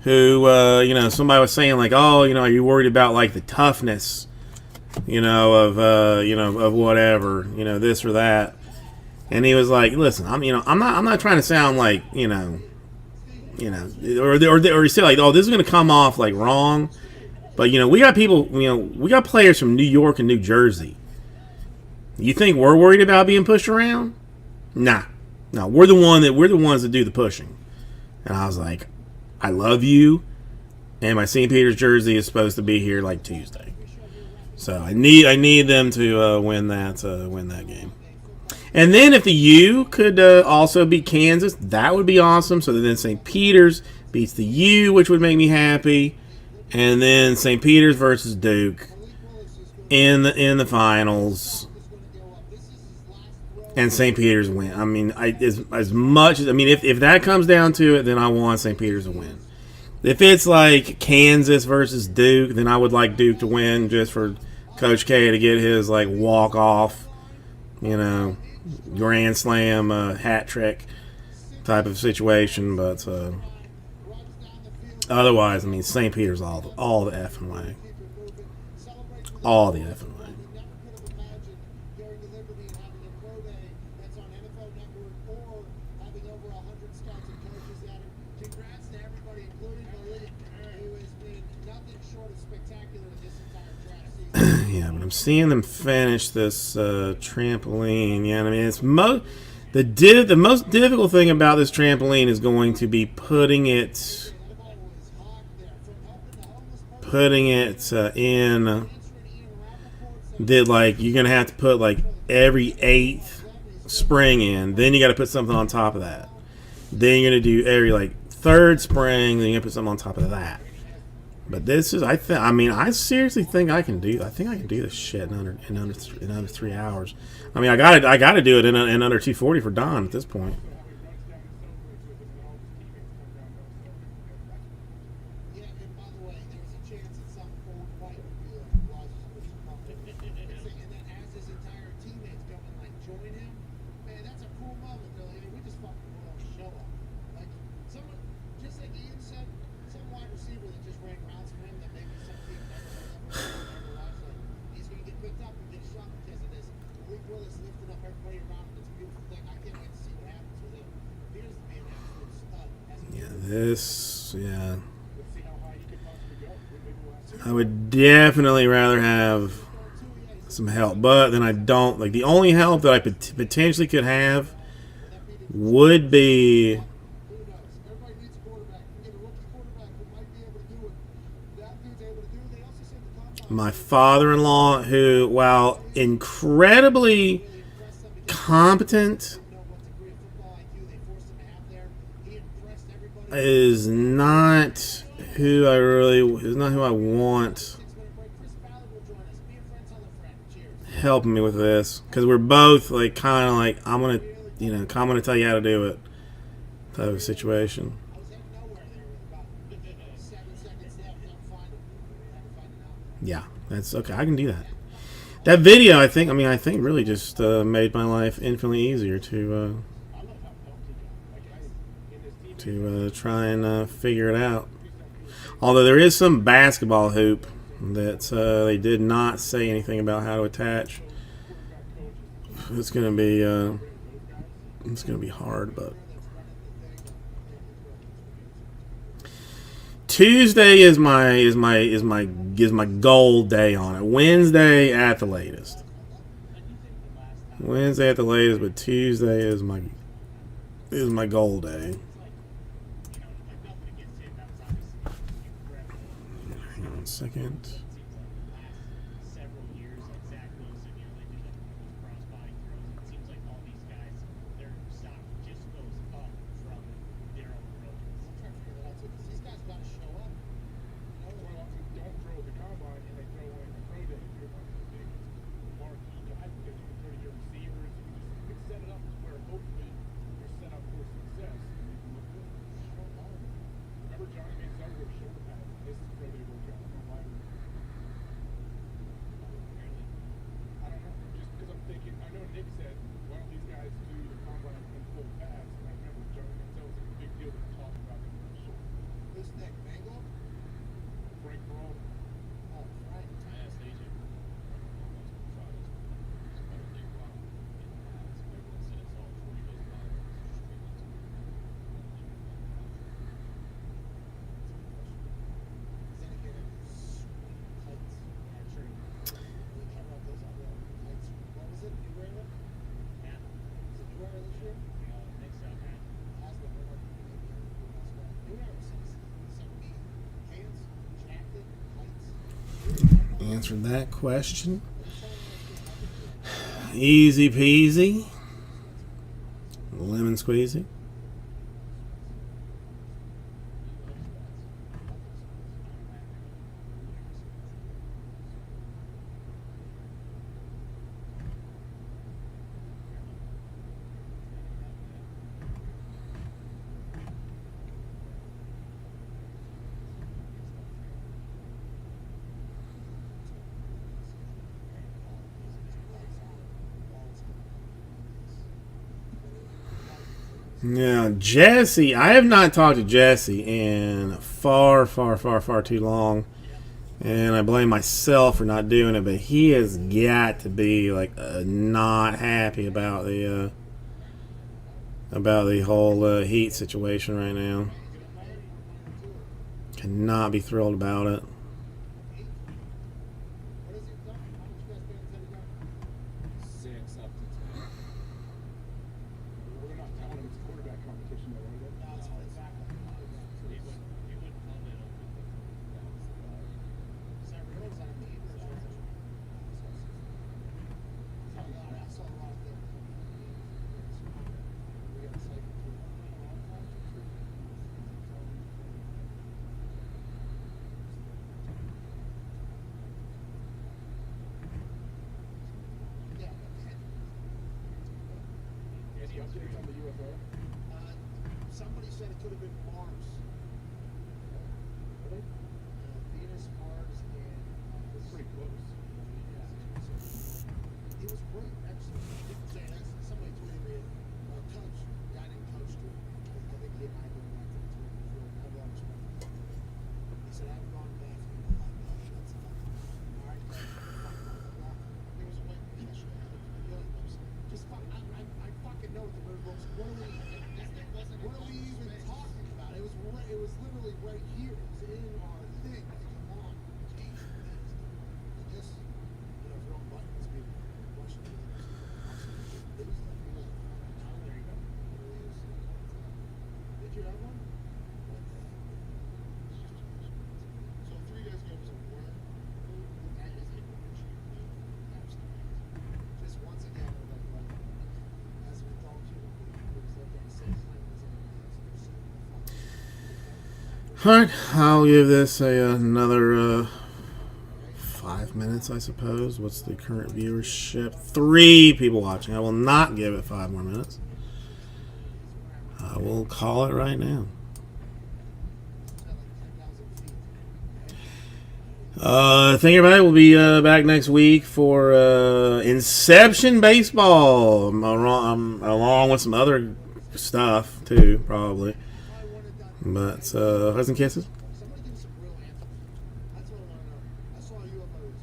who, somebody was saying like, oh, are you worried about like the toughness, of whatever, this or that. And he was like, listen, I'm not trying to sound like, or he said like, oh, this is going to come off like wrong. But, we got people, we got players from New York and New Jersey. You think we're worried about being pushed around? Nah. No, we're the ones that do the pushing. And I was like, I love you, and my St. Peter's jersey is supposed to be here like Tuesday. So I need them to win that game. And then if the U could also beat Kansas, that would be awesome. So then St. Peter's beats the U, which would make me happy. And then St. Peter's versus Duke in the finals. And St. Peter's win. I mean, as much as if that comes down to it, then I want St. Peter's to win. If it's like Kansas versus Duke, then I would like Duke to win just for Coach K to get his like walk off, grand slam hat trick type of situation. But otherwise, St. Peter's all the effing way, all the effing way. Yeah, but I'm seeing them finish this trampoline. Yeah, it's the most difficult thing about this trampoline is going to be putting it in that like you're gonna have to put like every 8th spring in. Then you got to put something on top of that. Then you're gonna do every like 3rd spring. Then you gotta put something on top of that. But this is, I seriously think I can do this shit in under 3 hours. I gotta do it in under 240 for Don at this point. Yeah, and by the way, there's a chance that some old white rises and then as his entire teammates come and like join him, man, that's a cool moment. Though, we just fucking put on a show up. Like someone, just like Ian said, someone This, yeah. Let's see how high he can possibly go. Maybe we'll have I would definitely rather have some help, but then I don't. Like, the only help that I potentially could have would be Who knows? Everybody needs a quarterback. You get a rookie quarterback who might be able to do what that dude's able to do. They also said the combine. my father-in-law, who, while incredibly competent, Know what degree of football IQ they forced him to have there. He impressed everybody. is not who I want It's going to break. Chris Ballard will join us. Be a friend, tell a friend. Cheers. helping me with this, because we're both like kind of like, I'm gonna tell you how to do it type of situation. I was heading nowhere there with about 7 seconds left. Don't find him. I had to find him out. Yeah, that's okay. I can do that. That video, I think really just made my life infinitely easier to try and figure it out. Although there is some basketball hoop that they did not say anything about how to attach. It's gonna be hard, but Tuesday is my goal day on it. Wednesday at the latest. But Tuesday is my goal day. Hang on a second. Several years, like Zach Wilson, you know, they do like cross-body throws. It seems like all these guys, their stock just goes up from their own throws. I'm trying to figure that out too, because these guys got to show up. Well, don't throw at the combine and they throw in a pro day. You're not the big marquee guy because you can throw to your receivers. You can set it up to where hopefully you're set up for success and you can look good. Remember Johnny Manziel with shoulder pads? This is pro day workout. I don't know why. I don't know. Just because I'm thinking, I know Nick said, why don't these guys do the combine in full pads? And I remember Johnny Manziel was a big deal to talk about him in the shoulder. Who's Nick? Mango? Frank Roll. Oh, right. I asked AJ everyone said it's all 40 goes by. Then again, heights. Yeah, sure. We cover up those other heights. What was it? New Era? Yeah. Is it New Era this year? I think so, man. Has been. New Era sent me hands, jacket, heights. Answered that question. Easy peasy. Lemon squeezy. Now, Jesse, I have not talked to Jesse in far too long. And I blame myself for not doing it, but he has got to be like not happy about the whole Heat situation right now. Cannot be thrilled about it. What is it, Doc? How much you guys paying Teddy Doc? 6 up to 10. We're not telling him it's a quarterback competition, though, right? No, it's exactly. He wouldn't come in over the Is that real? Is that a meme or is that I saw a lot of them. We got a cycle too. Yeah, Any updates on the UFO? somebody said it could have been Mars. Really? Venus, Mars, and That's pretty close. it was great, excellent. Somebody tweeted me, Coach, a guy named Coach, I think he and I go back to the Twitter before. I have a lot of respect for him. He said, I've gone back to him. I'm like, no, that's enough. All right, Coach. There was a way to catch that. Just fuck, I fucking know what the word was. What are we even talking about? It was literally right here. It was in our thing. Like, come on, geez, I guess, you know, if you're on buttons, maybe question it. It was like, you know, oh, there you go. Did you have one? So 3 days ago was a war. That is a bullshit. Just once again, like, as we told you, it was like that same time as All right, I'll give this another 5 minutes, I suppose. What's the current viewership? 3 people watching. I will not give it 5 more minutes. I will call it right now. Think about it. We'll be back next week for Inception Baseball, along with some other stuff too, probably. But hugs and kisses. Somebody give us some real answers. That's what I want to know. I saw UFOs.